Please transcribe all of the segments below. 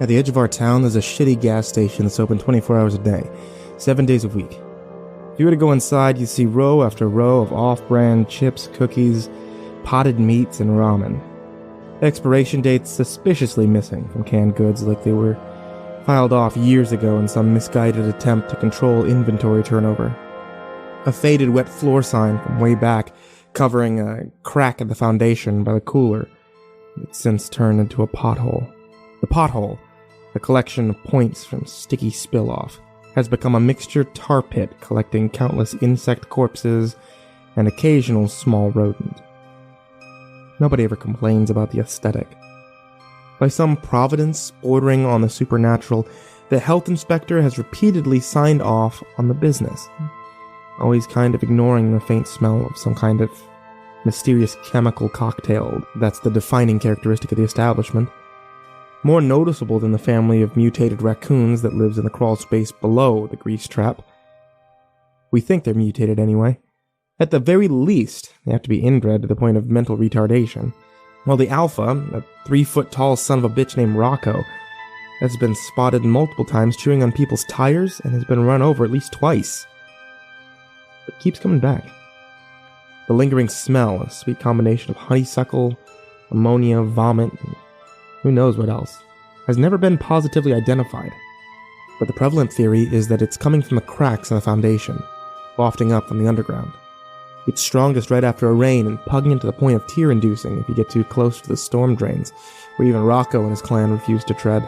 At the edge of our town, there's a shitty gas station that's open 24 hours a day, 7 days a week. If you were to go inside, you'd see row after row of off-brand chips, cookies, potted meats, and ramen. Expiration dates suspiciously missing from canned goods like they were filed off years ago in some misguided attempt to control inventory turnover. A faded wet floor sign from way back covering a crack in the foundation by the cooler that's since turned into a pothole. The pothole, a collection of points from sticky spill-off, has become a mixture tar pit collecting countless insect corpses and occasional small rodent. Nobody ever complains about the aesthetic. By some providence bordering on the supernatural, the health inspector has repeatedly signed off on the business, always kind of ignoring the faint smell of some kind of mysterious chemical cocktail that's the defining characteristic of the establishment. More noticeable than the family of mutated raccoons that lives in the crawl space below the grease trap. We think they're mutated anyway. At the very least, they have to be inbred to the point of mental retardation. While the alpha, a 3-foot-tall son of a bitch named Rocco, has been spotted multiple times chewing on people's tires and has been run over at least twice. But keeps coming back. The lingering smell, a sweet combination of honeysuckle, ammonia, vomit, and who knows what else, has never been positively identified. But the prevalent theory is that it's coming from the cracks in the foundation, wafting up from the underground. It's strongest right after a rain and pungent to the point of tear-inducing if you get too close to the storm drains, where even Rocco and his clan refuse to tread.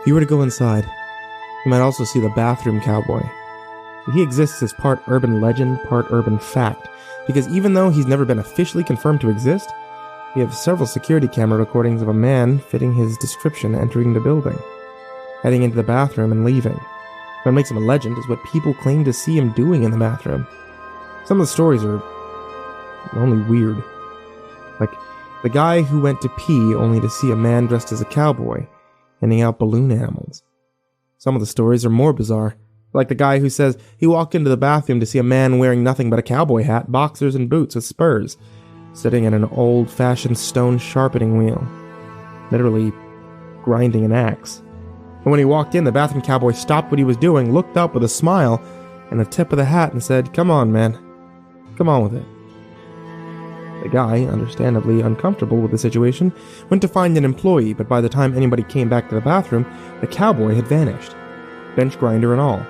If you were to go inside, you might also see the bathroom cowboy. He exists as part urban legend, part urban fact, because even though he's never been officially confirmed to exist, we have several security camera recordings of a man fitting his description entering the building, heading into the bathroom and leaving. What makes him a legend is what people claim to see him doing in the bathroom. Some of the stories are only weird. Like the guy who went to pee only to see a man dressed as a cowboy handing out balloon animals. Some of the stories are more bizarre. Like the guy who says he walked into the bathroom to see a man wearing nothing but a cowboy hat, boxers, and boots with spurs, sitting at an old-fashioned stone sharpening wheel, literally grinding an axe. And when he walked in, the bathroom cowboy stopped what he was doing, looked up with a smile and a tip of the hat and said, "Come on, man. Come on with it." The guy, understandably uncomfortable with the situation, went to find an employee, but by the time anybody came back to the bathroom, the cowboy had vanished, bench grinder and all.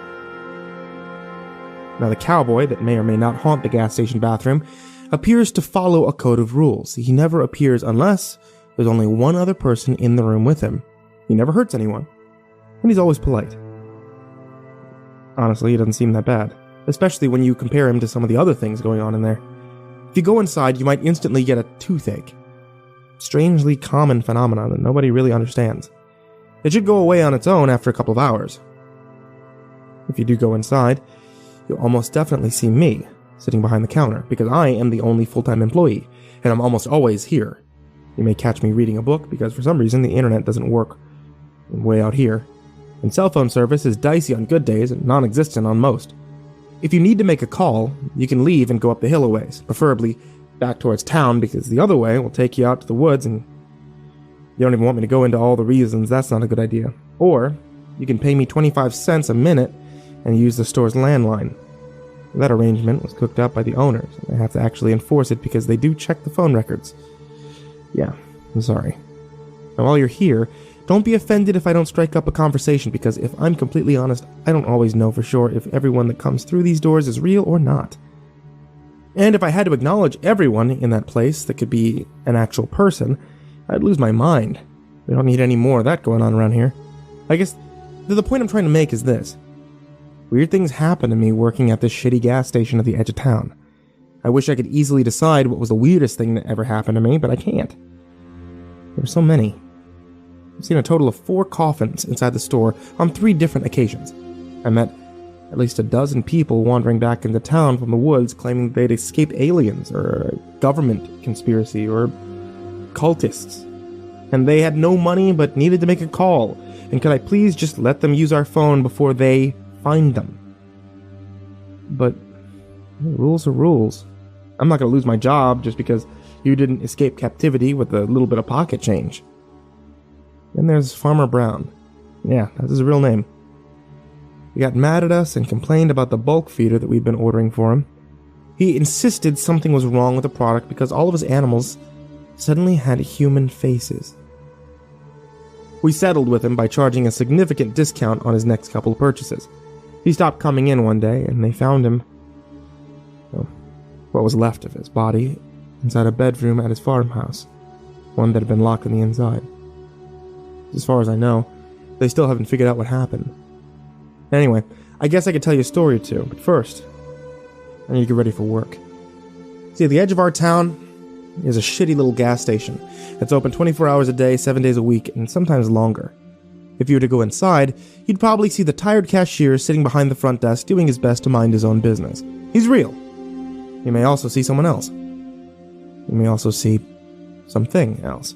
Now the cowboy, that may or may not haunt the gas station bathroom, appears to follow a code of rules. He never appears unless there's only one other person in the room with him. He never hurts anyone, and he's always polite. Honestly, he doesn't seem that bad, especially when you compare him to some of the other things going on in there. If you go inside, you might instantly get a toothache. Strangely common phenomenon that nobody really understands. It should go away on its own after a couple of hours. If you do go inside, you'll almost definitely see me sitting behind the counter, because I am the only full-time employee, and I'm almost always here. You may catch me reading a book, because for some reason the internet doesn't work way out here, and cell phone service is dicey on good days and non-existent on most. If you need to make a call, you can leave and go up the hill a ways, preferably back towards town, because the other way will take you out to the woods, and you don't even want me to go into all the reasons that's not a good idea. Or, you can pay me 25 cents a minute and use the store's landline. That arrangement was cooked up by the owners, and I have to actually enforce it because they do check the phone records. Yeah, I'm sorry. Now while you're here, don't be offended if I don't strike up a conversation, because if I'm completely honest, I don't always know for sure if everyone that comes through these doors is real or not. And if I had to acknowledge everyone in that place that could be an actual person, I'd lose my mind. We don't need any more of that going on around here. I guess the point I'm trying to make is this. Weird things happen to me working at this shitty gas station at the edge of town. I wish I could easily decide what was the weirdest thing that ever happened to me, but I can't. There are so many. I've seen a total of 4 coffins inside the store on 3 different occasions. I met at least a dozen people wandering back into town from the woods claiming they'd escaped aliens or a government conspiracy or cultists. And they had no money but needed to make a call. And could I please just let them use our phone before they find them? But rules are rules. I'm not going to lose my job just because you didn't escape captivity with a little bit of pocket change. Then there's Farmer Brown. Yeah, that's his real name. He got mad at us and complained about the bulk feeder that we'd been ordering for him. He insisted something was wrong with the product because all of his animals suddenly had human faces. We settled with him by charging a significant discount on his next couple of purchases. He stopped coming in one day, and they found him, well, what was left of his body, inside a bedroom at his farmhouse, one that had been locked on the inside. As far as I know, they still haven't figured out what happened. Anyway, I guess I could tell you a story or two, but first, I need to get ready for work. See, at the edge of our town is a shitty little gas station. It's open 24 hours a day, 7 days a week, and sometimes longer. If you were to go inside, you'd probably see the tired cashier sitting behind the front desk doing his best to mind his own business. He's real. You may also see someone else. You may also see something else.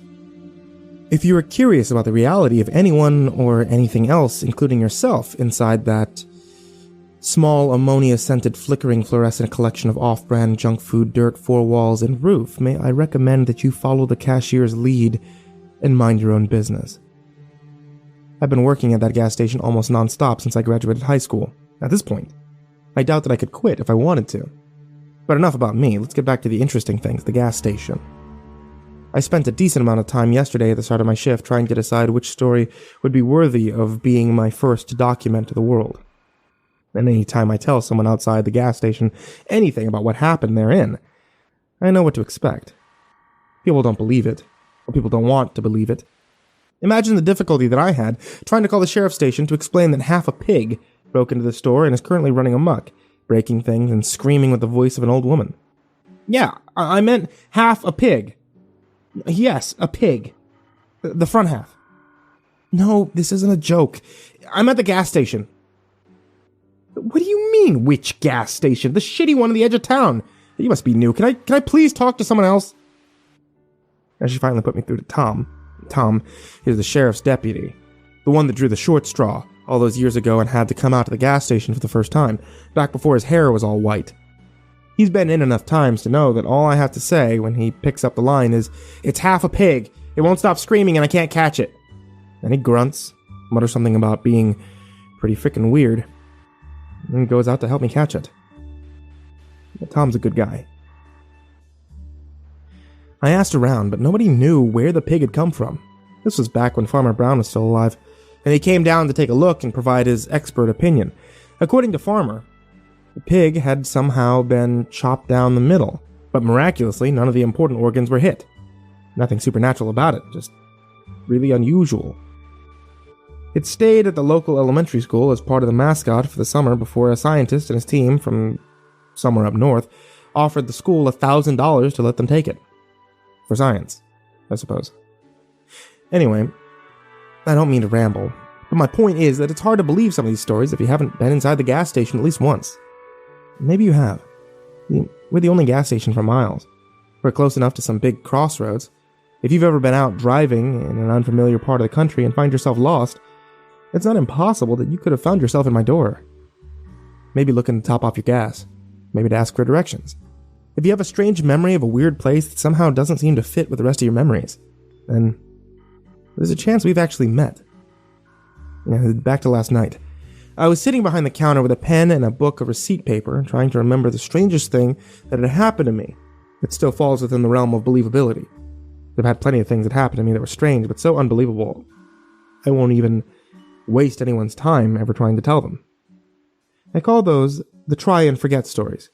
If you are curious about the reality of anyone or anything else, including yourself, inside that small, ammonia-scented, flickering, fluorescent collection of off-brand junk food, dirt, four walls, and roof, may I recommend that you follow the cashier's lead and mind your own business. I've been working at that gas station almost non-stop since I graduated high school. At this point, I doubt that I could quit if I wanted to. But enough about me, let's get back to the interesting things, the gas station. I spent a decent amount of time yesterday at the start of my shift trying to decide which story would be worthy of being my first to document to the world. And any time I tell someone outside the gas station anything about what happened therein, I know what to expect. People don't believe it, or people don't want to believe it. Imagine the difficulty that I had trying to call the sheriff's station to explain that half a pig broke into the store and is currently running amok, breaking things and screaming with the voice of an old woman. Yeah, I meant half a pig. Yes, a pig. The front half. No, this isn't a joke. I'm at the gas station. What do you mean, which gas station? The shitty one on the edge of town. You must be new. Can I please talk to someone else? And she finally put me through to Tom. Tom is the sheriff's deputy. The one that drew the short straw all those years ago and had to come out to the gas station for the first time, back before his hair was all white. He's been in enough times to know that all I have to say when he picks up the line is, "It's half a pig. It won't stop screaming and I can't catch it." Then he grunts, mutters something about being pretty frickin' weird, and goes out to help me catch it. But Tom's a good guy. I asked around, but nobody knew where the pig had come from. This was back when Farmer Brown was still alive, and he came down to take a look and provide his expert opinion. According to Farmer, the pig had somehow been chopped down the middle, but miraculously none of the important organs were hit. Nothing supernatural about it, just really unusual. It stayed at the local elementary school as part of the mascot for the summer before a scientist and his team from somewhere up north offered the school $1,000 to let them take it. For science, I suppose. Anyway, I don't mean to ramble, but my point is that it's hard to believe some of these stories if you haven't been inside the gas station at least once. Maybe you have. We're the only gas station for miles. We're close enough to some big crossroads. If you've ever been out driving in an unfamiliar part of the country and find yourself lost, it's not impossible that you could have found yourself in my door. Maybe looking to top off your gas. Maybe to ask for directions. If you have a strange memory of a weird place that somehow doesn't seem to fit with the rest of your memories, then there's a chance we've actually met. Back to last night. I was sitting behind the counter with a pen and a book of receipt paper, trying to remember the strangest thing that had happened to me that still falls within the realm of believability. I've had plenty of things that happened to me that were strange, but so unbelievable, I won't even waste anyone's time ever trying to tell them. I call those the try and forget stories.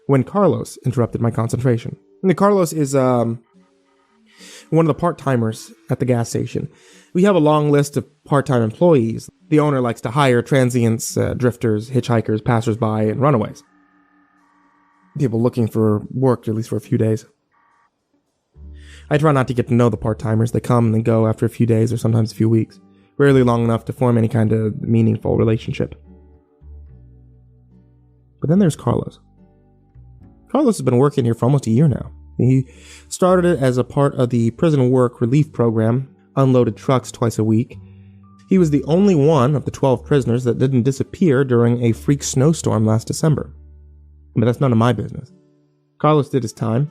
When Carlos interrupted my concentration. And Carlos is one of the part-timers at the gas station. We have a long list of part-time employees. The owner likes to hire transients, drifters, hitchhikers, passers-by, and runaways. People looking for work, at least for a few days. I try not to get to know the part-timers. They come and they go after a few days or sometimes a few weeks. Rarely long enough to form any kind of meaningful relationship. But then there's Carlos. Carlos has been working here for almost a year now. He started it as a part of the prison work relief program, unloaded trucks twice a week. He was the only one of the 12 prisoners that didn't disappear during a freak snowstorm last December. But that's none of my business. Carlos did his time,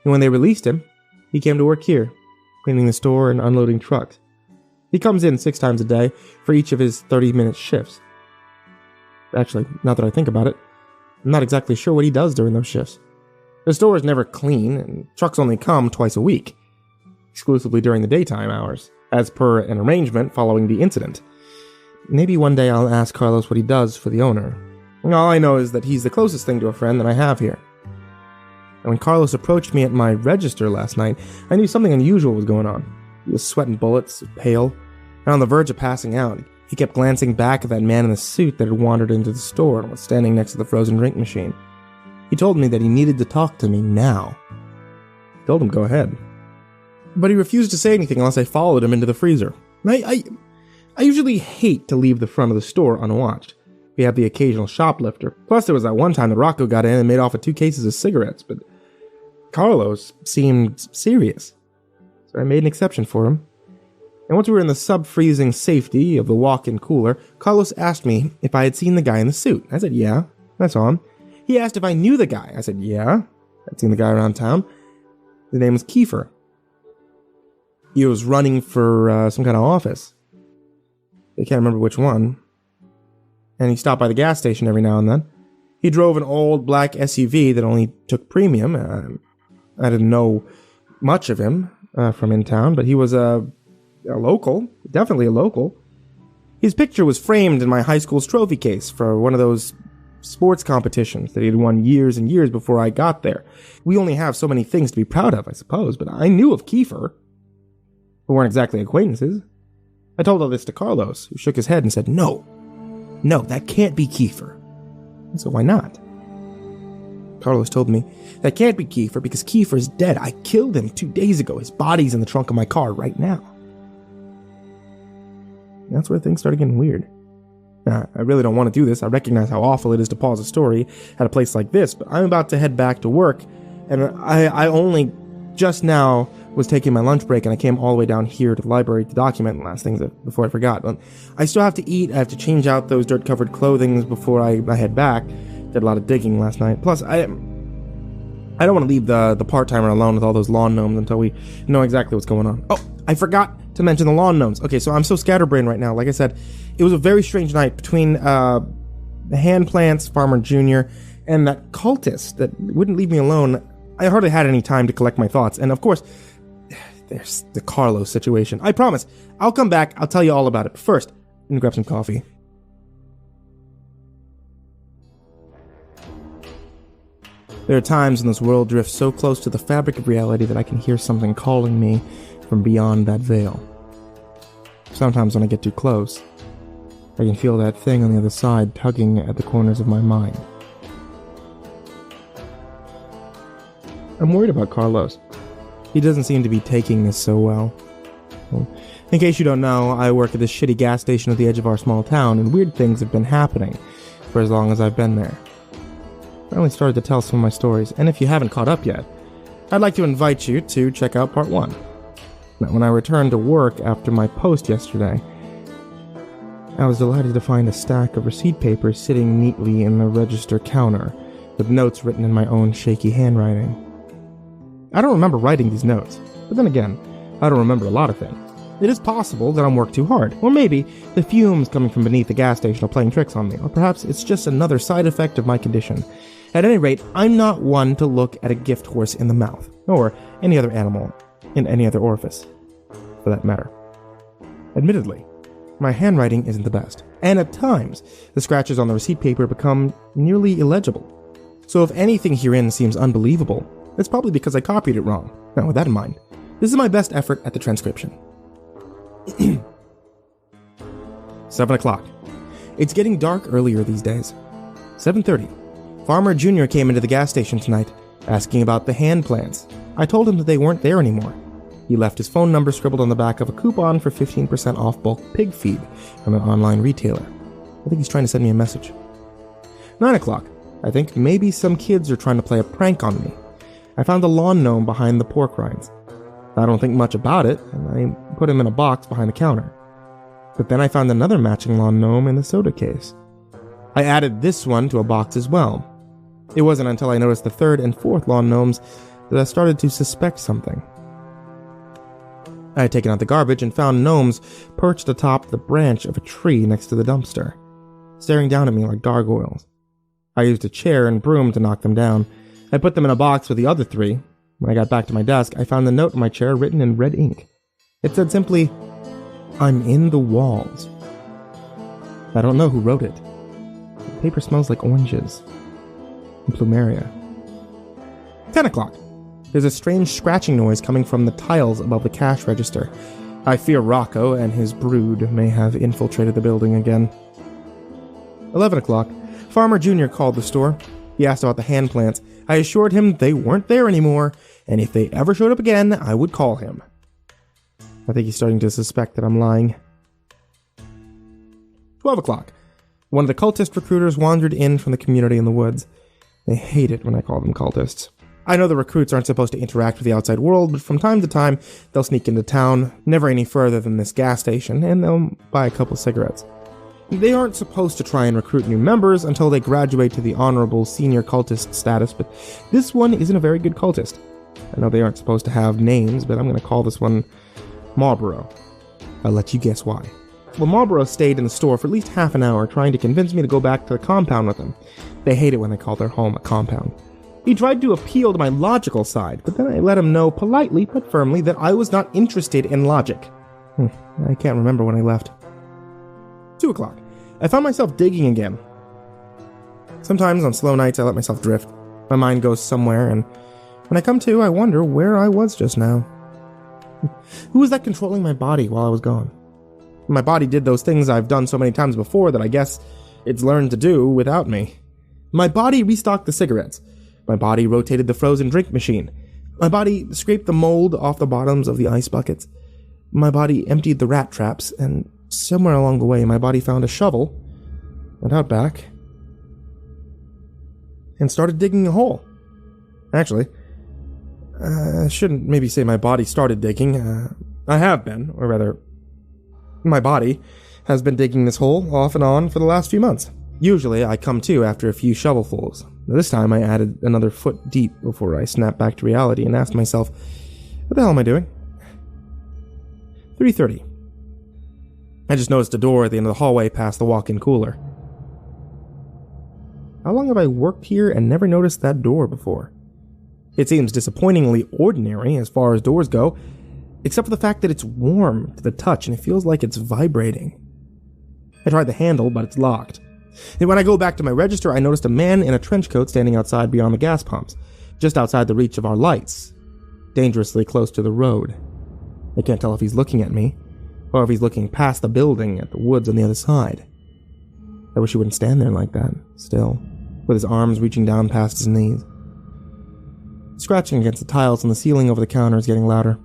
and when they released him, he came to work here, cleaning the store and unloading trucks. He comes in 6 times a day for each of his 30-minute shifts. Actually, now that I think about it, I'm not exactly sure what he does during those shifts. The store is never clean, and trucks only come twice a week, exclusively during the daytime hours, as per an arrangement following the incident. Maybe one day I'll ask Carlos what he does for the owner. All I know is that he's the closest thing to a friend that I have here. And when Carlos approached me at my register last night, I knew something unusual was going on. He was sweating bullets, pale, and on the verge of passing out. He kept glancing back at that man in the suit that had wandered into the store and was standing next to the frozen drink machine. He told me that he needed to talk to me now. I told him go ahead. But he refused to say anything unless I followed him into the freezer. I usually hate to leave the front of the store unwatched. We have the occasional shoplifter. Plus there was that one time that Rocco got in and made off with 2 cases of cigarettes, but Carlos seemed serious. So I made an exception for him. And once we were in the sub-freezing safety of the walk-in cooler, Carlos asked me if I had seen the guy in the suit. I said, yeah, I saw him. He asked if I knew the guy. I said, yeah, I'd seen the guy around town. His name was Kiefer. He was running for some kind of office. I can't remember which one. And he stopped by the gas station every now and then. He drove an old black SUV that only took premium. I didn't know much of him from in town, but he was a local, definitely a local. His picture was framed in my high school's trophy case for one of those sports competitions that he had won years and years before I got there. We only have so many things to be proud of, I suppose, but I knew of Kiefer. We weren't exactly acquaintances. I told all this to Carlos, who shook his head and said, No, that can't be Kiefer. I said, why not? Carlos told me, that can't be Kiefer because Kiefer is dead. I killed him 2 days ago. His body's in the trunk of my car right now. And that's where things started getting weird. I really don't want to do this. I recognize how awful it is to pause a story at a place like this, but I'm about to head back to work, and I only just now was taking my lunch break, and I came all the way down here to the library to document the last things before I forgot. But I still have to eat. I have to change out those dirt-covered clothing before I head back. Did a lot of digging last night. Plus, I don't want to leave the part-timer alone with all those lawn gnomes until we know exactly what's going on. Oh, I forgot to mention the lawn gnomes. Okay, so I'm so scatterbrained right now. Like I said, it was a very strange night between the hand plants, Farmer Jr., and that cultist that wouldn't leave me alone. I hardly had any time to collect my thoughts. And of course, there's the Carlos situation. I promise, I'll come back. I'll tell you all about it. But first, I'm gonna grab some coffee. There are times when this world drifts so close to the fabric of reality that I can hear something calling me from beyond that veil. Sometimes when I get too close, I can feel that thing on the other side tugging at the corners of my mind. I'm worried about Carlos. He doesn't seem to be taking this so well. In case you don't know, I work at this shitty gas station at the edge of our small town, and weird things have been happening for as long as I've been there. I only started to tell some of my stories, and if you haven't caught up yet, I'd like to invite you to check out part 1. Now, when I returned to work after my post yesterday, I was delighted to find a stack of receipt papers sitting neatly in the register counter, with notes written in my own shaky handwriting. I don't remember writing these notes, but then again, I don't remember a lot of things. It is possible that I'm worked too hard, or maybe the fumes coming from beneath the gas station are playing tricks on me, or perhaps it's just another side effect of my condition. At any rate, I'm not one to look at a gift horse in the mouth, or any other animal in any other orifice, for that matter. Admittedly, my handwriting isn't the best, and at times, the scratches on the receipt paper become nearly illegible. So if anything herein seems unbelievable, it's probably because I copied it wrong. Now, with that in mind, this is my best effort at the transcription. 7 o'clock. It's getting dark earlier these days. 7:30. Farmer Jr. came into the gas station tonight, asking about the hand plants. I told him that they weren't there anymore. He left his phone number scribbled on the back of a coupon for 15% off bulk pig feed from an online retailer. I think he's trying to send me a message. 9 o'clock. I think maybe some kids are trying to play a prank on me. I found a lawn gnome behind the pork rinds. I don't think much about it, and I put him in a box behind the counter. But then I found another matching lawn gnome in the soda case. I added this one to a box as well. It wasn't until I noticed the third and fourth lawn gnomes that I started to suspect something. I had taken out the garbage and found gnomes perched atop the branch of a tree next to the dumpster, staring down at me like gargoyles. I used a chair and broom to knock them down. I put them in a box with the other 3. When I got back to my desk, I found the note in my chair written in red ink. It said simply, "I'm in the walls." I don't know who wrote it. The paper smells like oranges and plumeria. 10 o'clock. There's a strange scratching noise coming from the tiles above the cash register. I fear Rocco and his brood may have infiltrated the building again. 11 o'clock. Farmer Jr. called the store. He asked about the hand plants. I assured him they weren't there anymore, and if they ever showed up again, I would call him. I think he's starting to suspect that I'm lying. 12 o'clock. One of the cultist recruiters wandered in from the community in the woods. They hate it when I call them cultists. I know the recruits aren't supposed to interact with the outside world, but from time to time, they'll sneak into town, never any further than this gas station, and they'll buy a couple cigarettes. They aren't supposed to try and recruit new members until they graduate to the honorable senior cultist status, but this one isn't a very good cultist. I know they aren't supposed to have names, but I'm going to call this one Marlboro. I'll let you guess why. Well, Marlboro stayed in the store for at least half an hour trying to convince me to go back to the compound with him. They hate it when they call their home a compound. He tried to appeal to my logical side, but then I let him know politely but firmly that I was not interested in logic. I can't remember when I left. 2 o'clock. I found myself digging again. Sometimes on slow nights I let myself drift. My mind goes somewhere, and when I come to, I wonder where I was just now. Who was that controlling my body while I was gone? My body did those things I've done so many times before that I guess it's learned to do without me. My body restocked the cigarettes. My body rotated the frozen drink machine. My body scraped the mold off the bottoms of the ice buckets. My body emptied the rat traps, and somewhere along the way my body found a shovel, went out back, and started digging a hole. Actually, I shouldn't maybe say my body started digging. I have been, or rather, my body has been digging this hole off and on for the last few months. Usually I come to after a few shovelfuls. This time I added another foot deep before I snapped back to reality and asked myself, what the hell am I doing? 3:30. I just noticed a door at the end of the hallway past the walk-in cooler. How long have I worked here and never noticed that door before? It seems disappointingly ordinary as far as doors go, except for the fact that it's warm to the touch and it feels like it's vibrating. I tried the handle, but it's locked. And when I go back to my register, I noticed a man in a trench coat standing outside beyond the gas pumps, just outside the reach of our lights, dangerously close to the road. I can't tell if he's looking at me, or if he's looking past the building at the woods on the other side. I wish he wouldn't stand there like that, still, with his arms reaching down past his knees. Scratching against the tiles on the ceiling over the counter is getting louder.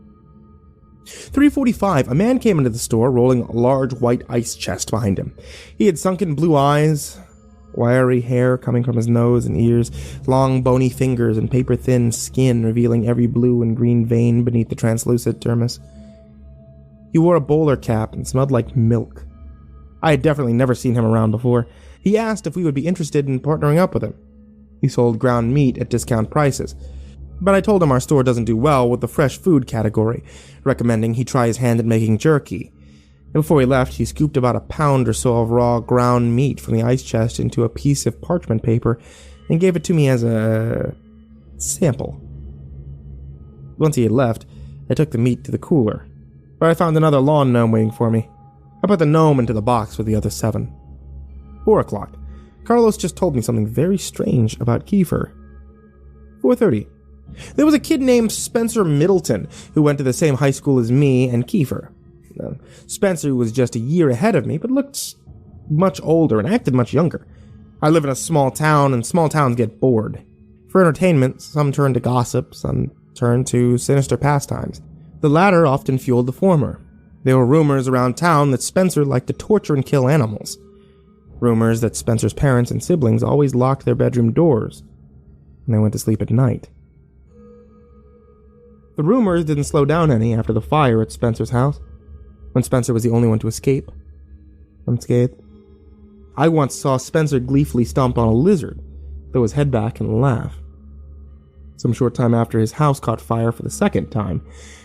3:45, a man came into the store rolling a large white ice chest behind him. He had sunken blue eyes, wiry hair coming from his nose and ears, long bony fingers, and paper-thin skin revealing every blue and green vein beneath the translucent dermis. He wore a bowler cap and smelled like milk. I had definitely never seen him around before. He asked if we would be interested in partnering up with him. He sold ground meat at discount prices, but I told him our store doesn't do well with the fresh food category, recommending he try his hand at making jerky. And before he left, he scooped about a pound or so of raw ground meat from the ice chest into a piece of parchment paper and gave it to me as a sample. Once he had left, I took the meat to the cooler, where I found another lawn gnome waiting for me. I put the gnome into the box with the other 7. 4 o'clock. Carlos just told me something very strange about Kiefer. 4:30. There was a kid named Spencer Middleton who went to the same high school as me and Kiefer. Spencer was just a year ahead of me, but looked much older and acted much younger. I live in a small town, and small towns get bored. For entertainment, some turn to gossip, some turn to sinister pastimes. The latter often fueled the former. There were rumors around town that Spencer liked to torture and kill animals. Rumors that Spencer's parents and siblings always locked their bedroom doors when they went to sleep at night. The rumors didn't slow down any after the fire at Spencer's house, when Spencer was the only one to escape unscathed. I once saw Spencer gleefully stomp on a lizard, throw his head back, and laugh. Some short time after his house caught fire for the second time,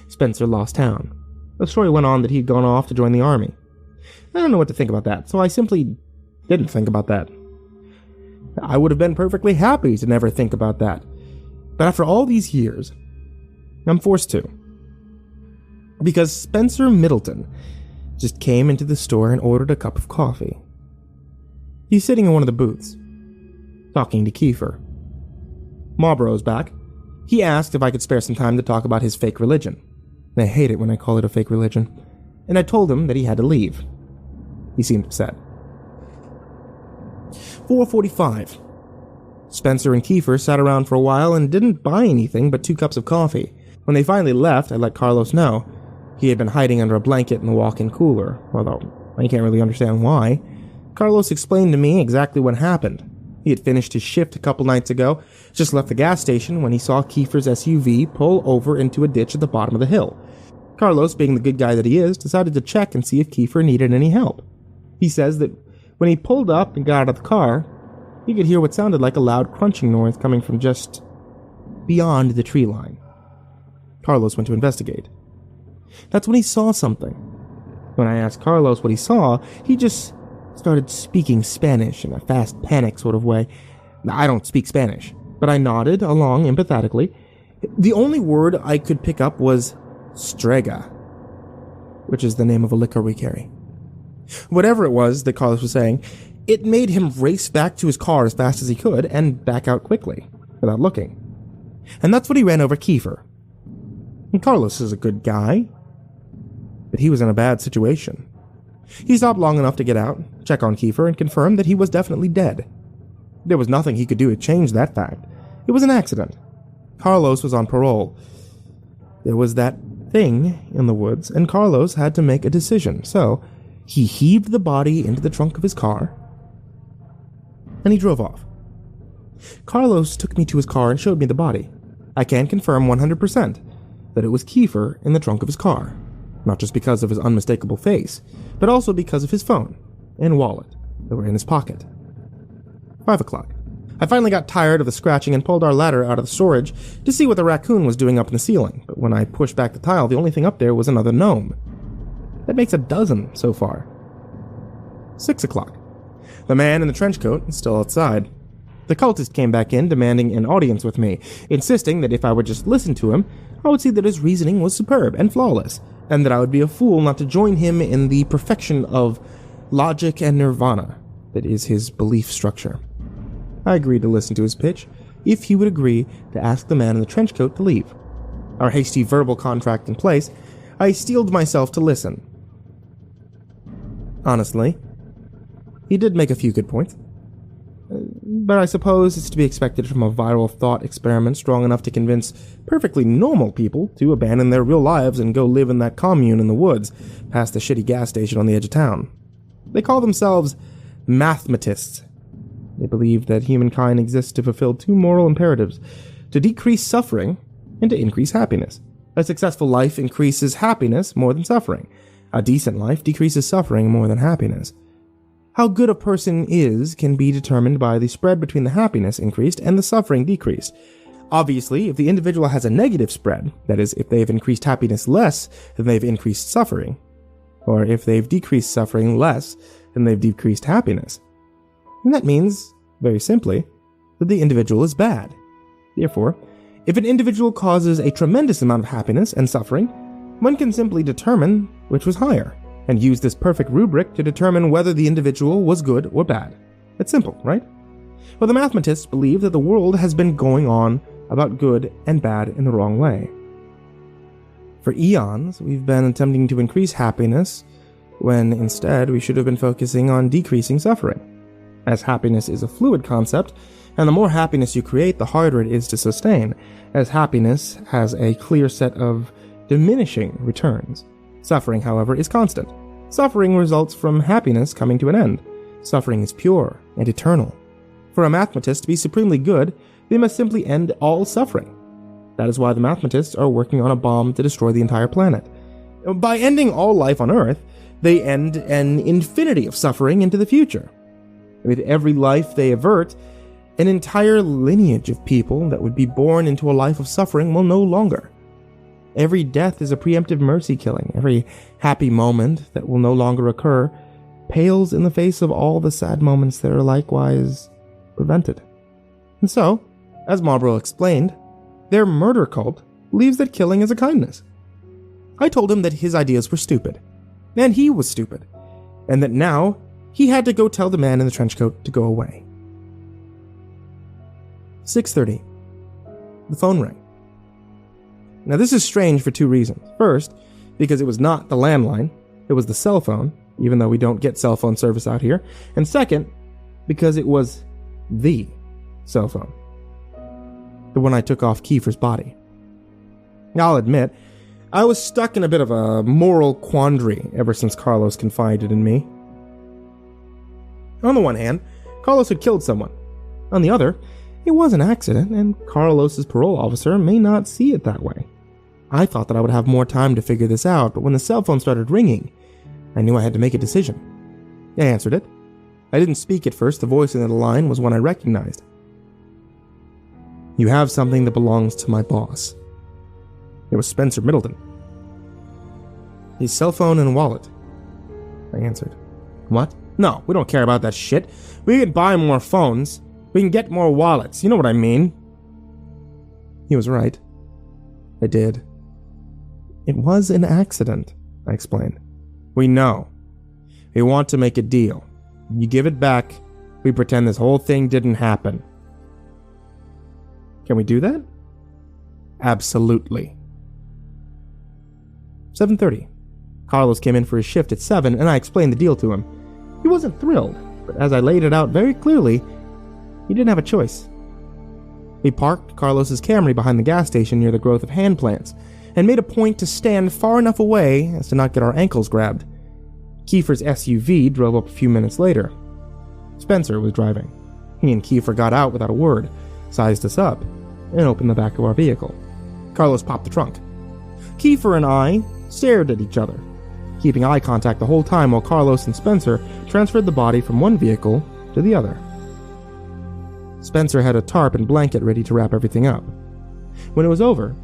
Spencer lost town. The story went on that he'd gone off to join the army. I don't know what to think about that, so I simply didn't think about that. I would have been perfectly happy to never think about that. But after all these years, I'm forced to. Because Spencer Middleton just came into the store and ordered a cup of coffee. He's sitting in one of the booths, talking to Kiefer. Marlboro's back. He asked if I could spare some time to talk about his fake religion. I hate it when I call it a fake religion. And I told him that he had to leave. He seemed upset. 4:45. Spencer and Kiefer sat around for a while and didn't buy anything but 2 cups of coffee. When they finally left, I let Carlos know. He had been hiding under a blanket in the walk-in cooler, although I can't really understand why. Carlos explained to me exactly what happened. He had finished his shift a couple nights ago, just left the gas station when he saw Kiefer's SUV pull over into a ditch at the bottom of the hill. Carlos, being the good guy that he is, decided to check and see if Kiefer needed any help. He says that when he pulled up and got out of the car, he could hear what sounded like a loud crunching noise coming from just beyond the tree line. Carlos went to investigate. That's when he saw something. When I asked Carlos what he saw, he just started speaking Spanish in a fast panic sort of way. I don't speak Spanish, but I nodded along empathetically. The only word I could pick up was Strega, which is the name of a liquor we carry. Whatever it was that Carlos was saying, it made him race back to his car as fast as he could and back out quickly, without looking. And that's when he ran over Kiefer. And Carlos is a good guy, but he was in a bad situation. He stopped long enough to get out, check on Kiefer, and confirm that he was definitely dead. There was nothing he could do to change that fact. It was an accident. Carlos was on parole. There was that thing in the woods, and Carlos had to make a decision, so he heaved the body into the trunk of his car, and he drove off. Carlos took me to his car and showed me the body. I can confirm 100% that it was Kiefer in the trunk of his car, not just because of his unmistakable face, but also because of his phone and wallet that were in his pocket. 5 o'clock. I finally got tired of the scratching and pulled our ladder out of the storage to see what the raccoon was doing up in the ceiling, but when I pushed back the tile, the only thing up there was another gnome. That makes 12 so far. 6 o'clock. The man in the trench coat is still outside. The cultist came back in, demanding an audience with me, insisting that if I would just listen to him, I would see that his reasoning was superb and flawless, and that I would be a fool not to join him in the perfection of logic and nirvana that is his belief structure. I agreed to listen to his pitch, if he would agree to ask the man in the trench coat to leave. Our hasty verbal contract in place, I steeled myself to listen. Honestly, he did make a few good points. But I suppose it's to be expected from a viral thought experiment strong enough to convince perfectly normal people to abandon their real lives and go live in that commune in the woods past the shitty gas station on the edge of town. They call themselves mathematists. They believe that humankind exists to fulfill 2 moral imperatives: to decrease suffering and to increase happiness. A successful life increases happiness more than suffering. A decent life decreases suffering more than happiness. How good a person is can be determined by the spread between the happiness increased and the suffering decreased. Obviously, if the individual has a negative spread, that is, if they've increased happiness less than they've increased suffering, or if they've decreased suffering less than they've decreased happiness, then that means, very simply, that the individual is bad. Therefore, if an individual causes a tremendous amount of happiness and suffering, one can simply determine which was higher, and use this perfect rubric to determine whether the individual was good or bad. It's simple, right? Well, the mathematists believe that the world has been going on about good and bad in the wrong way. For eons, we've been attempting to increase happiness, when instead we should have been focusing on decreasing suffering. As happiness is a fluid concept, and the more happiness you create, the harder it is to sustain, as happiness has a clear set of diminishing returns. Suffering, however, is constant. Suffering results from happiness coming to an end. Suffering is pure and eternal. For a mathematist to be supremely good, they must simply end all suffering. That is why the mathematists are working on a bomb to destroy the entire planet. By ending all life on Earth, they end an infinity of suffering into the future. With every life they avert, an entire lineage of people that would be born into a life of suffering will no longer. Every death is a preemptive mercy killing. Every happy moment that will no longer occur pales in the face of all the sad moments that are likewise prevented. And so, as Marlborough explained, their murder cult believes that killing is a kindness. I told him that his ideas were stupid, and he was stupid, and that now he had to go tell the man in the trench coat to go away. 6:30. The phone rang. Now this is strange for two reasons. First, because it was not the landline, it was the cell phone, even though we don't get cell phone service out here. And second, because it was the cell phone. The one I took off Kiefer's body. I'll admit, I was stuck in a bit of a moral quandary ever since Carlos confided in me. On the one hand, Carlos had killed someone. On the other, it was an accident, and Carlos's parole officer may not see it that way. I thought that I would have more time to figure this out, but when the cell phone started ringing, I knew I had to make a decision. I answered it. I didn't speak at first. The voice in the line was one I recognized. "You have something that belongs to my boss." It was Spencer Middleton. "His cell phone and wallet," I answered. "What? No, we don't care about that shit. We can buy more phones. We can get more wallets. You know what I mean?" He was right. I did. "It was an accident," I explained. "We know. We want to make a deal. You give it back, we pretend this whole thing didn't happen." "Can we do that?" "Absolutely." 7:30. Carlos came in for his shift at 7, and I explained the deal to him. He wasn't thrilled, but as I laid it out very clearly, he didn't have a choice. We parked Carlos's Camry behind the gas station near the growth of hand plants, and made a point to stand far enough away as to not get our ankles grabbed. Kiefer's SUV drove up a few minutes later. Spencer was driving. He and Kiefer got out without a word, sized us up, and opened the back of our vehicle. Carlos popped the trunk. Kiefer and I stared at each other, keeping eye contact the whole time while Carlos and Spencer transferred the body from one vehicle to the other. Spencer had a tarp and blanket ready to wrap everything up. When it was over,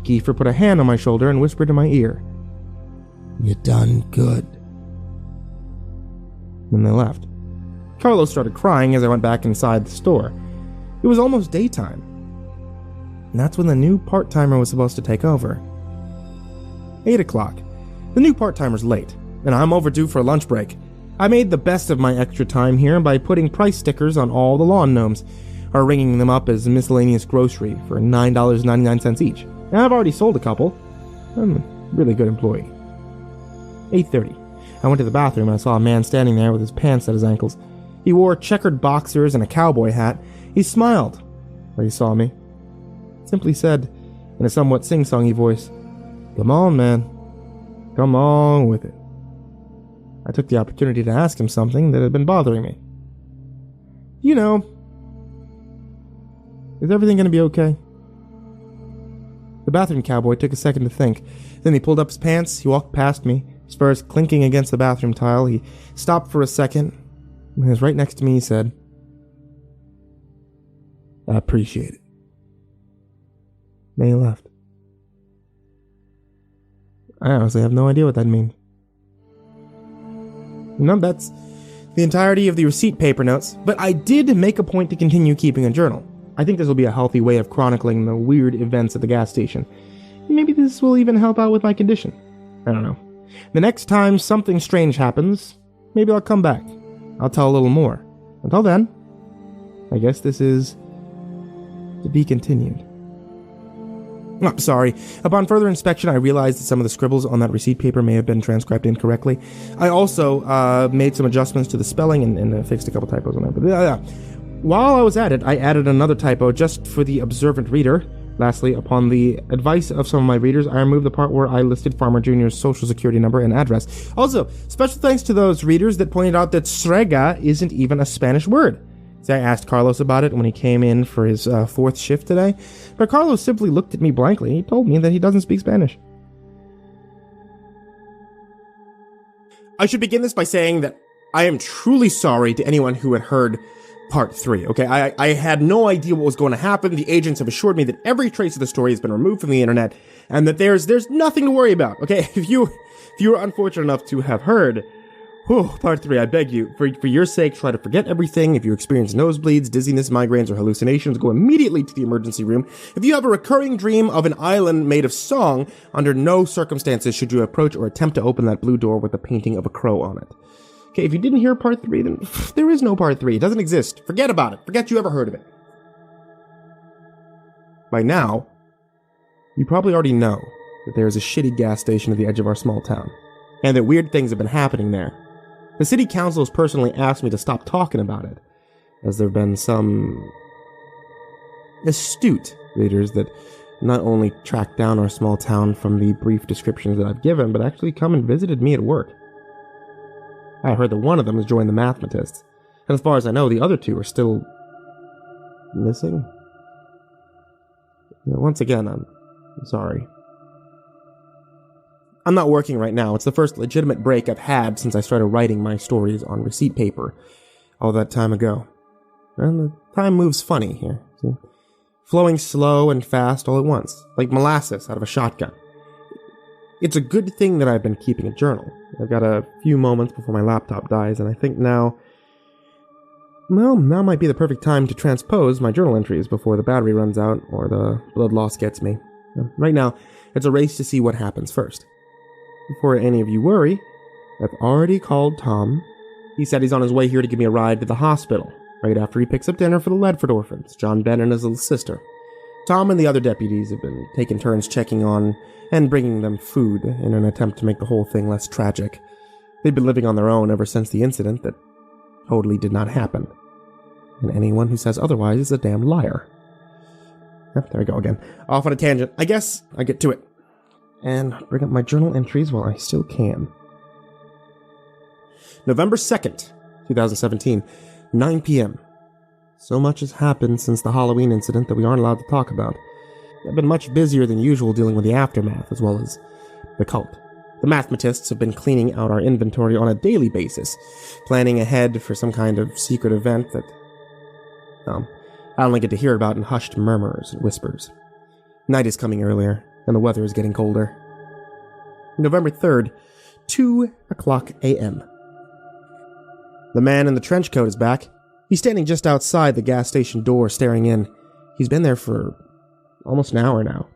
Kiefer put a hand on my shoulder and whispered in my ear, "You done good." Then they left. Carlos started crying as I went back inside the store. It was almost daytime. And that's when the new part-timer was supposed to take over. 8 o'clock. The new part-timer's late, and I'm overdue for a lunch break. I made the best of my extra time here by putting price stickers on all the lawn gnomes, or ringing them up as miscellaneous grocery for $9.99 each. And I've already sold a couple. I'm a really good employee. 8:30. I went to the bathroom and I saw a man standing there with his pants at his ankles. He wore checkered boxers and a cowboy hat. He smiled when he saw me. Simply said, in a somewhat sing-songy voice, "Come on, man. Come on with it." I took the opportunity to ask him something that had been bothering me. "You know, is everything going to be okay?" The bathroom cowboy took a second to think. Then he pulled up his pants. He walked past me, his furs clinking against the bathroom tile. He stopped for a second. When he was right next to me, he said, "I appreciate it." Then he left. I honestly have no idea what that means. No, that's the entirety of the receipt paper notes, but I did make a point to continue keeping a journal. I think this will be a healthy way of chronicling the weird events at the gas station. Maybe this will even help out with my condition. I don't know. The next time something strange happens, maybe I'll come back. I'll tell a little more. Until then, I guess this is to be continued. Oh, sorry. Upon further inspection, I realized that some of the scribbles on that receipt paper may have been transcribed incorrectly. I also made some adjustments to the spelling and fixed a couple typos on there. But while I was at it, I added another typo just for the observant reader. Lastly, upon the advice of some of my readers, I removed the part where I listed Farmer Jr.'s social security number and address. Also, special thanks to those readers that pointed out that Srega isn't even a Spanish word. See, I asked Carlos about it when he came in for his fourth shift today, but Carlos simply looked at me blankly. He told me that he doesn't speak Spanish. I should begin this by saying that I am truly sorry to anyone who had heard Part 3, okay? I had no idea what was going to happen. The agents have assured me that every trace of the story has been removed from the internet, and that there's nothing to worry about, okay? If you were unfortunate enough to have heard, Part 3, I beg you, for your sake, try to forget everything. If you experience nosebleeds, dizziness, migraines, or hallucinations, go immediately to the emergency room. If you have a recurring dream of an island made of song, under no circumstances should you approach or attempt to open that blue door with a painting of a crow on it. Okay, if you didn't hear Part 3, then there is no Part 3. It doesn't exist. Forget about it. Forget you ever heard of it. By now, you probably already know that there is a shitty gas station at the edge of our small town, and that weird things have been happening there. The city council has personally asked me to stop talking about it, as there have been some astute readers that not only tracked down our small town from the brief descriptions that I've given, but actually come and visited me at work. I heard that one of them has joined the mathematists, and as far as I know, the other two are still missing. Once again, I'm sorry. I'm not working right now. It's the first legitimate break I've had since I started writing my stories on receipt paper all that time ago. And the time moves funny here, see? Flowing slow and fast all at once, like molasses out of a shotgun. It's a good thing that I've been keeping a journal. I've got a few moments before my laptop dies, and I think now might be the perfect time to transpose my journal entries before the battery runs out or the blood loss gets me. Right now, it's a race to see what happens first. Before any of you worry, I've already called Tom. He said he's on his way here to give me a ride to the hospital, right after he picks up dinner for the Ledford orphans, John Ben and his little sister. Tom and the other deputies have been taking turns checking on and bringing them food in an attempt to make the whole thing less tragic. They've been living on their own ever since the incident that totally did not happen. And anyone who says otherwise is a damn liar. There we go again. Off on a tangent. I guess I get to it. And bring up my journal entries while I still can. November 2nd, 2017, 9 p.m. So much has happened since the Halloween incident that we aren't allowed to talk about. I've been much busier than usual dealing with the aftermath, as well as the cult. The mathematists have been cleaning out our inventory on a daily basis, planning ahead for some kind of secret event that I only get to hear about in hushed murmurs and whispers. Night is coming earlier, and the weather is getting colder. November 3rd, 2:00 a.m. The man in the trench coat is back. He's standing just outside the gas station door, staring in. He's been there for almost an hour now.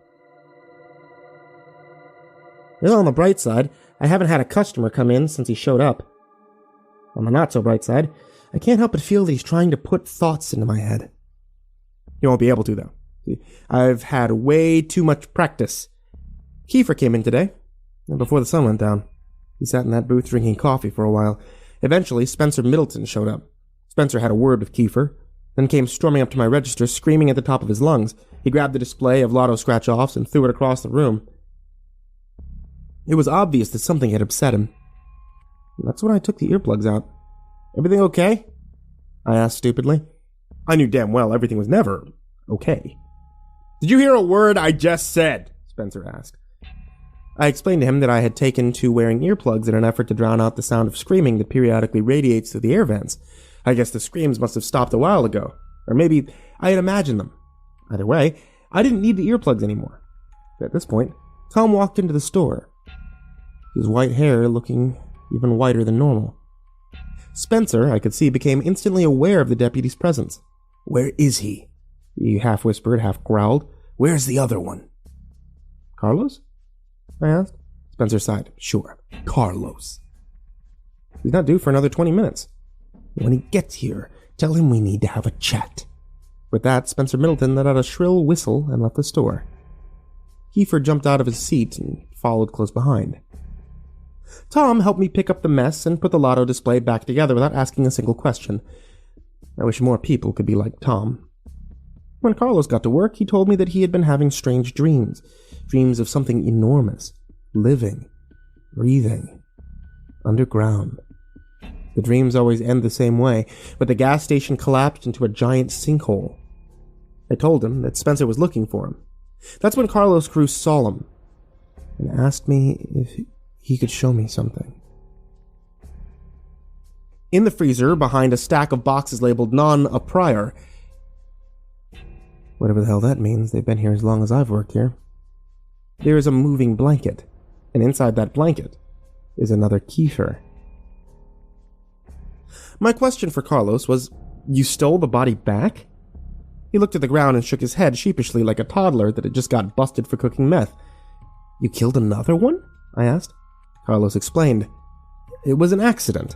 Well, on the bright side, I haven't had a customer come in since he showed up. On the not-so-bright side, I can't help but feel that he's trying to put thoughts into my head. He won't be able to, though. See, I've had way too much practice. Kiefer came in today, and before the sun went down. He sat in that booth drinking coffee for a while. Eventually, Spencer Middleton showed up. Spencer had a word with Kiefer, then came storming up to my register, screaming at the top of his lungs. He grabbed the display of lotto scratch-offs and threw it across the room. It was obvious that something had upset him. That's when I took the earplugs out. "Everything okay?" I asked stupidly. I knew damn well everything was never okay. "Did you hear a word I just said?" Spencer asked. I explained to him that I had taken to wearing earplugs in an effort to drown out the sound of screaming that periodically radiates through the air vents. I guess the screams must have stopped a while ago, or maybe I had imagined them. Either way, I didn't need the earplugs anymore. At this point, Tom walked into the store, his white hair looking even whiter than normal. Spencer, I could see, became instantly aware of the deputy's presence. "Where is he?" He half whispered, half growled. "Where's the other one?" "Carlos?" I asked. Spencer sighed. "Sure, Carlos. He's not due for another 20 minutes. When he gets here, tell him we need to have a chat." With that, Spencer Middleton let out a shrill whistle and left the store. Kiefer jumped out of his seat and followed close behind. Tom helped me pick up the mess and put the lotto display back together without asking a single question. I wish more people could be like Tom. When Carlos got to work, he told me that he had been having strange dreams. Dreams of something enormous, living, breathing, underground. The dreams always end the same way, but the gas station collapsed into a giant sinkhole. I told him that Spencer was looking for him. That's when Carlos grew solemn and asked me if he could show me something. In the freezer, behind a stack of boxes labeled non-a-prior. Whatever the hell that means, they've been here as long as I've worked here. There is a moving blanket, and inside that blanket is another Kiefer. My question for Carlos was, you stole the body back? He looked at the ground and shook his head sheepishly like a toddler that had just got busted for cooking meth. You killed another one? I asked. Carlos explained. It was an accident.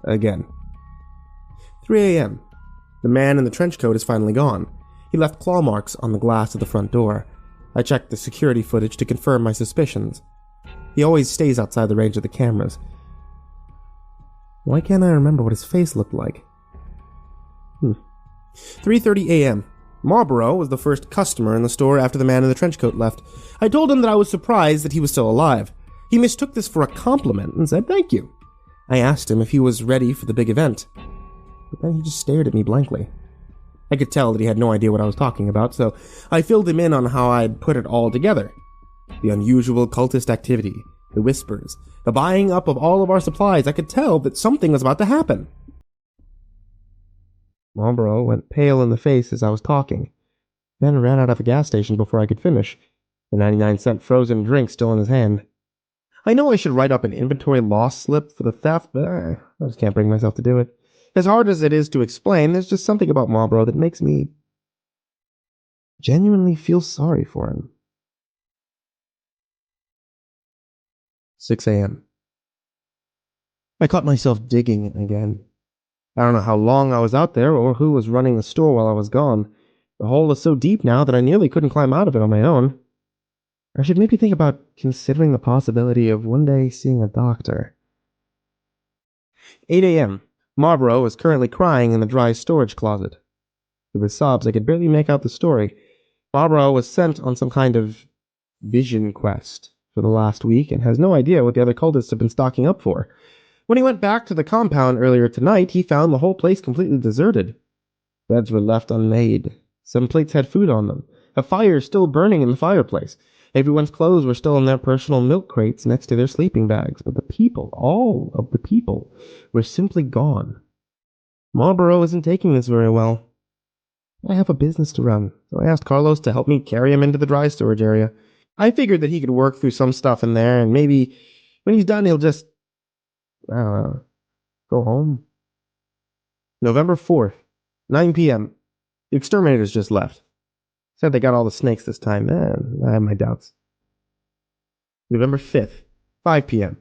Again. 3 a.m. The man in the trench coat is finally gone. He left claw marks on the glass of the front door. I checked the security footage to confirm my suspicions. He always stays outside the range of the cameras. Why can't I remember what his face looked like? 3:30 a.m. Marlboro was the first customer in the store after the man in the trench coat left. I told him that I was surprised that he was still alive. He mistook this for a compliment and said thank you. I asked him if he was ready for the big event, but then he just stared at me blankly. I could tell that he had no idea what I was talking about, so I filled him in on how I'd put it all together. The unusual cultist activity, the whispers, the buying up of all of our supplies. I could tell that something was about to happen. Marlboro went pale in the face as I was talking, then ran out of a gas station before I could finish, the 99-cent frozen drink still in his hand. I know I should write up an inventory loss slip for the theft, but I just can't bring myself to do it. As hard as it is to explain, there's just something about Marlboro that makes me genuinely feel sorry for him. 6 a.m. I caught myself digging again. I don't know how long I was out there or who was running the store while I was gone. The hole is so deep now that I nearly couldn't climb out of it on my own. I should maybe think about considering the possibility of one day seeing a doctor. 8 a.m. Marlboro was currently crying in the dry storage closet. Through his sobs, I could barely make out the story. Marlboro was sent on some kind of vision quest for the last week and has no idea what the other cultists have been stocking up for. When he went back to the compound earlier tonight, he found the whole place completely deserted. Beds were left unmade. Some plates had food on them. A fire still burning in the fireplace. Everyone's clothes were still in their personal milk crates next to their sleeping bags, but the people, all of the people, were simply gone. Marlboro isn't taking this very well. I have a business to run, so I asked Carlos to help me carry him into the dry storage area. I figured that he could work through some stuff in there, and maybe when he's done, he'll just, I don't know, go home. November 4th, 9 p.m. The exterminators just left. Said they got all the snakes this time. I have my doubts. November 5th, 5 p.m.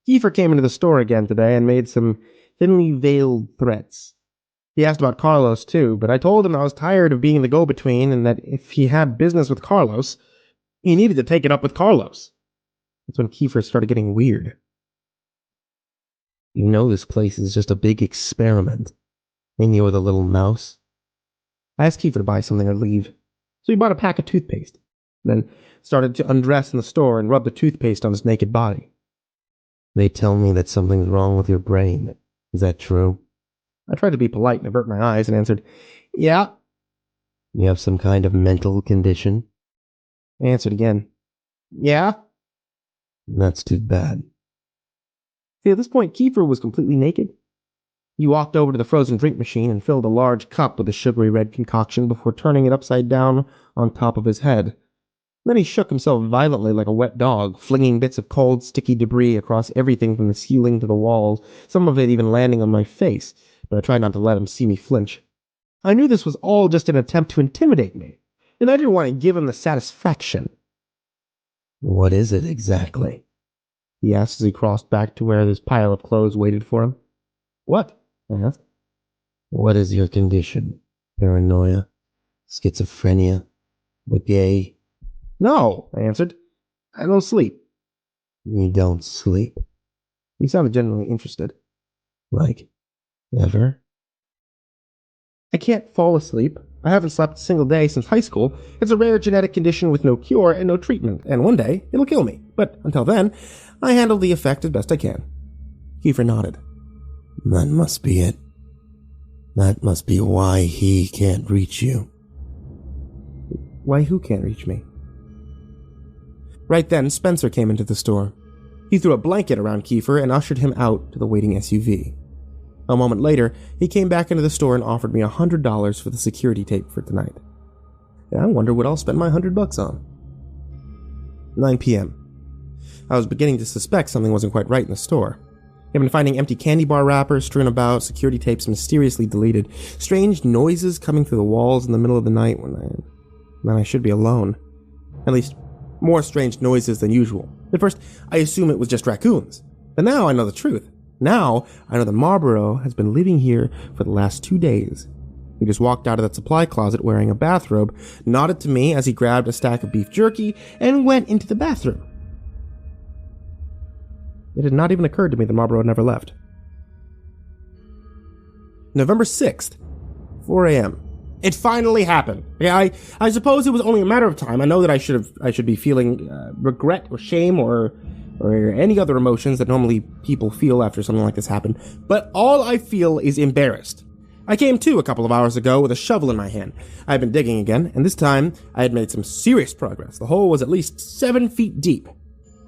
Kiefer came into the store again today and made some thinly veiled threats. He asked about Carlos too, but I told him I was tired of being the go-between and that if he had business with Carlos, he needed to take it up with Carlos. That's when Kiefer started getting weird. You know this place is just a big experiment, and you're the little mouse. I asked Kiefer to buy something or leave, so he bought a pack of toothpaste, then started to undress in the store and rub the toothpaste on his naked body. They tell me that something's wrong with your brain. Is that true? I tried to be polite and avert my eyes and answered, yeah. You have some kind of mental condition? I answered again, yeah. That's too bad. See, at this point, Kiefer was completely naked. He walked over to the frozen drink machine and filled a large cup with a sugary red concoction before turning it upside down on top of his head. Then he shook himself violently like a wet dog, flinging bits of cold, sticky debris across everything from the ceiling to the walls, some of it even landing on my face, but I tried not to let him see me flinch. I knew this was all just an attempt to intimidate me, and I didn't want to give him the satisfaction. What is it exactly? He asked as he crossed back to where this pile of clothes waited for him. What? I asked. What is your condition? Paranoia? Schizophrenia? Or gay? No, I answered. I don't sleep. You don't sleep? He sounded genuinely interested. Like, ever? I can't fall asleep. I haven't slept a single day since high school. It's a rare genetic condition with no cure and no treatment, and one day it'll kill me. But until then, I handle the effect as best I can. Kiefer nodded. That must be it. That must be why he can't reach you. Why who can't reach me? Right then, Spencer came into the store. He threw a blanket around Kiefer and ushered him out to the waiting SUV. A moment later, he came back into the store and offered me $100 for the security tape for tonight. I wonder what I'll spend my $100 on. 9 p.m. I was beginning to suspect something wasn't quite right in the store. I've been finding empty candy bar wrappers strewn about, security tapes mysteriously deleted, strange noises coming through the walls in the middle of the night when I should be alone. At least, more strange noises than usual. At first, I assumed it was just raccoons. But now I know the truth. Now I know that Marlboro has been living here for the last 2 days. He just walked out of that supply closet wearing a bathrobe, nodded to me as he grabbed a stack of beef jerky, and went into the bathroom. It had not even occurred to me that Marlboro had never left. November 6th, 4 a.m. It finally happened. Yeah, I suppose it was only a matter of time. I know that I should be feeling regret or shame or any other emotions that normally people feel after something like this happened. But all I feel is embarrassed. I came to a couple of hours ago with a shovel in my hand. I had been digging again, and this time I had made some serious progress. The hole was at least 7 feet deep.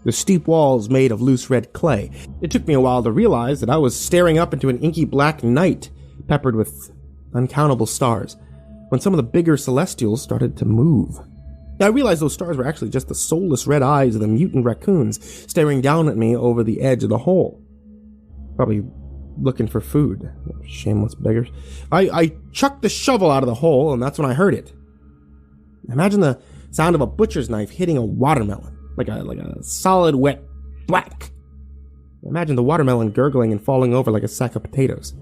The steep walls made of loose red clay. It took me a while to realize that I was staring up into an inky black night, peppered with uncountable stars, when some of the bigger celestials started to move. I realized those stars were actually just the soulless red eyes of the mutant raccoons staring down at me over the edge of the hole. Probably looking for food. Shameless beggars. I chucked the shovel out of the hole, and that's when I heard it. Imagine the sound of a butcher's knife hitting a watermelon. Like a solid wet whack. Imagine the watermelon gurgling and falling over like a sack of potatoes.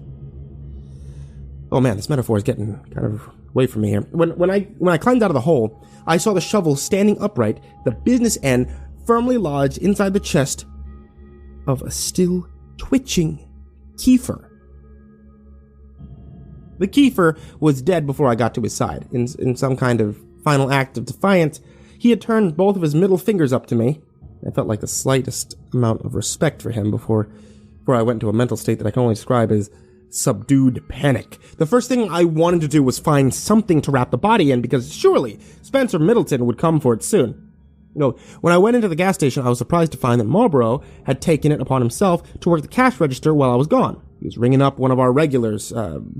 Oh man, this metaphor is getting kind of away from me here. When I climbed out of the hole, I saw the shovel standing upright, the business end firmly lodged inside the chest of a still twitching Kiefer. The Kiefer was dead before I got to his side. In some kind of final act of defiance, he had turned both of his middle fingers up to me. I felt like the slightest amount of respect for him before I went into a mental state that I can only describe as subdued panic. The first thing I wanted to do was find something to wrap the body in, because surely Spencer Middleton would come for it soon. You know, when I went into the gas station, I was surprised to find that Marlboro had taken it upon himself to work the cash register while I was gone. He was ringing up one of our regulars,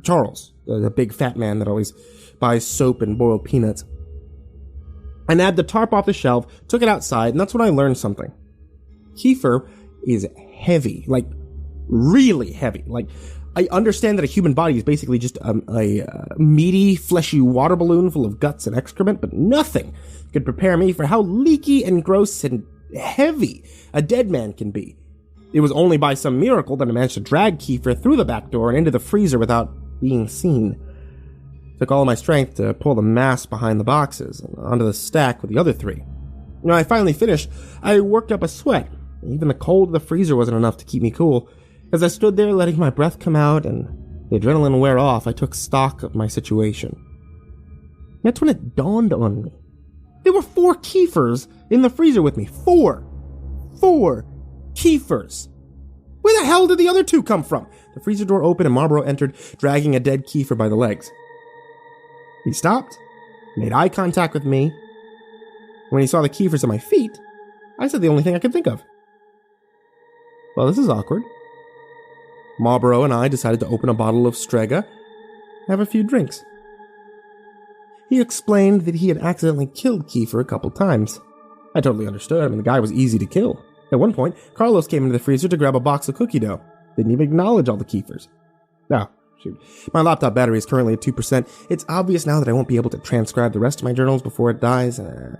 Charles, the big fat man that always buys soap and boiled peanuts. I nabbed the tarp off the shelf, took it outside, and that's when I learned something. Kiefer is heavy, like really heavy. Like, I understand that a human body is basically just a meaty, fleshy water balloon full of guts and excrement, but nothing could prepare me for how leaky and gross and heavy a dead man can be. It was only by some miracle that I managed to drag Kiefer through the back door and into the freezer without being seen. It took all of my strength to pull the mass behind the boxes and onto the stack with the other 3. When I finally finished, I worked up a sweat. Even the cold of the freezer wasn't enough to keep me cool. As I stood there letting my breath come out and the adrenaline wear off, I took stock of my situation. That's when it dawned on me. There were 4 Kiefers in the freezer with me. 4 Kiefers. Where the hell did the other 2 come from? The freezer door opened and Marlboro entered, dragging a dead Kiefer by the legs. He stopped, made eye contact with me. When he saw the Kiefers at my feet, I said the only thing I could think of. Well, this is awkward. Marlboro and I decided to open a bottle of Strega, have a few drinks. He explained that he had accidentally killed Kiefer a couple times. I totally understood. I mean, the guy was easy to kill. At one point, Carlos came into the freezer to grab a box of cookie dough. Didn't even acknowledge all the Kiefers. Now, shoot, my laptop battery is currently at 2%. It's obvious now that I won't be able to transcribe the rest of my journals before it dies. I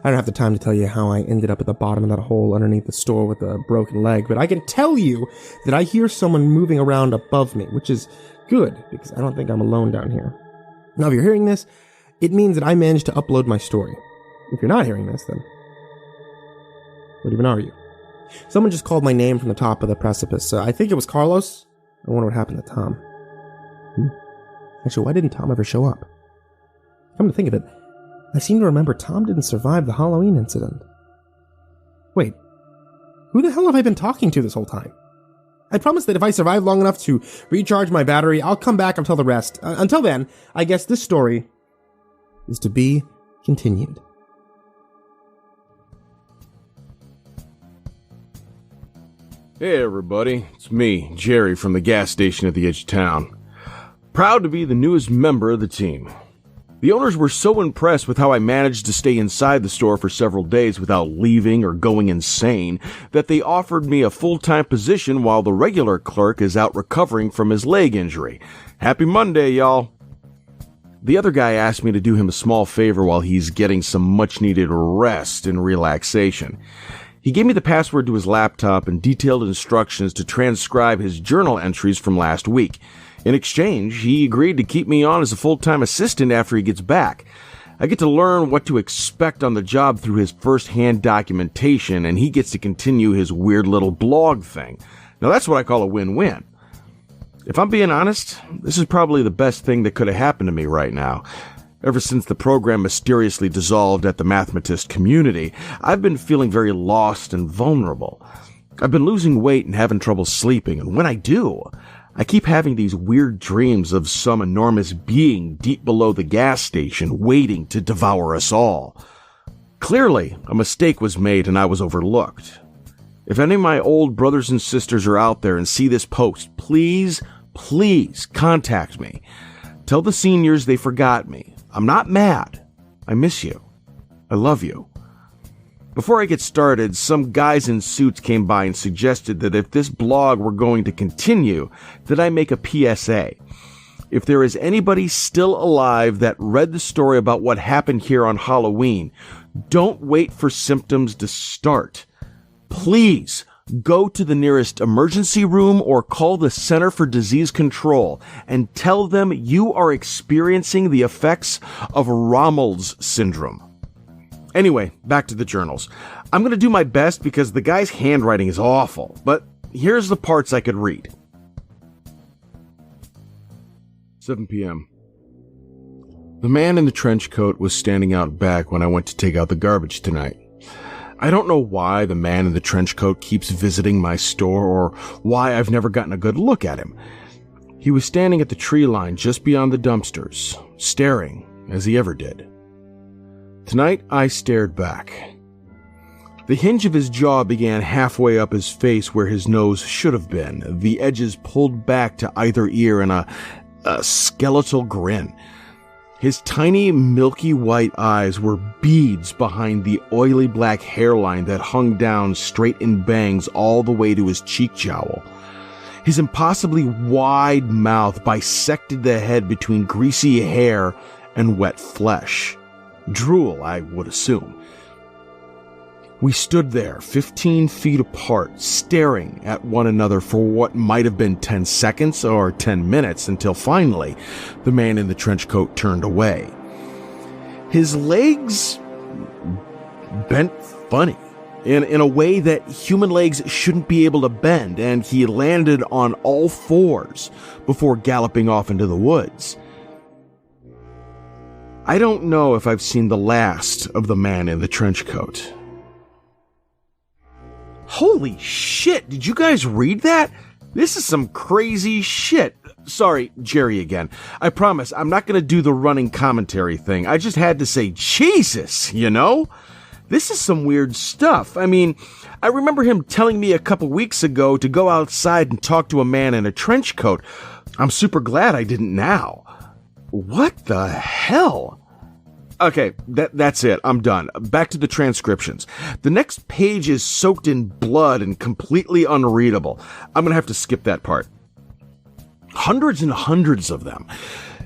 don't have the time to tell you how I ended up at the bottom of that hole underneath the store with a broken leg, but I can tell you that I hear someone moving around above me, which is good, because I don't think I'm alone down here. Now, if you're hearing this, it means that I managed to upload my story. If you're not hearing this, then what even are you? Someone just called my name from the top of the precipice. I think it was Carlos. I wonder what happened to Tom. Actually, why didn't Tom ever show up? Come to think of it, I seem to remember Tom didn't survive the Halloween incident. Wait, who the hell have I been talking to this whole time? I promise that if I survive long enough to recharge my battery, I'll come back and tell the rest. Until then, I guess this story is to be continued. Hey everybody, it's me, Jerry from the gas station at the edge of town. Proud to be the newest member of the team. The owners were so impressed with how I managed to stay inside the store for several days without leaving or going insane that they offered me a full-time position while the regular clerk is out recovering from his leg injury. Happy Monday, y'all. The other guy asked me to do him a small favor while he's getting some much-needed rest and relaxation. He gave me the password to his laptop and detailed instructions to transcribe his journal entries from last week. In exchange, he agreed to keep me on as a full-time assistant after he gets back. I get to learn what to expect on the job through his first-hand documentation, and he gets to continue his weird little blog thing. Now that's what I call a win-win. If I'm being honest, this is probably the best thing that could have happened to me right now. Ever since the program mysteriously dissolved at the Mathematist community, I've been feeling very lost and vulnerable. I've been losing weight and having trouble sleeping, and when I do, I keep having these weird dreams of some enormous being deep below the gas station waiting to devour us all. Clearly, a mistake was made and I was overlooked. If any of my old brothers and sisters are out there and see this post, please contact me. Tell the seniors they forgot me. I'm not mad. I miss you. I love you. Before I get started, some guys in suits came by and suggested that if this blog were going to continue, that I make a PSA. If there is anybody still alive that read the story about what happened here on Halloween, don't wait for symptoms to start. Please go to the nearest emergency room or call the Center for Disease Control and tell them you are experiencing the effects of Rommel's syndrome. Anyway, back to the journals. I'm going to do my best because the guy's handwriting is awful, but here's the parts I could read. 7 p.m. The man in the trench coat was standing out back when I went to take out the garbage tonight. I don't know why the man in the trench coat keeps visiting my store or why I've never gotten a good look at him. He was standing at the tree line just beyond the dumpsters, staring as he ever did. Tonight, I stared back. The hinge of his jaw began halfway up his face where his nose should have been, the edges pulled back to either ear in a skeletal grin. His tiny, milky white eyes were beads behind the oily black hairline that hung down straight in bangs all the way to his cheek jowl. His impossibly wide mouth bisected the head between greasy hair and wet flesh. Drool, I would assume. We stood there, 15 feet apart, staring at one another for what might have been 10 seconds or 10 minutes until finally the man in the trench coat turned away. His legs bent funny, in a way that human legs shouldn't be able to bend, and he landed on all fours before galloping off into the woods. I don't know if I've seen the last of the man in the trench coat. Holy shit, did you guys read that? This is some crazy shit. Sorry, Jerry again. I promise, I'm not going to do the running commentary thing. I just had to say, Jesus, you know? This is some weird stuff. I mean, I remember him telling me a couple weeks ago to go outside and talk to a man in a trench coat. I'm super glad I didn't now. What the hell? Okay, that's it. I'm done. Back to the transcriptions. The next page is soaked in blood and completely unreadable. I'm gonna have to skip that part. Hundreds and hundreds of them.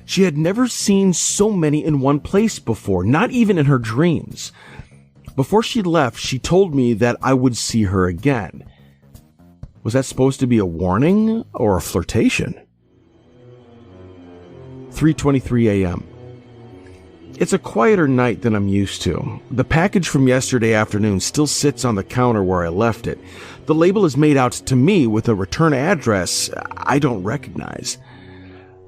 She had never seen so many in one place before, not even in her dreams. Before she left, she told me that I would see her again. Was that supposed to be a warning or a flirtation? 3:23 a.m. It's a quieter night than I'm used to. The package from yesterday afternoon still sits on the counter where I left it. The label is made out to me with a return address I don't recognize.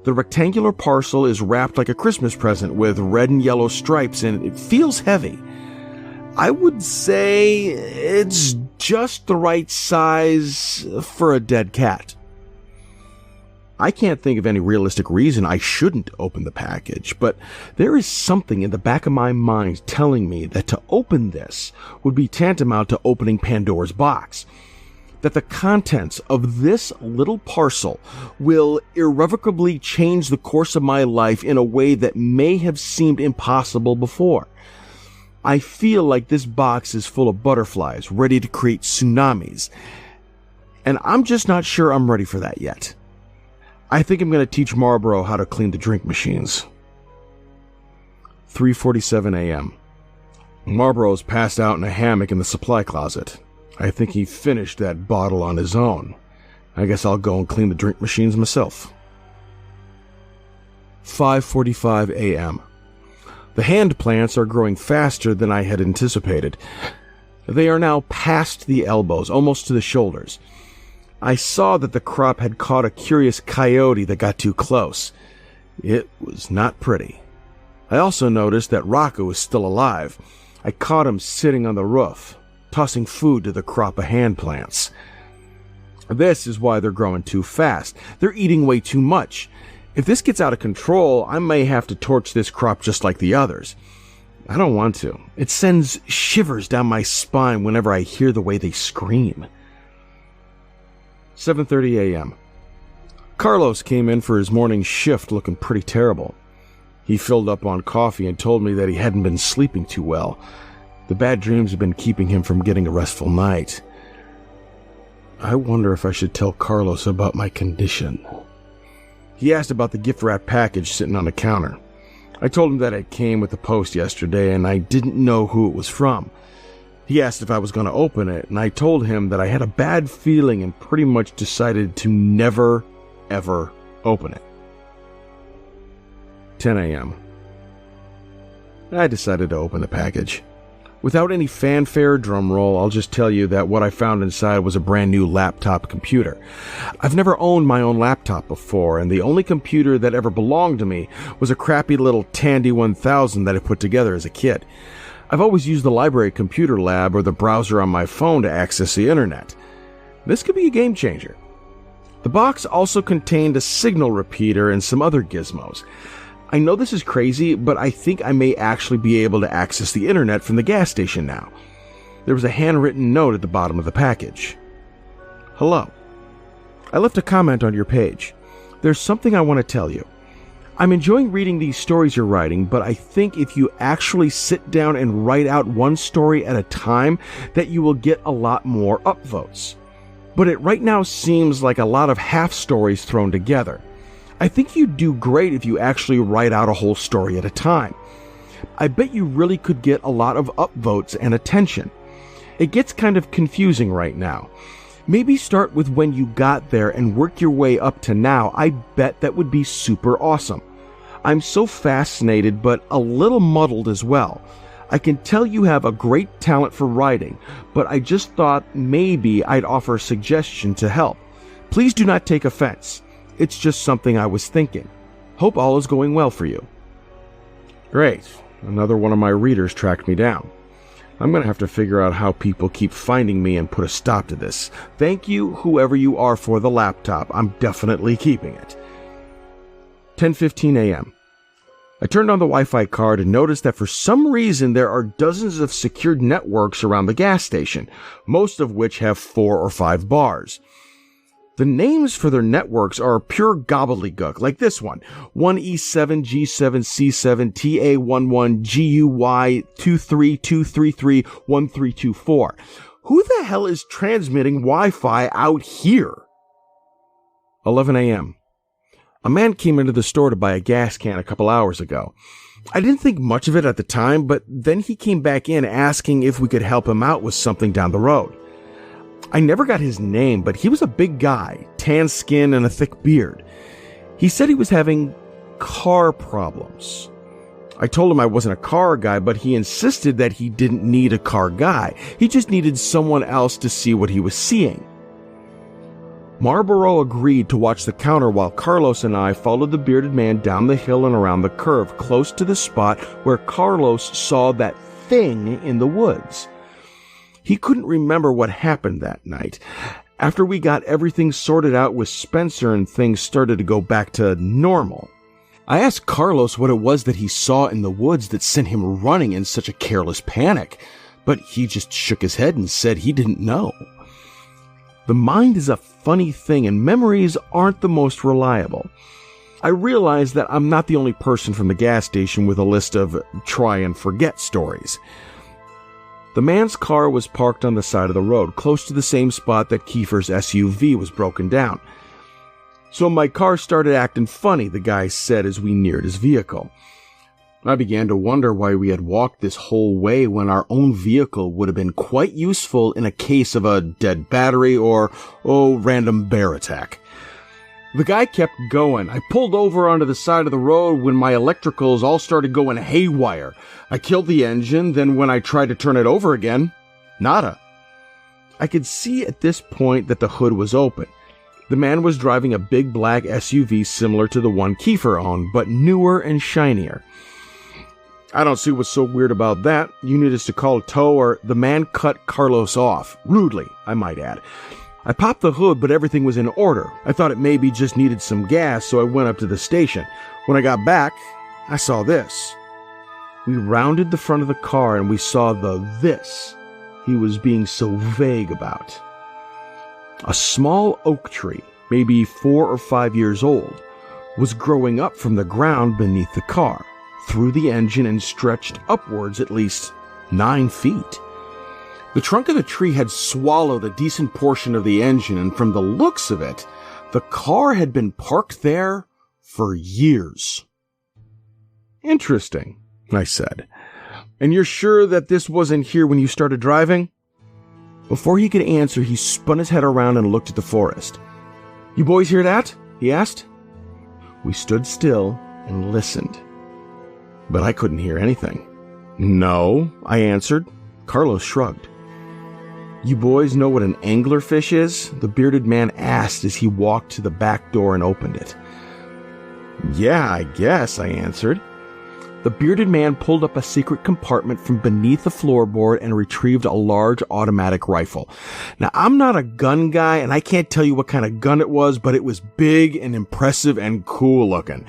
The rectangular parcel is wrapped like a Christmas present with red and yellow stripes, and it feels heavy. I would say it's just the right size for a dead cat. I can't think of any realistic reason I shouldn't open the package, but there is something in the back of my mind telling me that to open this would be tantamount to opening Pandora's box. that the contents of this little parcel will irrevocably change the course of my life in a way that may have seemed impossible before. I feel like this box is full of butterflies, ready to create tsunamis, and I'm just not sure I'm ready for that yet. I think I'm going to teach Marlboro how to clean the drink machines. 3:47 a.m. Marlboro's passed out in a hammock in the supply closet. I think he finished that bottle on his own. I guess I'll go and clean the drink machines myself. 5:45 a.m. The hand plants are growing faster than I had anticipated. They are now past the elbows, almost to the shoulders. I saw that the crop had caught a curious coyote that got too close. It was not pretty. I also noticed that Rocco was still alive. I caught him sitting on the roof, tossing food to the crop of hand plants. This is why they're growing too fast. They're eating way too much. If this gets out of control, I may have to torch this crop just like the others. I don't want to. It sends shivers down my spine whenever I hear the way they scream. 7:30 a.m. Carlos came in for his morning shift looking pretty terrible. He filled up on coffee and told me that he hadn't been sleeping too well. The bad dreams have been keeping him from getting a restful night. I wonder if I should tell Carlos about my condition. He asked about the gift wrap package sitting on the counter. I told him that it came with the post yesterday and I didn't know who it was from. He asked if I was going to open it, and I told him that I had a bad feeling and pretty much decided to never, ever open it. 10 a.m. I decided to open the package. Without any fanfare or drumroll, I'll just tell you that what I found inside was a brand new laptop computer. I've never owned my own laptop before, and the only computer that ever belonged to me was a crappy little Tandy 1000 that I put together as a kid. I've always used the library computer lab or the browser on my phone to access the internet. This could be a game changer. The box also contained a signal repeater and some other gizmos. I know this is crazy, but I think I may actually be able to access the internet from the gas station now. There was a handwritten note at the bottom of the package. Hello. I left a comment on your page. There's something I want to tell you. I'm enjoying reading these stories you're writing, but I think if you actually sit down and write out one story at a time, that you will get a lot more upvotes. But it right now seems like a lot of half stories thrown together. I think you'd do great if you actually write out a whole story at a time. I bet you really could get a lot of upvotes and attention. It gets kind of confusing right now. Maybe start with when you got there and work your way up to now. I bet that would be super awesome. I'm so fascinated, but a little muddled as well. I can tell you have a great talent for writing, but I just thought maybe I'd offer a suggestion to help. Please do not take offense. It's just something I was thinking. Hope all is going well for you. Great. Another one of my readers tracked me down. I'm going to have to figure out how people keep finding me and put a stop to this. Thank you, whoever you are, for the laptop. I'm definitely keeping it. 10:15 a.m. I turned on the Wi-Fi card and noticed that for some reason there are dozens of secured networks around the gas station, most of which have 4 or 5 bars. The names for their networks are pure gobbledygook, like this one: 1E7, G7, C7, TA11, GUY, 23233, 1324. Who the hell is transmitting Wi-Fi out here? 11 a.m. A man came into the store to buy a gas can a couple hours ago. I didn't think much of it at the time, but then he came back in asking if we could help him out with something down the road. I never got his name, but he was a big guy, tan skin and a thick beard. He said he was having car problems. I told him I wasn't a car guy, but he insisted that he didn't need a car guy. He just needed someone else to see what he was seeing. Marlboro agreed to watch the counter while Carlos and I followed the bearded man down the hill and around the curve, close to the spot where Carlos saw that thing in the woods. He couldn't remember what happened that night. After we got everything sorted out with Spencer and things started to go back to normal, I asked Carlos what it was that he saw in the woods that sent him running in such a careless panic, but he just shook his head and said he didn't know. The mind is a funny thing, and memories aren't the most reliable. I realize that I'm not the only person from the gas station with a list of try and forget stories. The man's car was parked on the side of the road, close to the same spot that Kiefer's SUV was broken down. So my car started acting funny, the guy said as we neared his vehicle. I began to wonder why we had walked this whole way when our own vehicle would have been quite useful in a case of a dead battery or, random bear attack. The guy kept going. I pulled over onto the side of the road when my electricals all started going haywire. I killed the engine, then when I tried to turn it over again, nada. I could see at this point that the hood was open. The man was driving a big black SUV similar to the one Kiefer owned, but newer and shinier. I don't see what's so weird about that. You need us to call a tow, or the man cut Carlos off. Rudely, I might add. I popped the hood, but everything was in order. I thought it maybe just needed some gas, so I went up to the station. When I got back, I saw this. We rounded the front of the car and we saw this he was being so vague about. A small oak tree, maybe 4 or 5 years old, was growing up from the ground beneath the car, through the engine, and stretched upwards at least 9 feet. The trunk of the tree had swallowed a decent portion of the engine, and from the looks of it, the car had been parked there for years. Interesting, I said. And you're sure that this wasn't here when you started driving? Before he could answer, he spun his head around and looked at the forest. You boys hear that? He asked. We stood still and listened. But I couldn't hear anything. No, I answered. Carlos shrugged. You boys know what an anglerfish is? The bearded man asked as he walked to the back door and opened it. Yeah, I guess, I answered. The bearded man pulled up a secret compartment from beneath the floorboard and retrieved a large automatic rifle. Now, I'm not a gun guy, and I can't tell you what kind of gun it was, but it was big and impressive and cool looking.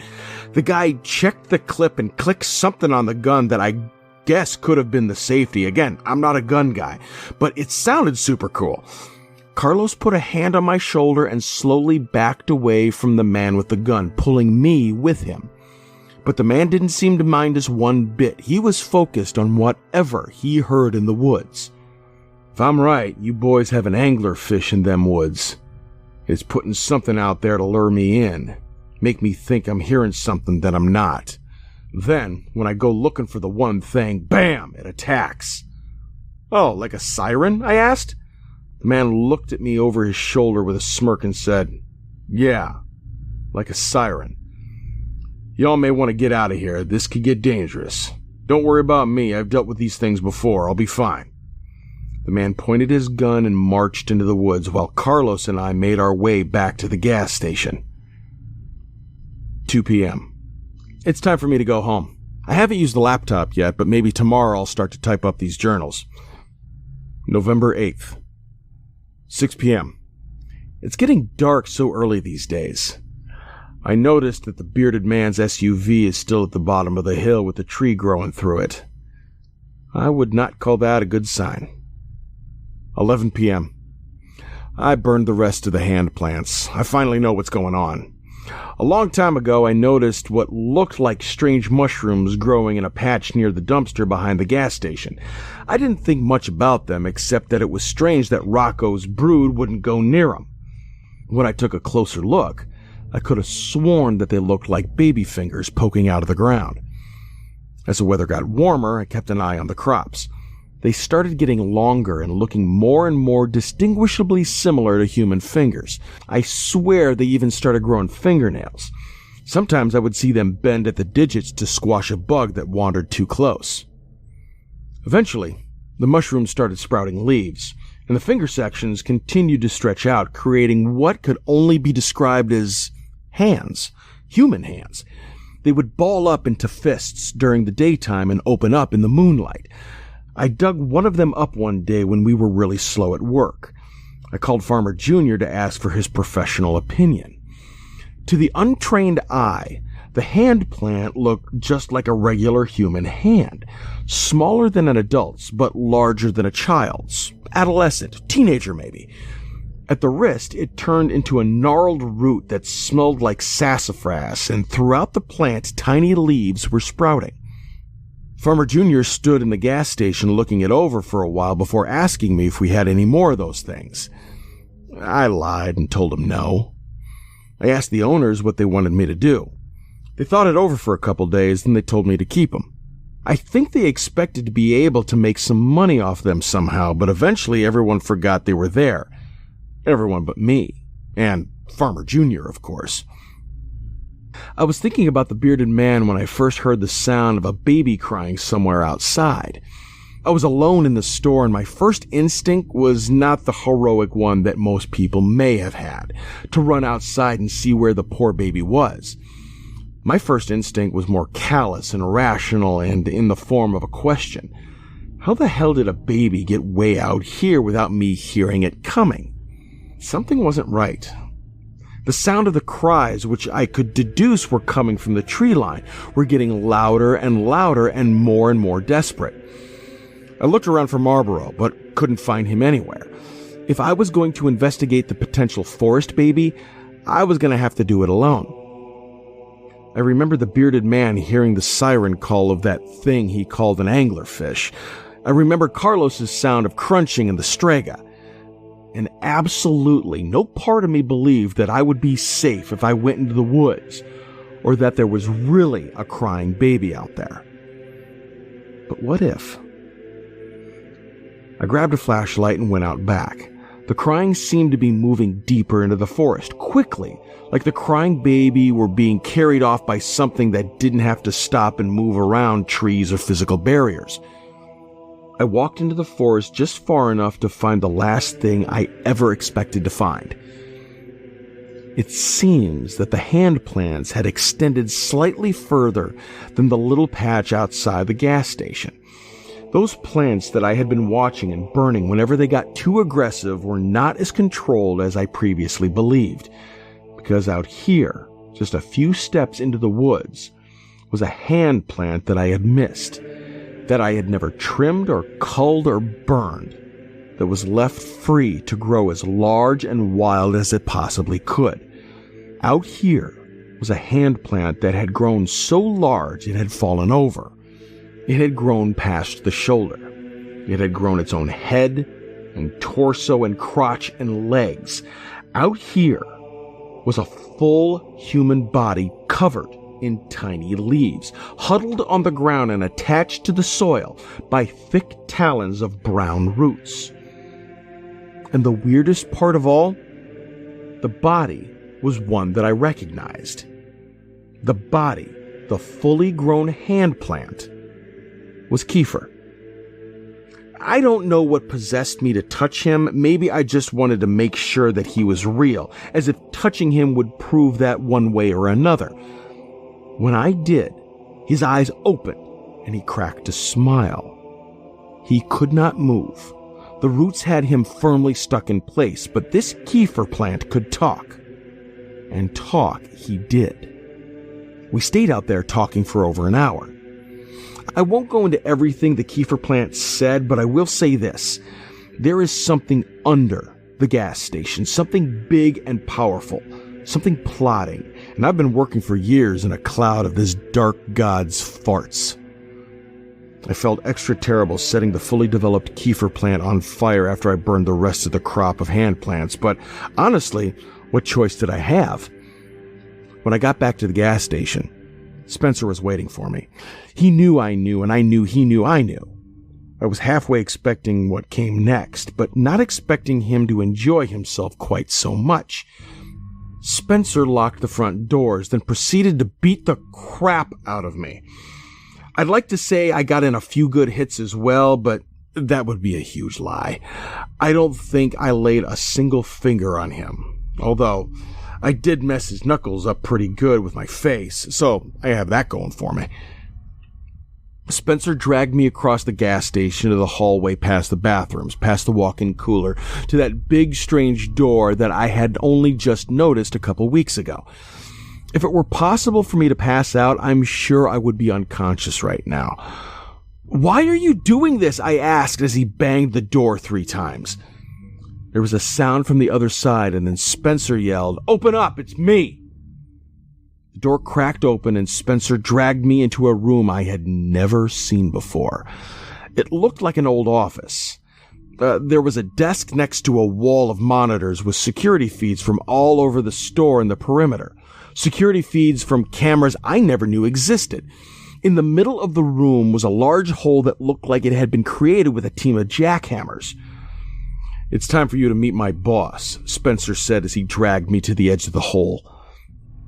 The guy checked the clip and clicked something on the gun that I guess could have been the safety. Again, I'm not a gun guy, but it sounded super cool. Carlos put a hand on my shoulder and slowly backed away from the man with the gun, pulling me with him. But the man didn't seem to mind us one bit. He was focused on whatever he heard in the woods. If I'm right, you boys have an anglerfish in them woods. It's putting something out there to lure me in, make me think I'm hearing something that I'm not. Then, when I go looking for the one thing, bam, it attacks. Oh, like a siren? I asked. The man looked at me over his shoulder with a smirk and said, Yeah, like a siren. Y'all may want to get out of here. This could get dangerous. Don't worry about me. I've dealt with these things before. I'll be fine. The man pointed his gun and marched into the woods while Carlos and I made our way back to the gas station. 2 p.m. It's time for me to go home. I haven't used the laptop yet, but maybe tomorrow I'll start to type up these journals. November 8th. 6 p.m. It's getting dark so early these days. I noticed that the bearded man's SUV is still at the bottom of the hill with the tree growing through it. I would not call that a good sign. 11 p.m. I burned the rest of the hand plants. I finally know what's going on. A long time ago, I noticed what looked like strange mushrooms growing in a patch near the dumpster behind the gas station. I didn't think much about them, except that it was strange that Rocco's brood wouldn't go near them. When I took a closer look, I could have sworn that they looked like baby fingers poking out of the ground. As the weather got warmer, I kept an eye on the crops. They started getting longer and looking more and more distinguishably similar to human fingers. I swear they even started growing fingernails. Sometimes I would see them bend at the digits to squash a bug that wandered too close. Eventually, the mushrooms started sprouting leaves, and the finger sections continued to stretch out, creating what could only be described as hands, human hands. They would ball up into fists during the daytime and open up in the moonlight. I dug one of them up one day when we were really slow at work. I called Farmer Jr. to ask for his professional opinion. To the untrained eye, the hand plant looked just like a regular human hand, smaller than an adult's, but larger than a child's, adolescent, teenager maybe. At the wrist, it turned into a gnarled root that smelled like sassafras, and throughout the plant, tiny leaves were sprouting. Farmer Jr. stood in the gas station looking it over for a while before asking me if we had any more of those things. I lied and told him no. I asked the owners what they wanted me to do. They thought it over for a couple days, then they told me to keep them. I think they expected to be able to make some money off them somehow, but eventually everyone forgot they were there. Everyone but me. And Farmer Jr., of course. I was thinking about the bearded man when I first heard the sound of a baby crying somewhere outside. I was alone in the store, and my first instinct was not the heroic one that most people may have had, to run outside and see where the poor baby was. My first instinct was more callous and irrational and in the form of a question. How the hell did a baby get way out here without me hearing it coming? Something wasn't right. The sound of the cries, which I could deduce were coming from the tree line, were getting louder and louder and more desperate. I looked around for Marlboro, but couldn't find him anywhere. If I was going to investigate the potential forest baby, I was going to have to do it alone. I remember the bearded man hearing the siren call of that thing he called an anglerfish. I remember Carlos's sound of crunching in the strega. And absolutely no part of me believed that I would be safe if I went into the woods, or that there was really a crying baby out there. But what if? I grabbed a flashlight and went out back. The crying seemed to be moving deeper into the forest, quickly, like the crying baby were being carried off by something that didn't have to stop and move around trees or physical barriers. I walked into the forest just far enough to find the last thing I ever expected to find. It seems that the hand plants had extended slightly further than the little patch outside the gas station. Those plants that I had been watching and burning whenever they got too aggressive were not as controlled as I previously believed, because out here, just a few steps into the woods, was a hand plant that I had missed, that I had never trimmed or culled or burned, that was left free to grow as large and wild as it possibly could. Out here was a hand plant that had grown so large it had fallen over. It had grown past the shoulder. It had grown its own head and torso and crotch and legs. Out here was a full human body covered in tiny leaves, huddled on the ground and attached to the soil by thick talons of brown roots. And the weirdest part of all, the body was one that I recognized. The body, the fully grown hand plant, was Kiefer. I don't know what possessed me to touch him. Maybe I just wanted to make sure that he was real, as if touching him would prove that one way or another. When I did, his eyes opened and he cracked a smile. He could not move. The roots had him firmly stuck in place, but this Kiefer plant could talk. And talk he did. We stayed out there talking for over an hour. I won't go into everything the Kiefer plant said, but I will say this. There is something under the gas station, something big and powerful, something plotting, and I've been working for years in a cloud of this dark god's farts. I felt extra terrible setting the fully developed Kiefer plant on fire after I burned the rest of the crop of hand plants, but honestly, what choice did I have? When I got back to the gas station, Spencer was waiting for me. He knew I knew, and I knew he knew I knew. I was halfway expecting what came next, but not expecting him to enjoy himself quite so much. Spencer locked the front doors, then proceeded to beat the crap out of me. I'd like to say I got in a few good hits as well, but that would be a huge lie. I don't think I laid a single finger on him, although I did mess his knuckles up pretty good with my face, so I have that going for me. Spencer dragged me across the gas station to the hallway past the bathrooms, past the walk-in cooler, to that big strange door that I had only just noticed a couple weeks ago. If it were possible for me to pass out, I'm sure I would be unconscious right now. "Why are you doing this?" I asked as he banged the door 3 times. There was a sound from the other side, and then Spencer yelled, "Open up, it's me!" The door cracked open, and Spencer dragged me into a room I had never seen before. It looked like an old office. There was a desk next to a wall of monitors with security feeds from all over the store and the perimeter. Security feeds from cameras I never knew existed. In the middle of the room was a large hole that looked like it had been created with a team of jackhammers. "It's time for you to meet my boss," Spencer said as he dragged me to the edge of the hole.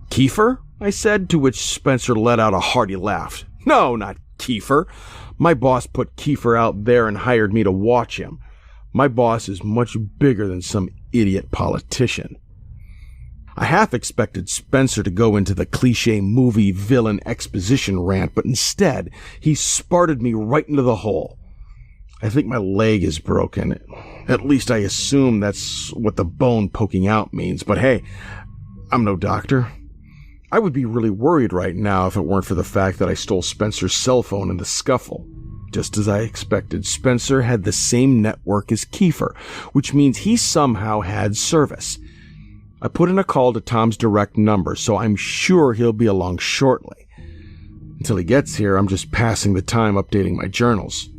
"Kiefer?" I said, to which Spencer let out a hearty laugh. "No, not Kiefer. My boss put Kiefer out there and hired me to watch him. My boss is much bigger than some idiot politician." I half expected Spencer to go into the cliche movie villain exposition rant, but instead, he sparted me right into the hole. "I think my leg is broken. At least I assume that's what the bone poking out means, but hey, I'm no doctor. I would be really worried right now if it weren't for the fact that I stole Spencer's cell phone in the scuffle. Just as I expected, Spencer had the same network as Kiefer, which means he somehow had service. I put in a call to Tom's direct number, so I'm sure he'll be along shortly. Until he gets here, I'm just passing the time updating my journals.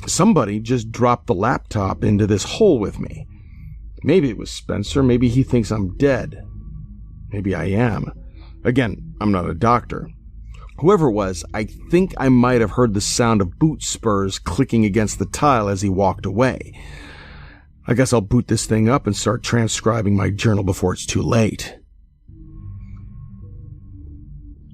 Somebody just dropped the laptop into this hole with me. Maybe it was Spencer. Maybe he thinks I'm dead. Maybe I am. Again, I'm not a doctor. Whoever it was, I think I might have heard the sound of boot spurs clicking against the tile as he walked away. I guess I'll boot this thing up and start transcribing my journal before it's too late.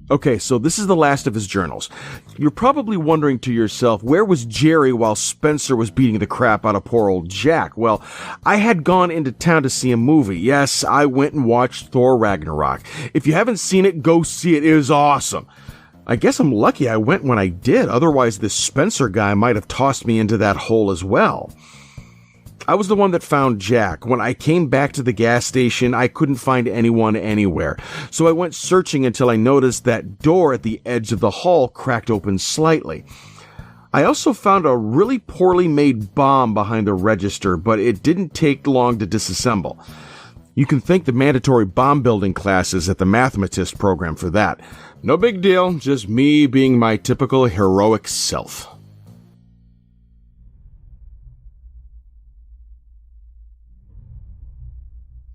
Okay, so this is the last of his journals. You're probably wondering to yourself, where was Jerry while Spencer was beating the crap out of poor old Jack? Well, I had gone into town to see a movie. Yes, I went and watched Thor Ragnarok. If you haven't seen it, go see it. It is awesome. I guess I'm lucky I went when I did. Otherwise, this Spencer guy might have tossed me into that hole as well. I was the one that found Jack. When I came back to the gas station, I couldn't find anyone anywhere. So I went searching until I noticed that door at the edge of the hall cracked open slightly. I also found a really poorly made bomb behind the register, but it didn't take long to disassemble. You can thank the mandatory bomb building classes at the Mathematist program for that. No big deal, just me being my typical heroic self.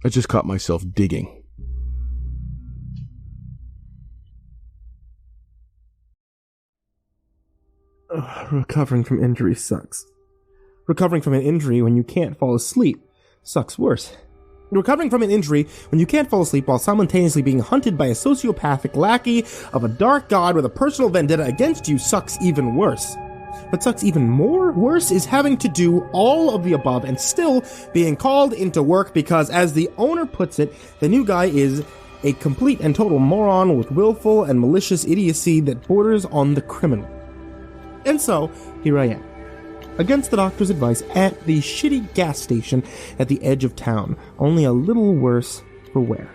I just caught myself digging. Recovering from injury sucks. Recovering from an injury when you can't fall asleep sucks worse. Recovering from an injury when you can't fall asleep while simultaneously being hunted by a sociopathic lackey of a dark god with a personal vendetta against you sucks even worse. What sucks even more worse is having to do all of the above and still being called into work because, as the owner puts it, the new guy is a complete and total moron with willful and malicious idiocy that borders on the criminal. And so, here I am, against the doctor's advice, at the shitty gas station at the edge of town, only a little worse for wear.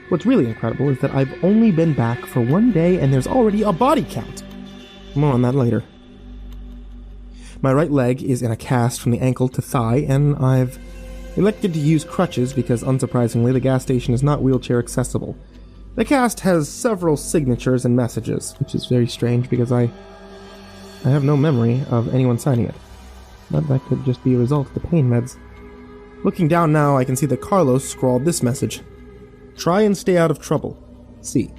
What's really incredible is that I've only been back for 1 day and there's already a body count. More on that later. My right leg is in a cast from the ankle to thigh, and I've elected to use crutches because, unsurprisingly, the gas station is not wheelchair accessible. The cast has several signatures and messages, which is very strange because I have no memory of anyone signing it. But that could just be a result of the pain meds. Looking down now, I can see that Carlos scrawled this message. Try and stay out of trouble. C.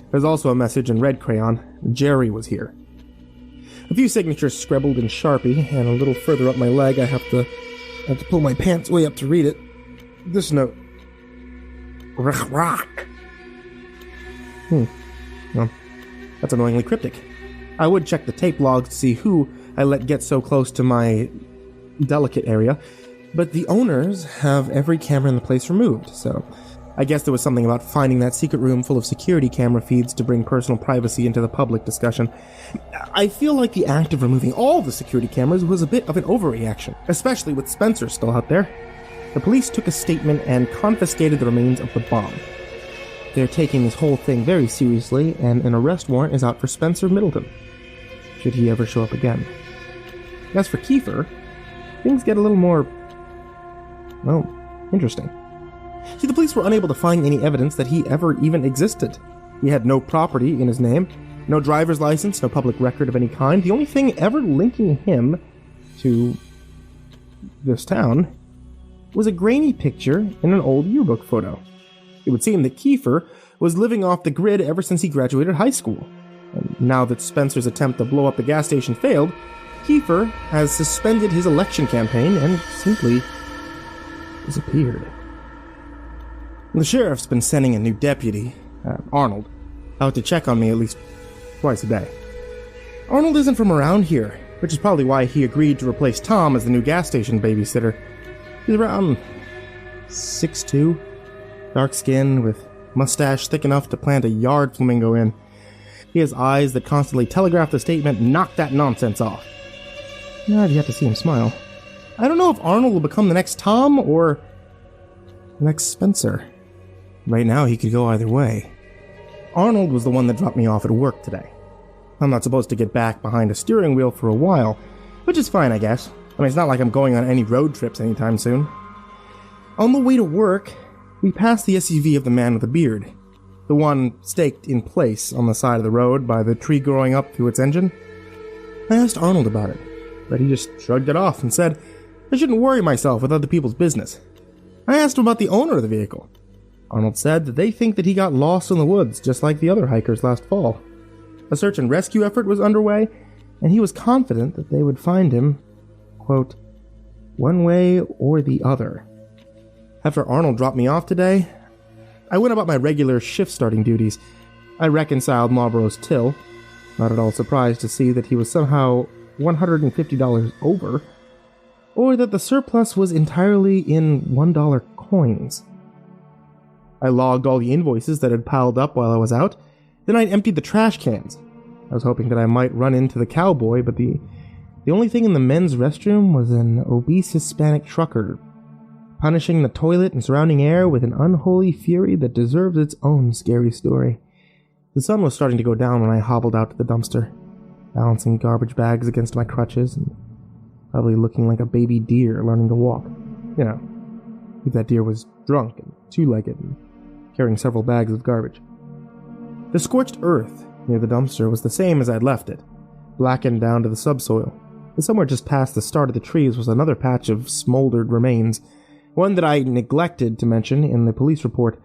There's also a message in red crayon. Jerry was here. A few signatures scribbled in Sharpie, and a little further up my leg I have to pull my pants way up to read it. This note. Well, that's annoyingly cryptic. I would check the tape logs to see who I let get so close to my delicate area, but the owners have every camera in the place removed, so I guess there was something about finding that secret room full of security camera feeds to bring personal privacy into the public discussion. I feel like the act of removing all the security cameras was a bit of an overreaction, especially with Spencer still out there. The police took a statement and confiscated the remains of the bomb. They're taking this whole thing very seriously, and an arrest warrant is out for Spencer Middleton, should he ever show up again. As for Kiefer, things get a little more, well, interesting. See, the police were unable to find any evidence that he ever even existed. He had no property in his name, no driver's license, no public record of any kind. The only thing ever linking him to this town was a grainy picture in an old yearbook photo. It would seem that Kiefer was living off the grid ever since he graduated high school. And now that Spencer's attempt to blow up the gas station failed, Kiefer has suspended his election campaign and simply disappeared. The sheriff's been sending a new deputy, Arnold, out to check on me at least twice a day. Arnold isn't from around here, which is probably why he agreed to replace Tom as the new gas station babysitter. He's around 6'2", dark skin, with mustache thick enough to plant a yard flamingo in. He has eyes that constantly telegraph the statement, "Knock that nonsense off." I've yet to see him smile. I don't know if Arnold will become the next Tom or the next Spencer. Right now, he could go either way. Arnold was the one that dropped me off at work today. I'm not supposed to get back behind a steering wheel for a while, which is fine, I guess. I mean, it's not like I'm going on any road trips anytime soon. On the way to work, we passed the SUV of the man with the beard, the one staked in place on the side of the road by the tree growing up through its engine. I asked Arnold about it, but he just shrugged it off and said I shouldn't worry myself with other people's business. I asked him about the owner of the vehicle. Arnold said that they think that he got lost in the woods, just like the other hikers last fall. A search and rescue effort was underway, and he was confident that they would find him, quote, one way or the other. After Arnold dropped me off today, I went about my regular shift-starting duties. I reconciled Marlboro's till, not at all surprised to see that he was somehow $150 over, or that the surplus was entirely in $1 coins. I logged all the invoices that had piled up while I was out, then I emptied the trash cans. I was hoping that I might run into the cowboy, but the only thing in the men's restroom was an obese Hispanic trucker, punishing the toilet and surrounding air with an unholy fury that deserves its own scary story. The sun was starting to go down when I hobbled out to the dumpster, balancing garbage bags against my crutches and probably looking like a baby deer learning to walk. You know, if that deer was drunk and two-legged and carrying several bags of garbage. The scorched earth near the dumpster was the same as I'd left it, blackened down to the subsoil. And somewhere just past the start of the trees was another patch of smoldered remains, one that I neglected to mention in the police report,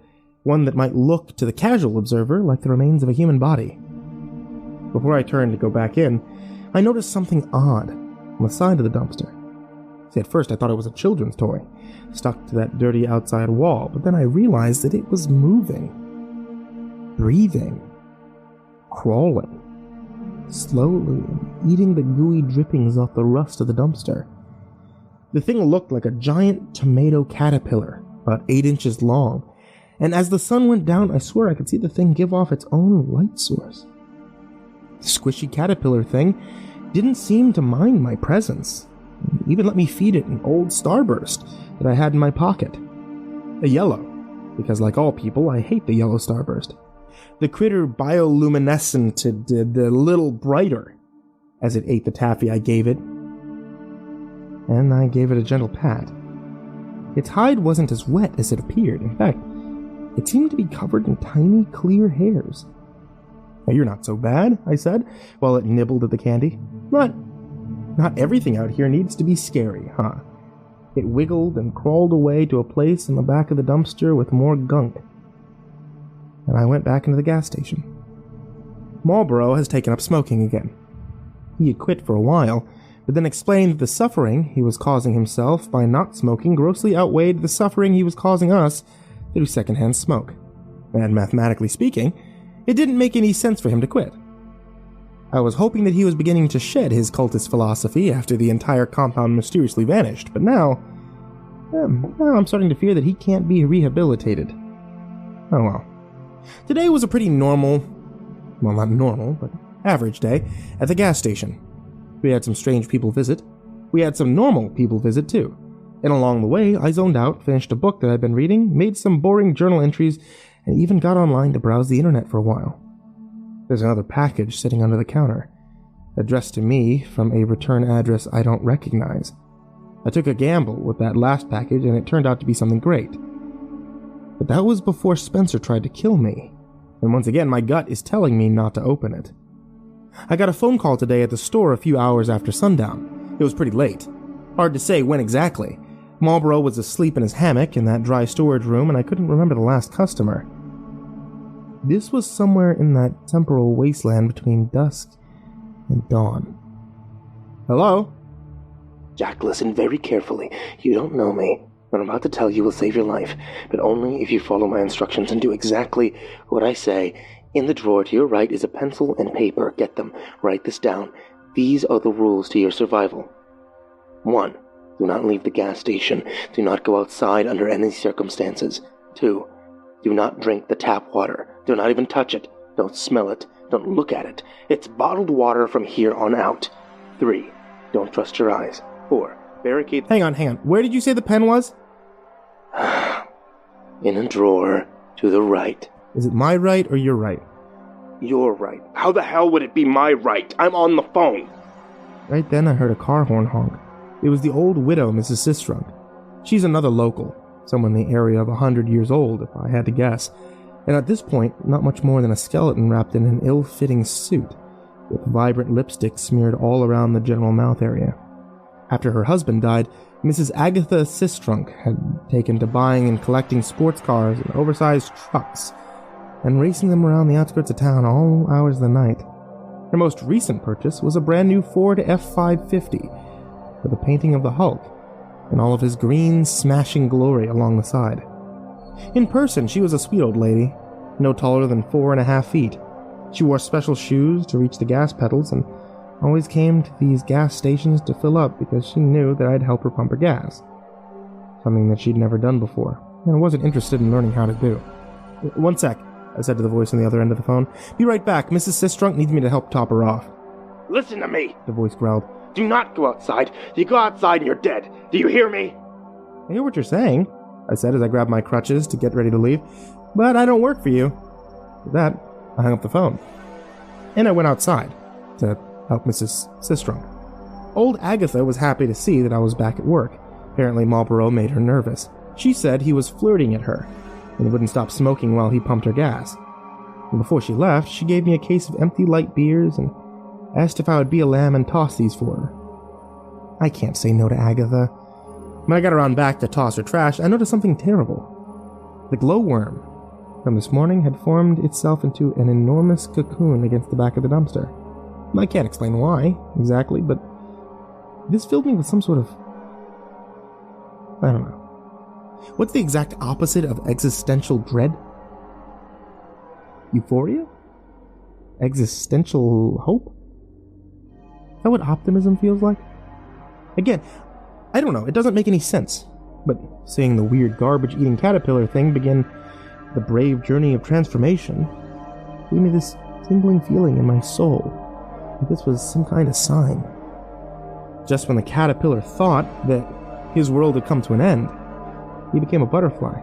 one that might look to the casual observer like the remains of a human body. Before I turned to go back in, I noticed something odd on the side of the dumpster. See, at first I thought it was a children's toy, stuck to that dirty outside wall, but then I realized that it was moving, breathing, crawling, slowly, and eating the gooey drippings off the rust of the dumpster. The thing looked like a giant tomato caterpillar, about 8 inches long, and as the sun went down, I swear I could see the thing give off its own light source. The squishy caterpillar thing didn't seem to mind my presence. It even let me feed it an old Starburst that I had in my pocket. A yellow, because like all people, I hate the yellow Starburst. The critter bioluminescented a little brighter as it ate the taffy I gave it, and I gave it a gentle pat. Its hide wasn't as wet as it appeared. In fact, it seemed to be covered in tiny, clear hairs. "Now, you're not so bad," I said, while it nibbled at the candy. Not everything out here needs to be scary, huh? It wiggled and crawled away to a place in the back of the dumpster with more gunk. And I went back into the gas station. Marlboro has taken up smoking again. He had quit for a while, but then explained that the suffering he was causing himself by not smoking grossly outweighed the suffering he was causing us through secondhand smoke. And mathematically speaking, it didn't make any sense for him to quit. I was hoping that he was beginning to shed his cultist philosophy after the entire compound mysteriously vanished, but now I'm starting to fear that he can't be rehabilitated. Oh well. Today was a pretty normal, well, not normal, but average day at the gas station. We had some strange people visit. We had some normal people visit too. And along the way, I zoned out, finished a book that I'd been reading, made some boring journal entries, and even got online to browse the internet for a while. There's another package sitting under the counter, addressed to me from a return address I don't recognize. I took a gamble with that last package and it turned out to be something great. But that was before Spencer tried to kill me. And once again, my gut is telling me not to open it. I got a phone call today at the store a few hours after sundown. It was pretty late. Hard to say when exactly. Marlboro was asleep in his hammock in that dry storage room, and I couldn't remember the last customer. This was somewhere in that temporal wasteland between dusk and dawn. Hello? Jack, listen very carefully. You don't know me. What I'm about to tell you will save your life, but only if you follow my instructions and do exactly what I say. In the drawer to your right is a pencil and paper. Get them. Write this down. These are the rules to your survival. 1. Do not leave the gas station. Do not go outside under any circumstances. 2. Do not drink the tap water. Do not even touch it. Don't smell it. Don't look at it. It's bottled water from here on out. 3. Don't trust your eyes. 4. Barricade... Hang on. Where did you say the pen was? In a drawer to the right. Is it my right or your right? Your right. How the hell would it be my right? I'm on the phone. Right then I heard a car horn honk. It was the old widow, Mrs. Sistrunk. She's another local, someone in the area of 100 years old, if I had to guess, and at this point, not much more than a skeleton wrapped in an ill-fitting suit, with vibrant lipstick smeared all around the general mouth area. After her husband died, Mrs. Agatha Sistrunk had taken to buying and collecting sports cars and oversized trucks, and racing them around the outskirts of town all hours of the night. Her most recent purchase was a brand new Ford F-550, with a painting of the Hulk, and all of his green, smashing glory along the side. In person, she was a sweet old lady, no taller than 4.5 feet. She wore special shoes to reach the gas pedals, and always came to these gas stations to fill up because she knew that I'd help her pump her gas. Something that she'd never done before, and wasn't interested in learning how to do. "One sec," I said to the voice on the other end of the phone. "Be right back. Mrs. Sistrunk needs me to help top her off." Listen to me. The voice growled. Do not go outside. If you go outside and you're dead. Do you hear me? "I hear what you're saying," I said as I grabbed my crutches to get ready to leave. "But I don't work for you." With that, I hung up the phone. And I went outside to help Mrs. Sistrunk. Old Agatha was happy to see that I was back at work. Apparently Marlboro made her nervous. She said he was flirting at her and wouldn't stop smoking while he pumped her gas. And before she left, she gave me a case of empty light beers and asked if I would be a lamb and toss these for her. I can't say no to Agatha. When I got around back to toss her trash, I noticed something terrible. The glowworm from this morning had formed itself into an enormous cocoon against the back of the dumpster. I can't explain why, exactly, but this filled me with some sort of... I don't know. What's the exact opposite of existential dread? Euphoria? Existential hope? Is that what optimism feels like? Again, I don't know, it doesn't make any sense. But seeing the weird garbage-eating caterpillar thing begin the brave journey of transformation gave me this tingling feeling in my soul that this was some kind of sign. Just when the caterpillar thought that his world had come to an end, he became a butterfly.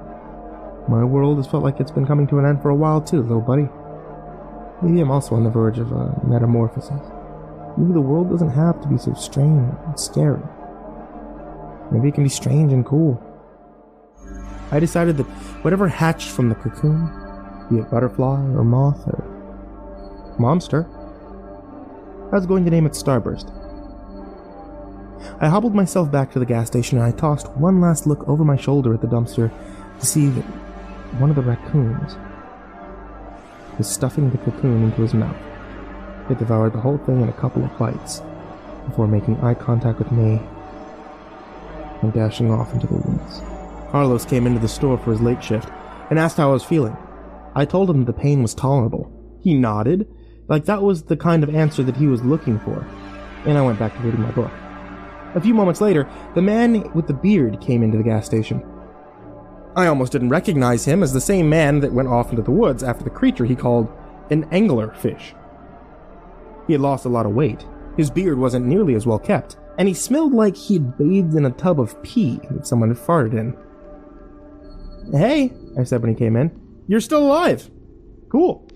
My world has felt like it's been coming to an end for a while too, little buddy. Maybe I'm also on the verge of a metamorphosis. Maybe the world doesn't have to be so strange and scary. Maybe it can be strange and cool. I decided that whatever hatched from the cocoon, be it butterfly or moth or monster, I was going to name it Starburst. I hobbled myself back to the gas station and I tossed one last look over my shoulder at the dumpster to see that one of the raccoons was stuffing the cocoon into his mouth. It devoured the whole thing in a couple of bites before making eye contact with me and dashing off into the woods. Carlos came into the store for his late shift and asked how I was feeling. I told him the pain was tolerable. He nodded, like that was the kind of answer that he was looking for, and I went back to reading my book. A few moments later, the man with the beard came into the gas station. I almost didn't recognize him as the same man that went off into the woods after the creature he called an anglerfish. He had lost a lot of weight, his beard wasn't nearly as well kept, and he smelled like he had bathed in a tub of pee that someone had farted in. "Hey," I said when he came in, "you're still alive. Cool."